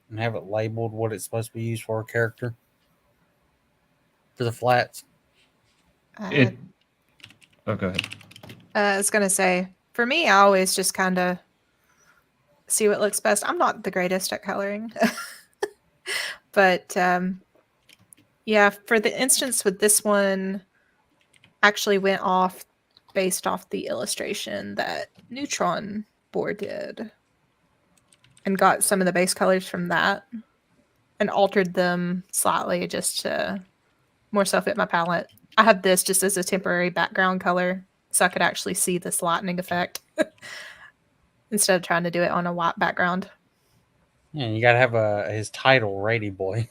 and have it labeled what it's supposed to be used for a character for the flats? uh, Oh, go ahead. I was gonna say, for me, I always just kind of see what looks best. I'm not the greatest at coloring, but yeah, for the instance with this one, actually went off based off the illustration that Neutron Board did, and got some of the base colors from that, and altered them slightly just to more so fit my palette. I have this just as a temporary background color so I could actually see this lightning effect instead of trying to do it on a white background. Yeah, you gotta have his title, Rady Boy.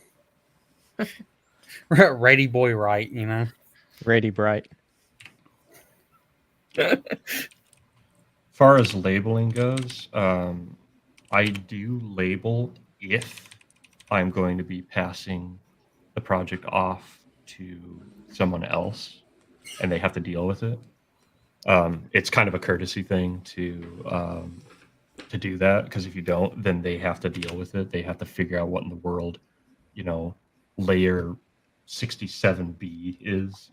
Rady Boy Wright, you know. Rady Bright. far as labeling goes, I do label if I'm going to be passing the project off to someone else and they have to deal with it. It's kind of a courtesy thing to do that, because if you don't, then they have to deal with it. They have to figure out what in the world, layer 67B is,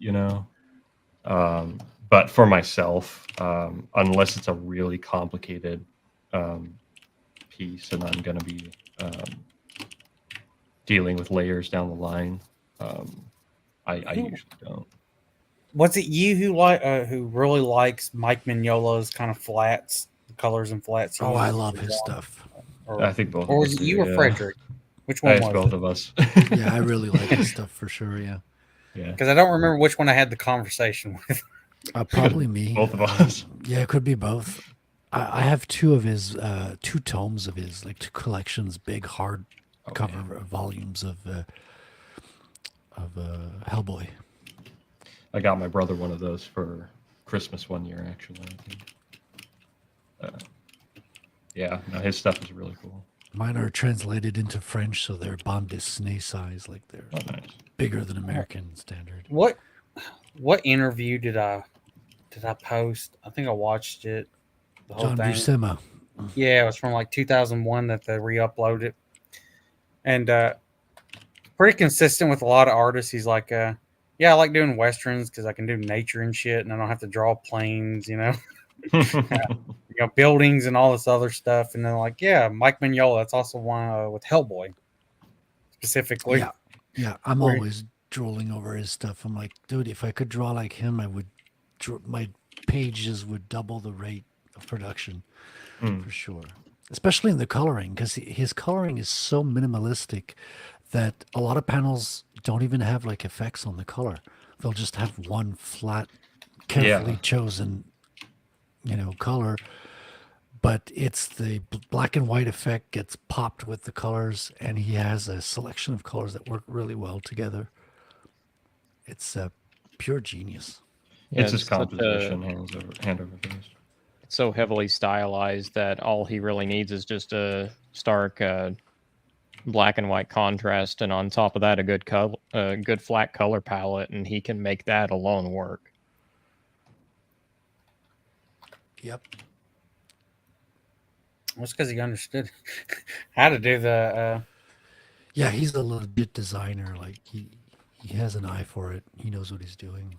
But for myself, unless it's a really complicated piece and I'm going to be dealing with layers down the line, I usually don't. Was it you who really likes Mike Mignola's kind of flats, colors and flats? he Oh, I uses love for his drawing? stuff. Or, I think both. or of was us it you do, or Frederick? Which one It's was both it? of us. Yeah, I really like his stuff for sure. Yeah, Yeah. Because I don't remember which one I had the conversation with. probably me. Both of us. Yeah, it could be both. I have two of his, 2 tomes of his, like 2 collections, big hard cover volumes of Hellboy. I got my brother one of those for Christmas one year, actually. Yeah, no, his stuff is really cool. Mine are translated into French, so they're bande dessinée size, like they're Oh, nice. bigger than American standard. What interview did I post? I think I watched it. The whole John thing. Buscema. Yeah, it was from like 2001 that they re-uploaded it, and pretty consistent with a lot of artists. He's like, yeah, I like doing westerns because I can do nature and shit, and I don't have to draw planes, buildings and all this other stuff. And then like, yeah, Mike Mignola, that's also one with Hellboy specifically. Yeah, I'm Where- always drooling over his stuff. I'm like, dude, if I could draw like him, I would. My pages would double the rate of production for sure. Especially in the coloring, because his coloring is so minimalistic that a lot of panels don't even have like effects on the color. They'll just have one flat, carefully chosen, color. But it's the black and white effect gets popped with the colors, and he has a selection of colors that work really well together. It's pure genius. Yeah, It's his such a- composition, hand over fist. It's so heavily stylized that all he really needs is just a stark black and white contrast, and on top of that, a good flat color palette, and he can make that alone work. Yep. That's because he understood how to do the. Yeah, he's a legit designer. Like he has an eye for it. He knows what he's doing.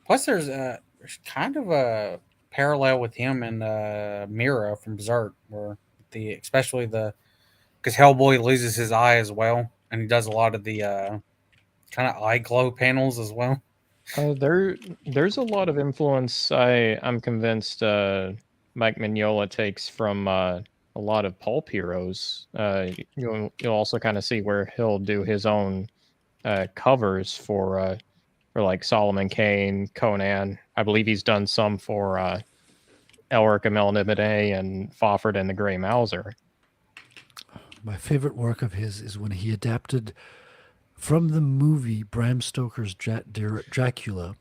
Plus, there's kind of a parallel with him and Mira from Berserk, where especially because Hellboy loses his eye as well, and he does a lot of the kind of eye glow panels as well. There's a lot of influence. I'm convinced Mike Mignola takes from a lot of pulp heroes. You'll also kind of see where he'll do his own covers for like Solomon Kane, Conan. I believe he's done some for Elric and Melnibide and Fafhrd and the Grey Mouser. My favorite work of his is when he adapted from the movie Bram Stoker's Dracula.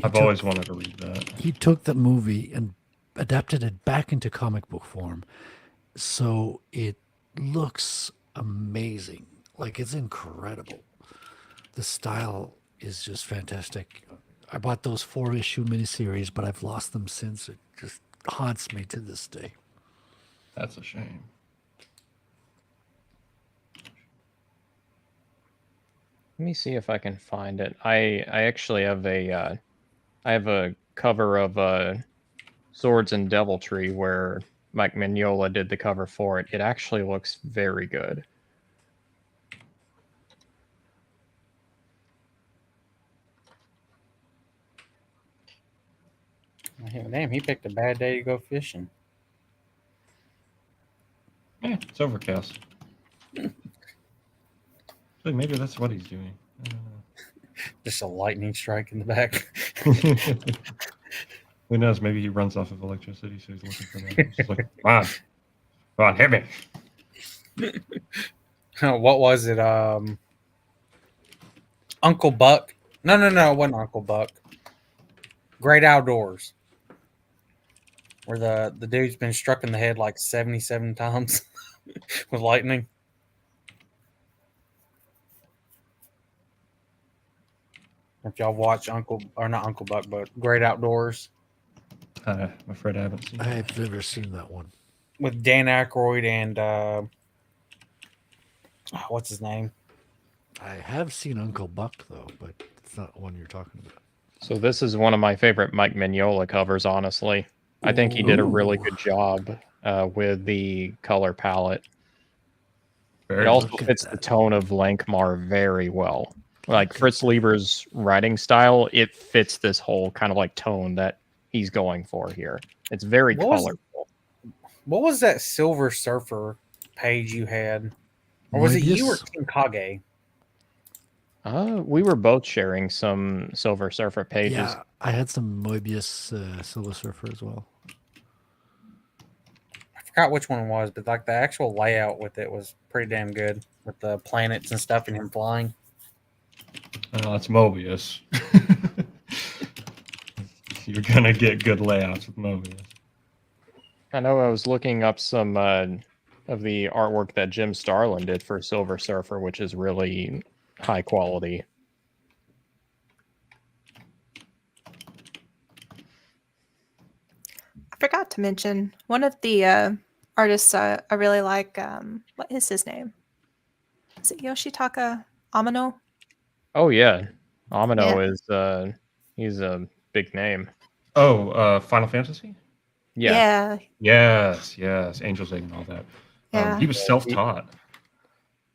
I've always wanted to read that. He took the movie and adapted it back into comic book form. So it looks amazing. Like, it's incredible. The style is just fantastic. I bought those 4-issue miniseries, but I've lost them since. It just haunts me to this day. That's a shame. Let me see if I can find it. I actually have a cover of Swords and Deviltry where Mike Mignola did the cover for it. It actually looks very good. Damn, he picked a bad day to go fishing. It's overcast. So maybe that's what he's doing. I don't Just a lightning strike in the back. know. Who knows? Maybe he runs off of electricity, so he's looking for that. He's like, come on, hit me. What was it? Uncle Buck? No, it wasn't Uncle Buck. Great Outdoors. where the dude's been struck in the head like 77 times with lightning. If y'all watch not Uncle Buck, but Great Outdoors I'm afraid I haven't seen that. I've never seen that one. with Dan Aykroyd and what's his name? I have seen Uncle Buck though, but it's not the one you're talking about. So this is one of my favorite Mike Mignola covers, honestly. I think he did a really Ooh. good job with the color palette. Very It also Look at fits the that. tone of Lankmar very well. Like Fritz Lieber's writing style, it fits this whole kind of like tone that he's going for here. It's very What was- colorful. What was that Silver Surfer page you had? Or was it you or Moebius? Team Kage? We were both sharing some Silver Surfer pages. Yeah, I had some Moebius Silver Surfer as well. I forgot which one it was, but like the actual layout with it was pretty damn good with the planets and stuff and him flying. It's Mobius. You're gonna get good layouts with Mobius. I know I was looking up some of the artwork that Jim Starlin did for Silver Surfer, which is really high quality. I forgot to mention one of the artists I really like. What is his name? Is it Yoshitaka Amano? Oh yeah, Amino Yeah. is he's a big name. Oh, Final Fantasy? Yeah, Yes. Angel's Egg and all that. Yeah. He was self-taught.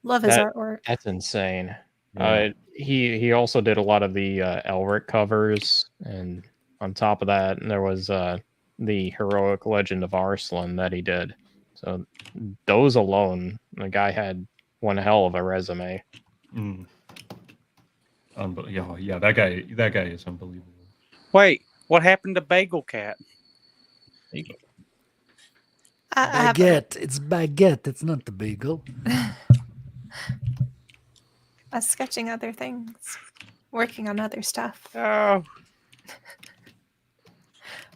Love his That- artwork. that's insane. Yeah. He also did a lot of the Elric covers, and on top of that, there was the Heroic Legend of Arslan that he did. So those alone, the guy had one hell of a resume. Mm. Yeah, that guy is unbelievable. Wait, what happened to Bagel Cat? I have Baguette. It's baguette. It's not the bagel. sketching other things, working on other stuff. Oh,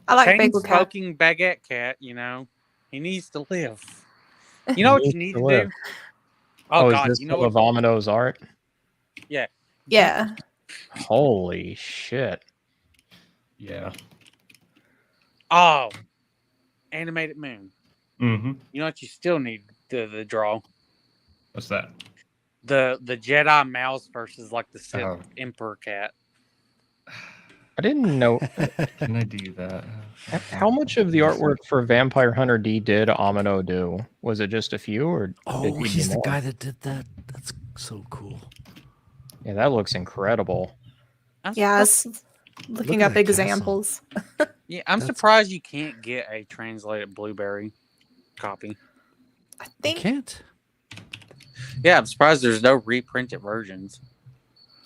I like chain Bagel Cat. smoking Baguette Cat. You know, he needs to live. You know what you need to do? Oh, God, is this you know full what? of Amino's art? Yeah. Holy shit. Yeah. Oh, Animated Moon. Mm-hmm. You know what you still need to draw? What's that? The Jedi mouse versus like the Sith Oh. Emperor cat. I didn't know Can I do that? how much of the artwork for Vampire Hunter D did Amino do. Was it just a few, or did Oh, he do he's the more? guy that did that. That's so cool. Yeah, that looks incredible. Yeah. I was looking at up that castle. examples. Yeah, I'm That's- surprised you can't get a translated Blueberry copy. I You think can't. Yeah, I'm surprised there's no reprinted versions.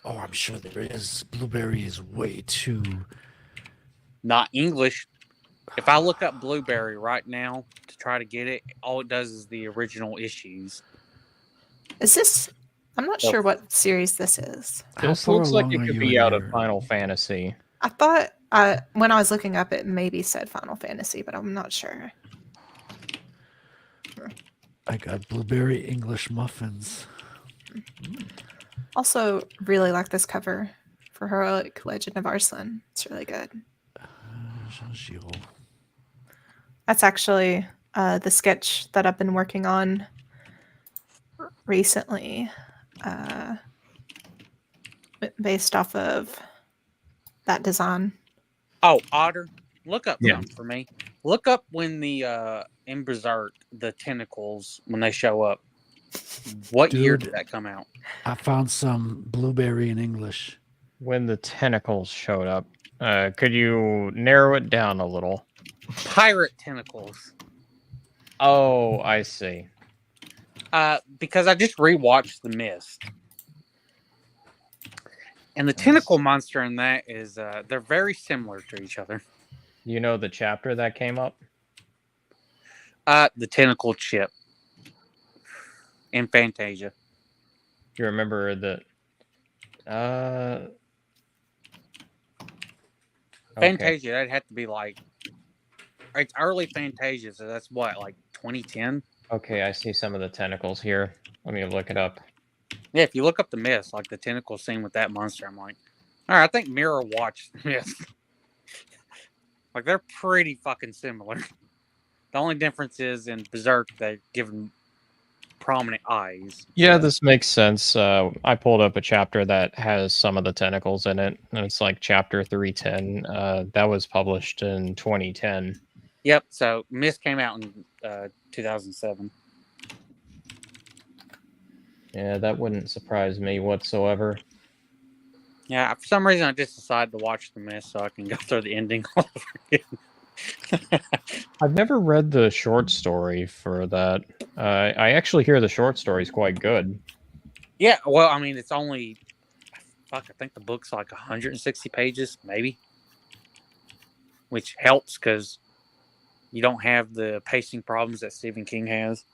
Oh, I'm sure there is. Blueberry is way too. Not English. If I look up Blueberry right now to try to get it, all it does is the original issues. is this. I'm not Oh. sure what series this is. How This far looks like along it are could you be in out of your- Final Fantasy. I thought when I was looking up, it maybe said Final Fantasy, but I'm not sure. I got blueberry English muffins. Also, really like this cover for Heroic Legend of Arslan. It's really good. Jean-Giraud. That's actually the sketch that I've been working on recently, based off of that design. Oh, Otter, look up Yeah. something for me. Look up when the in Berserk, the tentacles, when they show up. What year Dude. did that come out? I found some blueberry in English. When the tentacles showed up, could you narrow it down a little? Pirate tentacles. Oh, I see. Because I just rewatched The Mist. And the tentacle monster in that is they're very similar to each other. You know the chapter that came up? The tentacle chip in Fantasia. You remember the okay. Fantasia, that'd have to be like It's early Fantasia, so that's what, like 2010. Okay, I see some of the tentacles here. Let me look it up. Yeah, if you look up the Mist, like the tentacle scene with that monster, I'm like, all right, I think Mira watched the Mist. Like they're pretty fucking similar. The only difference is in Berserk they give them prominent eyes. Yeah, this makes sense. I pulled up a chapter that has some of the tentacles in it, and it's like chapter 310. That was published in 2010. Yep. So Mist came out in 2007. Yeah, that wouldn't surprise me whatsoever. Yeah, for some reason I just decided to watch the Mist so I can go through the ending all over again. I've never read the short story for that. I actually hear the short story is quite good. Yeah, well, I mean, it's only I think the book's like 160 pages, maybe, which helps because you don't have the pacing problems that Stephen King has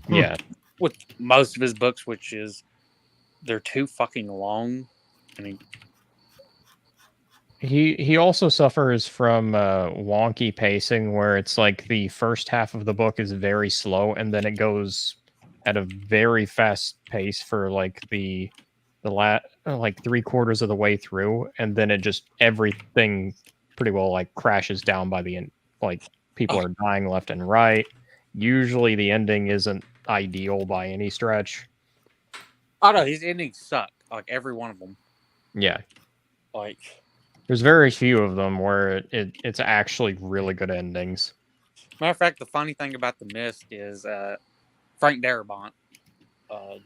Yeah. with most of his books, which is they're too fucking long. I mean, He also suffers from wonky pacing, where it's like the first half of the book is very slow, and then it goes at a very fast pace for like the like 3/4 of the way through, and then it just everything pretty well like crashes down by the end. Like people are dying left and right. Usually the ending isn't ideal by any stretch. oh no, his endings suck. Like every one of them. Yeah. Like, There's very few of them where it's actually really good endings. matter of fact, the funny thing about the Mist is Frank Darabont,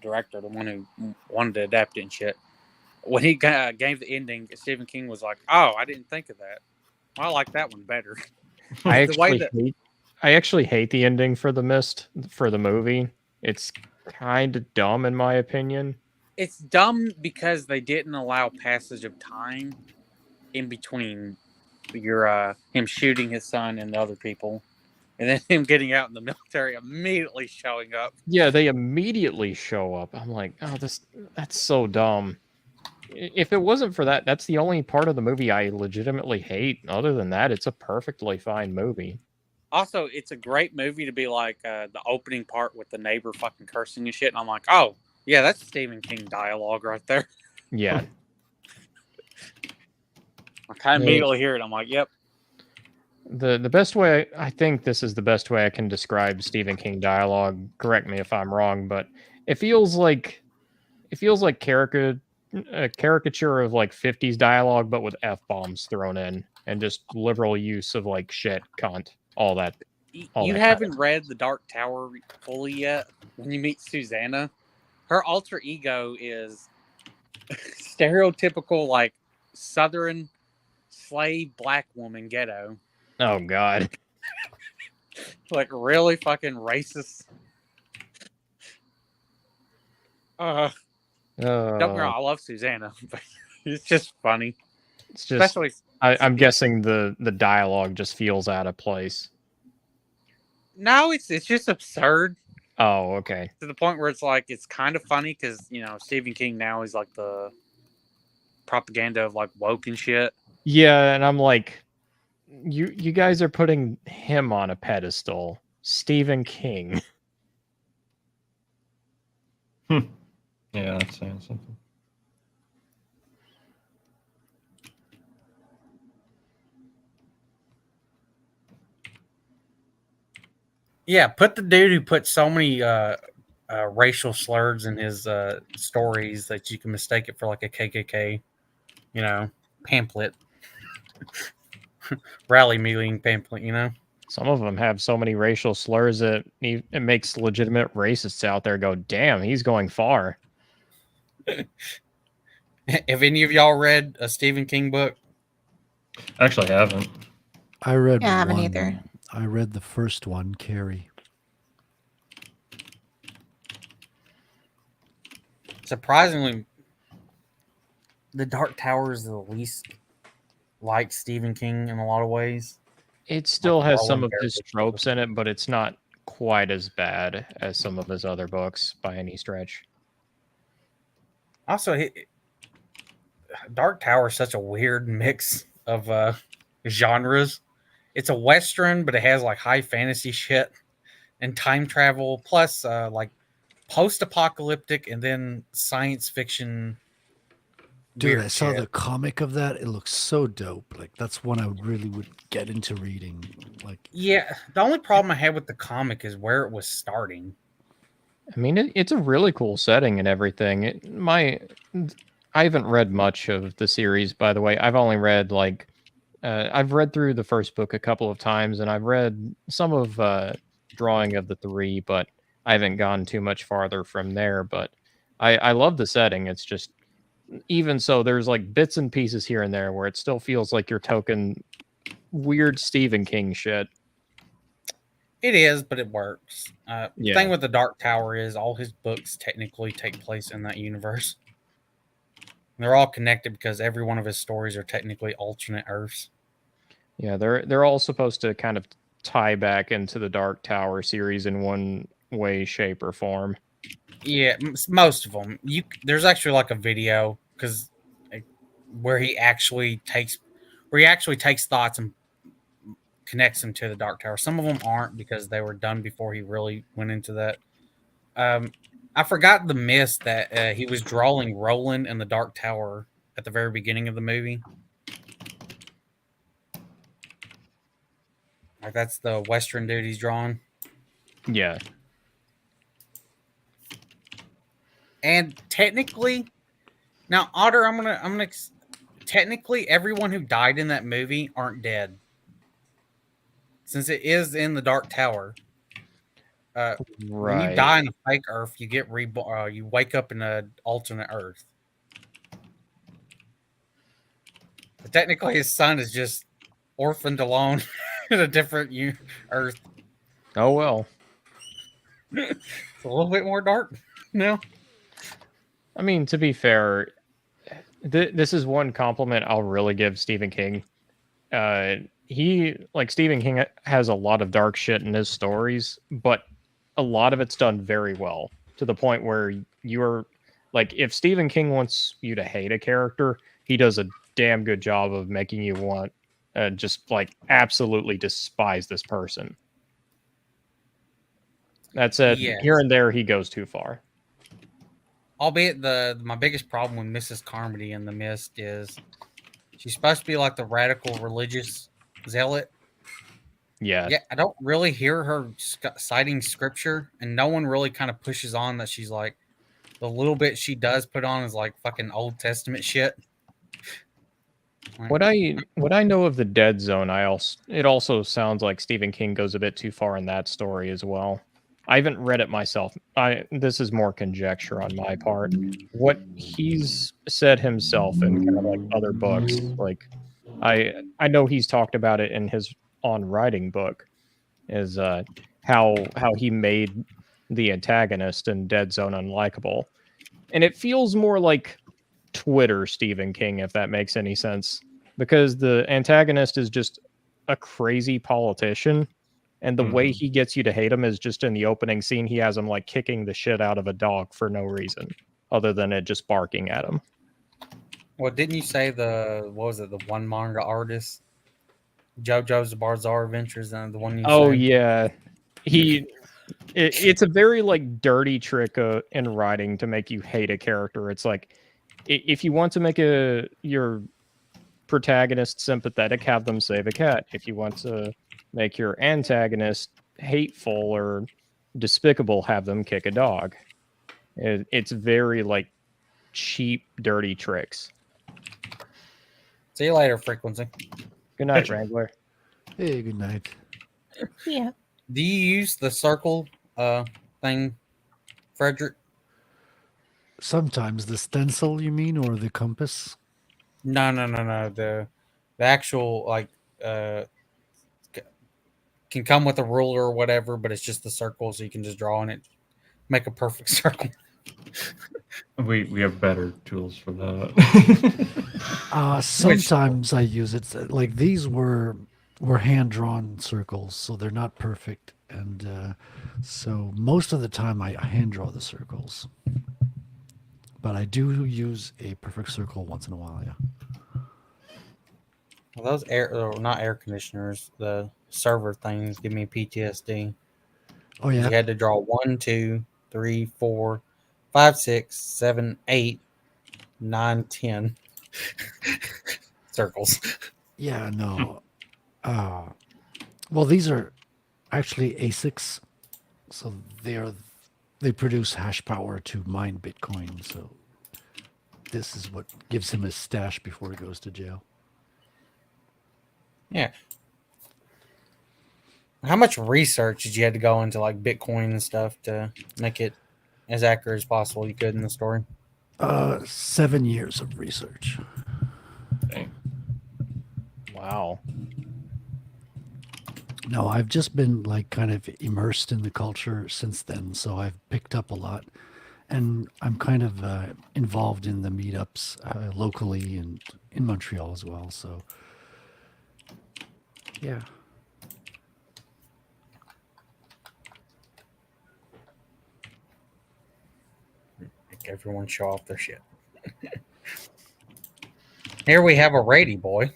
director, the one who wanted to adapt it and shit. When he gave the ending, Stephen King was like, "Oh, I didn't think of that. Well, I like that one better." I The way actually hate the ending for The Mist for the movie. It's kind of dumb in my opinion. It's dumb because they didn't allow passage of time in between your him shooting his son and the other people, and then him getting out in the military, immediately showing up. Yeah, they immediately show up. I'm like, oh, that's so dumb. If it wasn't for that, that's the only part of the movie I legitimately hate. Other than that, it's a perfectly fine movie. Also, it's a great movie to be like the opening part with the neighbor fucking cursing and shit. And I'm like, oh, yeah, that's Stephen King dialogue right there. Yeah. I kind of immediately hear it. I'm like, yep. The best way, I think this is the best way I can describe Stephen King dialogue. Correct me if I'm wrong, but it feels like a caricature of like 50s dialogue, but with F-bombs thrown in and just liberal use of like shit, cunt, all that. You haven't read The Dark Tower fully yet. When you meet Susanna, her alter ego is stereotypical like Southern slave black woman ghetto. Oh God. Like really fucking racist. Don't get me wrong, I love Susanna, but it's just funny. It's just, Especially I'm guessing the dialogue just feels out of place. no, it's just absurd Oh, okay. to the point where it's like it's kind of funny because Stephen King now is like the propaganda of like woke and shit. Yeah, and I'm like, you guys are putting him on a pedestal, Stephen King. Yeah, that's saying something. Yeah, put the dude who put so many racial slurs in his stories that you can mistake it for like a KKK, pamphlet, rally meeting pamphlet, Some of them have so many racial slurs that it makes legitimate racists out there go, damn, he's going far. Have any of y'all read a Stephen King book? Actually, I haven't. I read Yeah, I haven't one. either. I read the first one, Carrie. Surprisingly, The Dark Tower is the least like Stephen King in a lot of ways. It still Like has Roland some of Barrett. his tropes in it, but it's not quite as bad as some of his other books by any stretch. Also, Dark Tower is such a weird mix of genres. it's a Western, but it has like high fantasy shit and time travel, plus like post-apocalyptic and then science fiction. Dude, weird I saw shit. the comic of that. It looks so dope. Like that's one I really would get into reading. Like, Yeah, the only problem I had with the comic is where it was starting. I mean, it's a really cool setting and everything. I haven't read much of the series, by the way. I've only read like I've read through the first book a couple of times, and I've read some of Drawing of the Three, but I haven't gone too much farther from there. But I love the setting. It's just even so, there's like bits and pieces here and there where it still feels like you're token weird Stephen King shit. It is, but it works. The Yeah. thing with the Dark Tower is all his books technically take place in that universe. They're all connected because every one of his stories are technically alternate Earths. Yeah, they're all supposed to kind of tie back into the Dark Tower series in one way, shape, or form. Yeah, most of them. There's actually like a video because where he actually takes thoughts and connects them to the Dark Tower. Some of them aren't because they were done before he really went into that. I forgot the mist that he was drawing Roland in the Dark Tower at the very beginning of the movie. Like that's the Western dude he's drawing. Yeah. And technically, now Otter, I'm gonna technically everyone who died in that movie aren't dead, since it is in the Dark Tower. When you die in a fake Earth, you get reborn. You wake up in an alternate Earth. But technically, his son is just orphaned alone in a different Earth. Oh well. It's a little bit more dark now. I mean, to be fair, this is one compliment I'll really give Stephen King. Stephen King has a lot of dark shit in his stories, but a lot of it's done very well to the point where you're like, if Stephen King wants you to hate a character, he does a damn good job of making you want just like absolutely despise this person. That said, here and there he goes too far. Albeit my biggest problem with Mrs. Carmody in The Mist is she's supposed to be like the radical religious zealot. Yeah. Yeah, I don't really hear her citing scripture, and no one really kind of pushes on that she's like the little bit she does put on is like fucking Old Testament shit. What I know of the Dead Zone, it also sounds like Stephen King goes a bit too far in that story as well. I haven't read it myself. This is more conjecture on my part. What he's said himself in kind of like other books, like I know he's talked about it in his On Writing book, is how he made the antagonist in Dead Zone unlikable, and it feels more like Twitter Stephen King, if that makes any sense, because the antagonist is just a crazy politician. And the way he gets you to hate him is just in the opening scene. He has him like kicking the shit out of a dog for no reason other than it just barking at him. Well, didn't you say the one manga artist, JoJo's Bizarre Adventures, and the one you said? Yeah. It's a very like dirty trick in writing to make you hate a character. It's like, if you want to make your protagonist sympathetic, have them save a cat. If you want to make your antagonist hateful or despicable, have them kick a dog. It's very like cheap, dirty tricks. See you later, Frequency. Good night, Wrangler. Hey, good night. Yeah. Do you use the circle thing, Frederick? Sometimes the stencil, you mean, or the compass? No. The actual like can come with a ruler or whatever, but it's just the circle, so you can just draw on it, make a perfect circle. We have better tools for that. Sometimes I use it. Like these were hand drawn circles, so they're not perfect, and so most of the time I hand draw the circles. But I do use a perfect circle once in a while. Yeah. Well, those not air conditioners, the server things give me PTSD. Oh You yeah. had to draw 1, 2, 3, 4, 5, 6, 7, 8, 9, 10 circles. Yeah, no. Well, these are actually ASICs, so they produce hash power to mine Bitcoin. So this is what gives him his stash before he goes to jail. Yeah. How much research did you have to go into like Bitcoin and stuff to make it as accurate as possible you could in the story? 7 years of research. Dang. Wow. No, I've just been like kind of immersed in the culture since then, so I've picked up a lot, and I'm kind of involved in the meetups locally and in Montreal as well. So, yeah. Make everyone show off their shit. Here we have a Rady boy.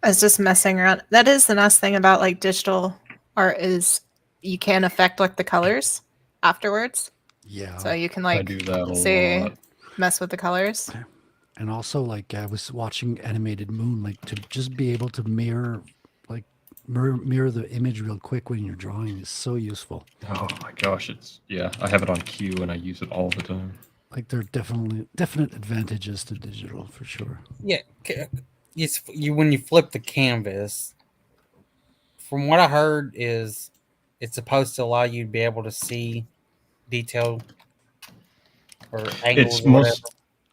I was just messing around. That is the nice thing about like digital art is you can affect like the colors afterwards. Yeah. So you can I like do that a see lot. mess with the colors. And also, like, I was watching Animated Moon, like, to just be able to mirror the image real quick when you're drawing is so useful. Oh my gosh, I have it on cue and I use it all the time. Like, there are definite advantages to digital for sure. Yeah, you when you flip the canvas. From what I heard, is it's supposed to allow you to be able to see detail or angles. It's or whatever.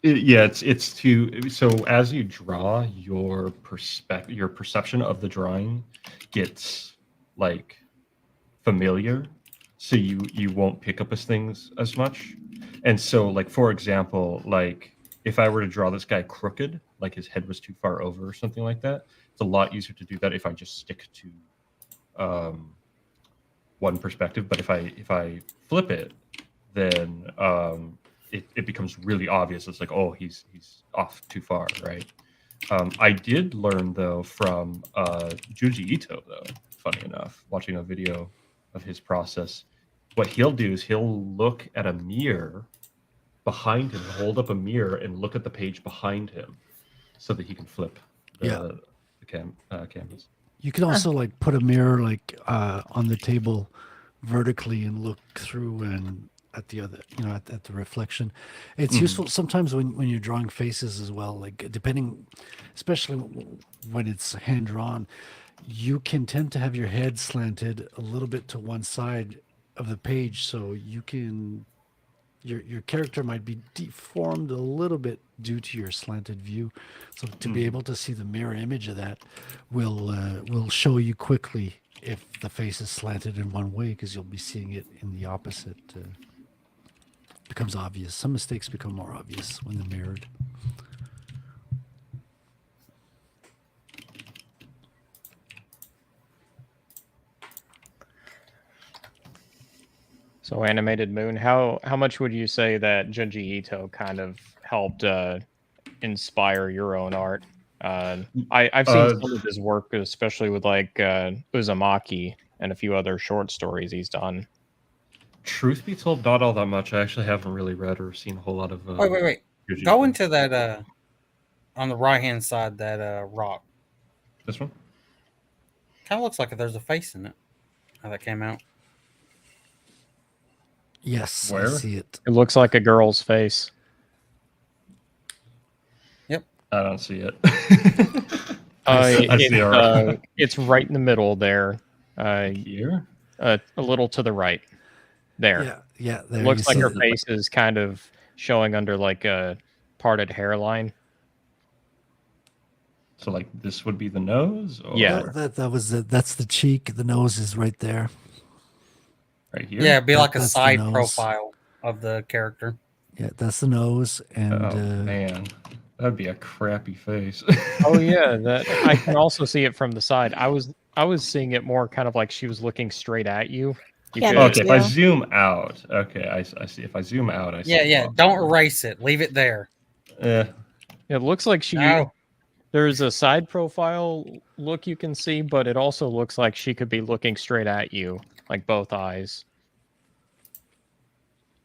it's to so as you draw, your perception of the drawing gets like familiar, so you won't pick up as things as much. And so, like, for example, like if I were to draw this guy crooked, like his head was too far over or something like that, it's a lot easier to do that if I just stick to one perspective. But if I flip it, then it becomes really obvious. It's like, oh, he's off too far, right? I did learn though from Junji Ito, though, funny enough, watching a video of his process. What he'll do is he'll look at a mirror behind him, hold up a mirror and look at the page behind him so that he can flip the canvas. You can also like put a mirror like on the table vertically and look through and at the other, at the reflection. It's useful sometimes when you're drawing faces as well, like depending, especially when it's hand drawn, you can tend to have your head slanted a little bit to one side of the page, so you can your character might be deformed a little bit due to your slanted view. So to be able to see the mirror image of that will show you quickly if the face is slanted in one way, because you'll be seeing it in the opposite. Becomes obvious. Some mistakes become more obvious when they're mirrored. So Animated Moon, how much would you say that Junji Ito kind of helped inspire your own art? I've seen some of his work, especially with like Uzumaki and a few other short stories he's done. Truth be told, not all that much. I actually haven't really read or seen a whole lot of. Wait. Junji Go Ito. into that on the right hand side, that rock. This one. Kind of looks like there's a face in it. How that came out. Yes, I Where? see it. It looks like a girl's face. I don't see it. It's right in the middle there. Here. A little to the right. There. Yeah. There. Looks you like see her it. face is kind of showing under like a parted hairline. So, like, this would be the nose? Or Yeah. That's the cheek. The nose is right there. right here? Yeah, it'd be like a That's the side nose. profile of the character. Yeah, that's the nose, and Oh, man. That'd be a crappy face. Oh yeah, that I can also see it from the side. I was seeing it more kind of like she was looking straight at you. You Yeah, could- me Okay, if I too. zoom out. Okay, I see. If I zoom out, I see. Yeah. Don't erase it. Leave it there. Eh, It looks like she. No. There's a side profile look you can see, but it also looks like she could be looking straight at you, like both eyes.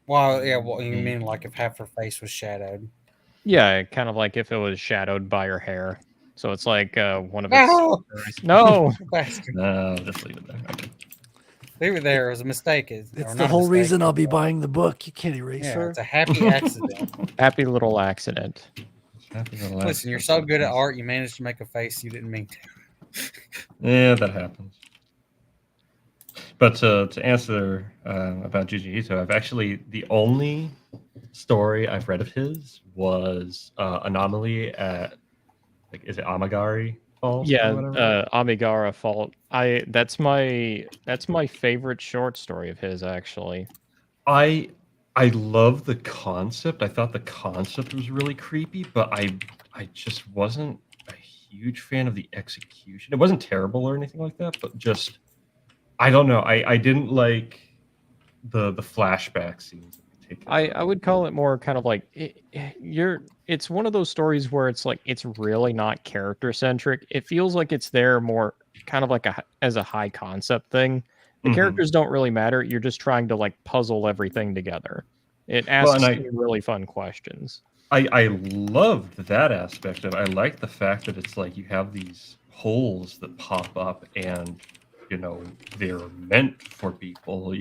Well, yeah. Well, you mean like if half her face was shadowed? Yeah, kind of like if it was shadowed by her hair. So it's like one of No, its. No, bastard. No, just leave it there. Okay. Leave it there. It was a mistake. It's the whole reason I'll be buying the book. You can't erase Yeah, her. it's a happy accident. happy little accident. Happy little Listen, you're so good at art, you managed to make a face you didn't mean to. Yeah, that happens. But to answer about Junji Ito, I've actually the only story I've read of his was Anomaly at like is it Amagari Falls? or Yeah, whatever? Amigara Fault. That's my favorite short story of his actually. I love the concept. I thought the concept was really creepy, but I just wasn't a huge fan of the execution. It wasn't terrible or anything like that, but just I don't know. I didn't like the flashback scenes. in particular. I would call it more kind of like it's one of those stories where it's like it's really not character centric. It feels like it's there more kind of like as a high concept thing. The Mhm. characters don't really matter. You're just trying to like puzzle everything together. It Well, asks and some really fun questions. I loved that aspect of it. I like the fact that it's like you have these holes that pop up and they're meant for people,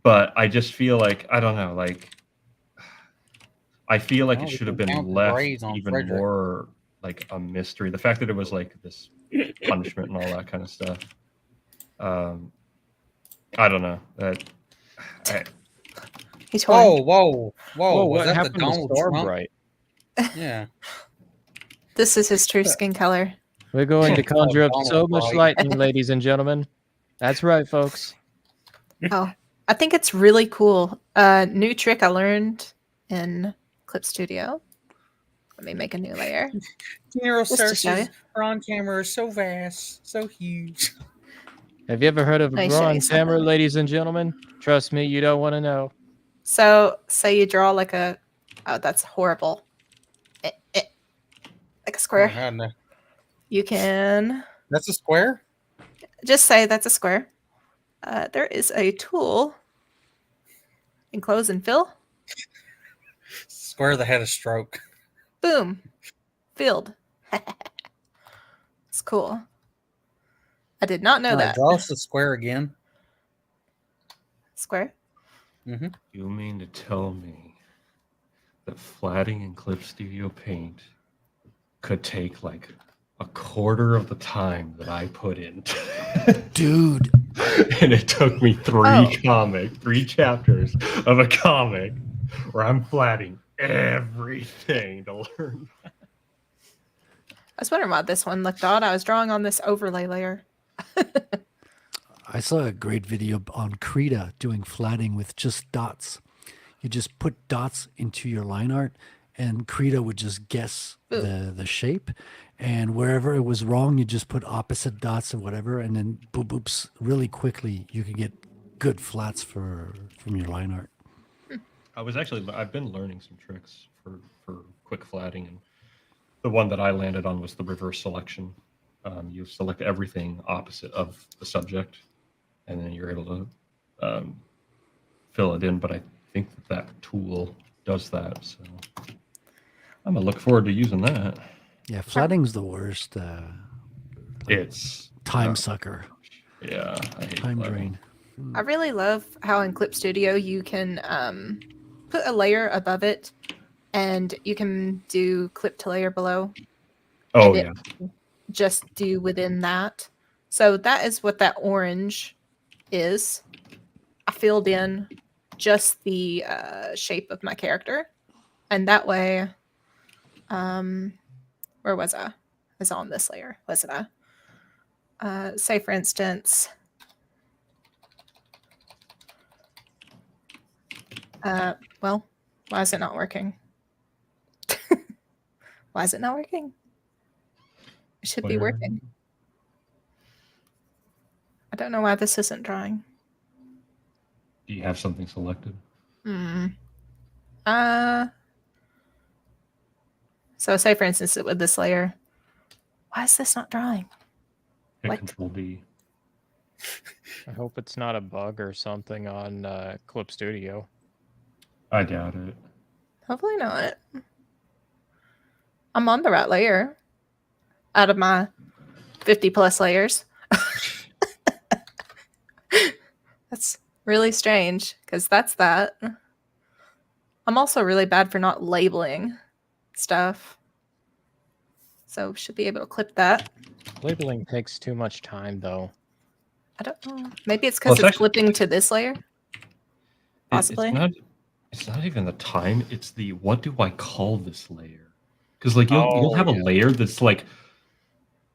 But I just feel like I don't know, like I feel like Well, it we should have can been count the left braids on even Frederick. more like a mystery. The fact that it was like this punishment and all that kind of stuff. I don't know. He's horny. Whoa! Whoa, Was what that happened the to Donald Trump? Stormbright? Yeah. This is his true skin color. We're going to conjure up so much Donald lightning, ladies and gentlemen. That's right, folks. Oh, I think it's really cool. New trick I learned in Clip Studio. Let me make a new layer. Nero Just to show you. Cersei's on camera is so vast, so huge. Have you ever heard of a Let me show you bronze hammer, something. ladies and gentlemen? Trust me, you don't want to know. So, say you draw like a. Oh, that's horrible. Like a Oh, square. God, no. You can That's a square? just say that's a square. There is a tool. Enclose and fill. Square that had a stroke. Boom. Filled. It's cool. I did not know All right, that. draw us the square again. Square. Mm-hmm. You mean to tell me that flatting in Clip Studio Paint could take like a quarter of the time that I put in? Dude, And it took me Oh. three chapters of a comic where I'm flatting everything to learn. I was wondering why this one looked odd. I was drawing on this overlay layer. I saw a great video on Krita doing flatting with just dots. You just put dots into your line art, and Krita would just guess the shape. And wherever it was wrong, you just put opposite dots or whatever, and then boop boops really quickly. You can get good flats from your line art. I've been learning some tricks for quick flatting, and the one that I landed on was the reverse selection. You select everything opposite of the subject, and then you're able to fill it in. But I think that tool does that, so I'm gonna look forward to using that. Yeah, flatting's the worst It's time sucker, yeah, I hate time flatting. drain. I really love how in Clip Studio you can put a layer above it, and you can do clip to layer below. Oh and yeah, it just do within that. So that is what that orange is. I filled in just the shape of my character, and that way, where was I? I was on this layer, wasn't I? Say for instance, well, why is it not working? Why is it not working? It should be Where- working. I don't know why this isn't drawing. Do you have something selected? So say for instance with this layer, Why is this not drawing? Hit What? Control D. I hope it's not a bug or something on Clip Studio. I doubt it. Hopefully not. I'm on the right layer out of my 50 plus layers. That's really strange because that's that. I'm also really bad for not labeling stuff. So should be able to clip that. Labeling takes too much time, though. I don't know. Maybe it's Well, because it's it's actually- clipping to this layer. Possibly. It's not even the time. It's the what do I call this layer? Because like you'll have a layer that's like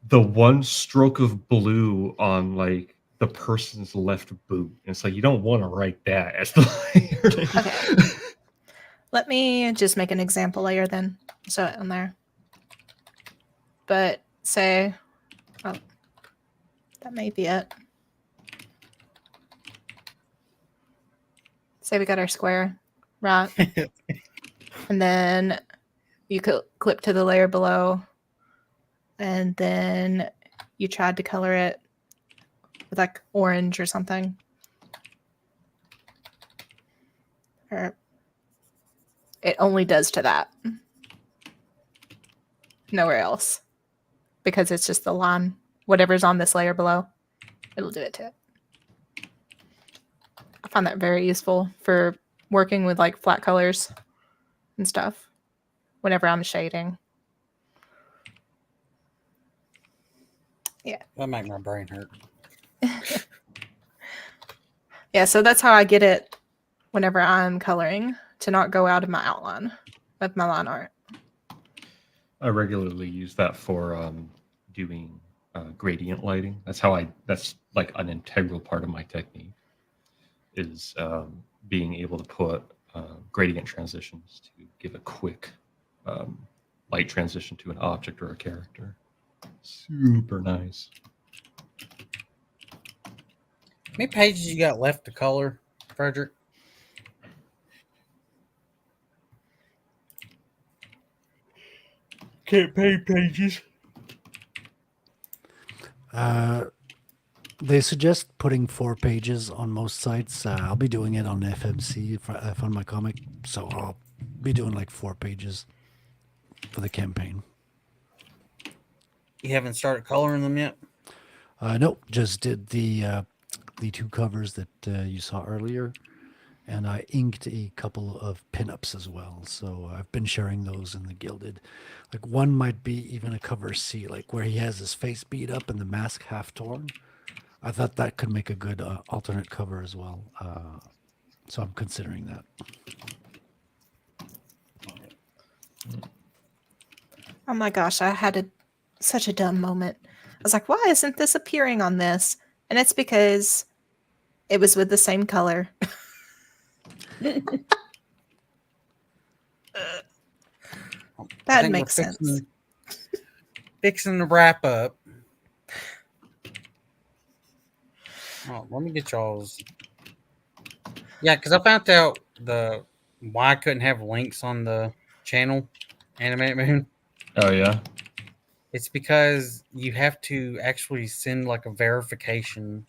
the one stroke of blue on like the person's left boot. And it's like you don't want to write that as the layer. Okay. Let me just make an example layer then. So it on there. But say, oh, that may be it. Say we got our square, right? And then you could clip to the layer below. And then you tried to color it with like orange or something. Or it only does to that. Nowhere else. Because it's just the line. Whatever's on this layer below, it'll do it to it. I find that very useful for working with like flat colors and stuff whenever I'm shading. That make my brain hurt. Yeah, so that's how I get it whenever I'm coloring to not go out of my outline of my line art. I regularly use that for doing gradient lighting. That's like an integral part of my technique is being able to put gradient transitions to give a quick light transition to an object or a character. Super nice. How many pages you got left to color, Frederick? Campaign pages. They suggest putting 4 pages on most sites. I'll be doing it on FMC if I find my comic, so I'll be doing like 4 pages for the campaign. You haven't started coloring them yet? Nope, just did the 2 covers that you saw earlier, and I inked a couple of pinups as well. So I've been sharing those in the Gilded. Like one might be even a cover C, like where he has his face beat up and the mask half torn. I thought that could make a good alternate cover as well. So I'm considering that. Oh my gosh, I had such a dumb moment. I was like, why isn't this appearing on this? And it's because it was with the same color. That makes sense. Fixing to wrap up. Oh, let me get y'all's. Yeah, because I found out why I couldn't have links on the channel, Animate Moon. Oh yeah. It's because you have to actually send like a verification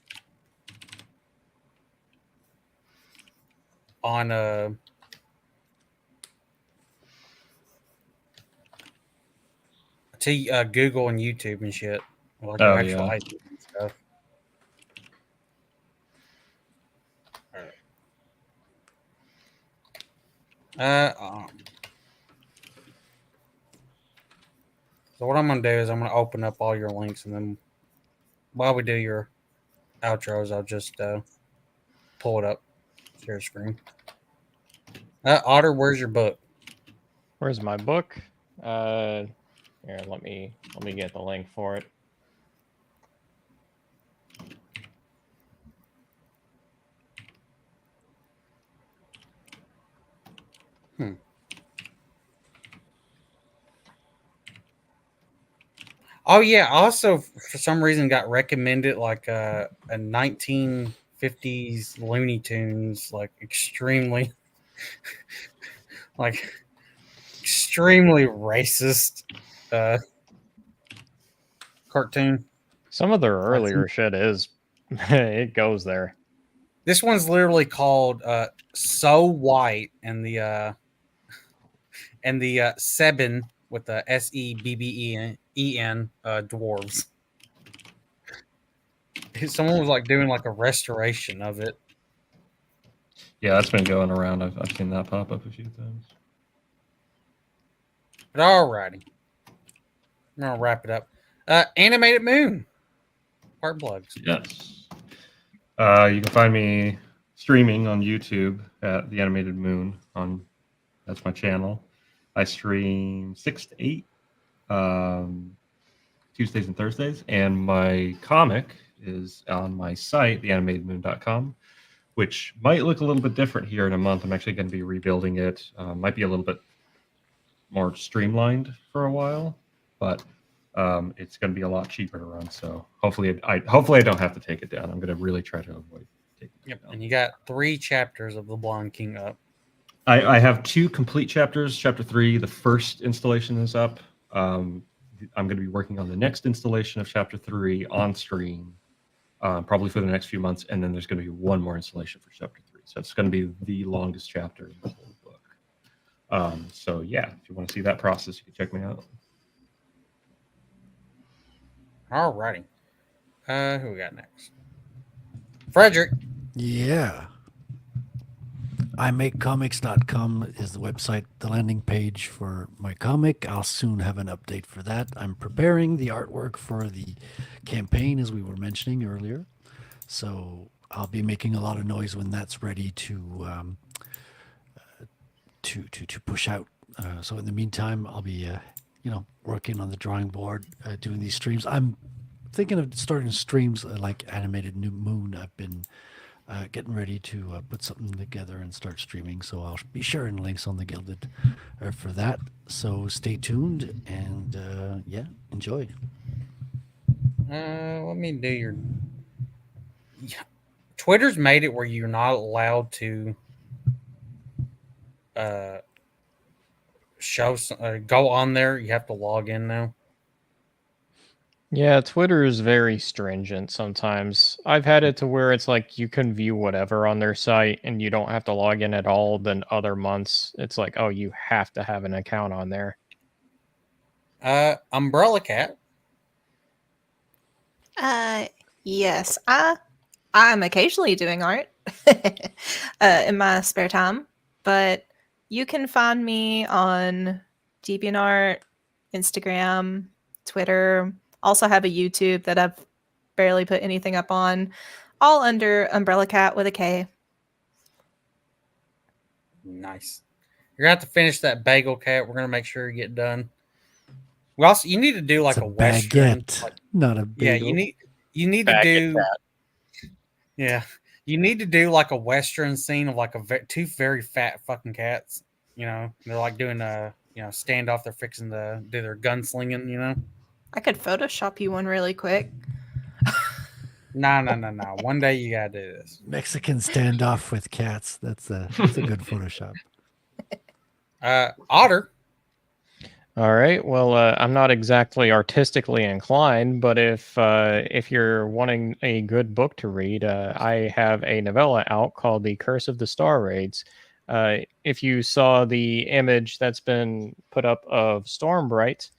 on to Google and YouTube and shit. Like Oh, actual yeah. IP and stuff. So what I'm gonna do is I'm gonna open up all your links, and then while we do your outros, I'll just pull it up, share screen. Otter, where's your book? Where's my book? Here, let me get the link for it. Oh yeah, I also for some reason got recommended like a 1950s Looney Tunes, like extremely like extremely racist cartoon. Some of their earlier shit is it goes there. This one's literally called So White, and the Sebin with the Sebben dwarves. Someone was like doing like a restoration of it. Yeah, that's been going around. I've seen that pop up a few times. But alrighty, I'm gonna wrap it up. Animated Moon, Part Plugs. Yes. You can find me streaming on YouTube at The Animated Moon. That's my channel. I stream 6 to 8 Tuesdays and Thursdays, and my comic is on my site, theanimatedmoon.com, which might look a little bit different here in a month. I'm actually going to be rebuilding it. Might be a little bit more streamlined for a while, but it's going to be a lot cheaper to run. So hopefully I don't have to take it down. I'm going to really try to avoid taking it down. And you got 3 chapters of The Blonde King up. I have 2 complete chapters. Chapter 3, the first installation is up. I'm going to be working on the next installation of Chapter 3 on stream, probably for the next few months, and then there's going to be one more installation for Chapter 3. So it's going to be the longest chapter in the whole book. So yeah, if you want to see that process, you can check me out. Alrighty. Who we got next? Frederick. Yeah. imakecomics.com is the website, the landing page for my comic. I'll soon have an update for that. I'm preparing the artwork for the campaign, as we were mentioning earlier. So I'll be making a lot of noise when that's ready to push out. So in the meantime, I'll be working on the drawing board, doing these streams. I'm thinking of starting streams like Animated New Moon. I've been getting ready to put something together and start streaming, so I'll be sharing links on the Gilded for that. So stay tuned and enjoy. Let me do your. Twitter's made it where you're not allowed to go on there. You have to log in now. Yeah, Twitter is very stringent sometimes. I've had it to where it's like you can view whatever on their site and you don't have to log in at all. Then other months, it's like, oh, you have to have an account on there. Umbrella Cat. Yes. I'm occasionally doing art in my spare time, but you can find me on DeviantArt, Instagram, Twitter. Also have a YouTube that I've barely put anything up on, all under Umbrella Cat with a K. Nice. You're gonna have to finish that Bagel Cat. We're gonna make sure you get done. We also you need to do like It's a Western, baguette, not a bagel. yeah. You need to do. Yeah, you need to do like a Western scene of like two very fat fucking cats. You know, they're like doing a standoff. They're fixing to do their gunslinging. You know. I could Photoshop you one really quick. No. One day you gotta do this. Mexican standoff with cats. That's a good Photoshop. Otter. All right. Well, I'm not exactly artistically inclined, but if you're wanting a good book to read, I have a novella out called The Curse of the Star Raids. If you saw the image that's been put up of Stormbright,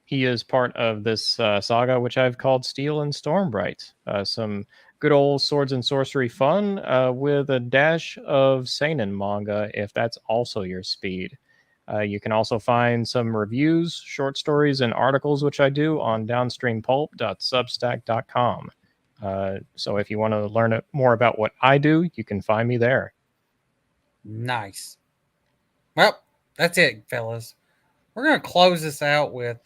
he is part of this saga, which I've called Steel and Stormbright. Some good old swords and sorcery fun with a dash of seinen manga, if that's also your speed. You can also find some reviews, short stories, and articles, which I do on downstreampulp.substack.com. So if you want to learn more about what I do, you can find me there. Nice. Well, that's it, fellas. We're going to close this out with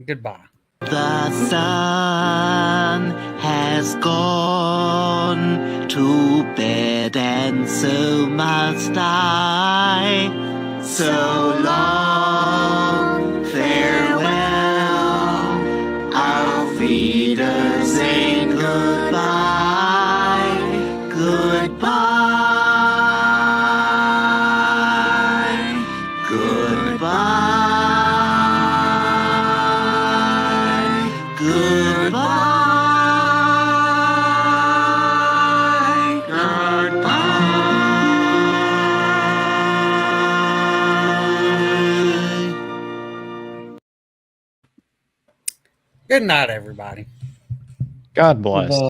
goodbye. The sun has gone to bed, and so must I. So long, farewell. Auf Wiedersehen, goodbye. Goodbye. Goodbye. Good night, everybody. God bless.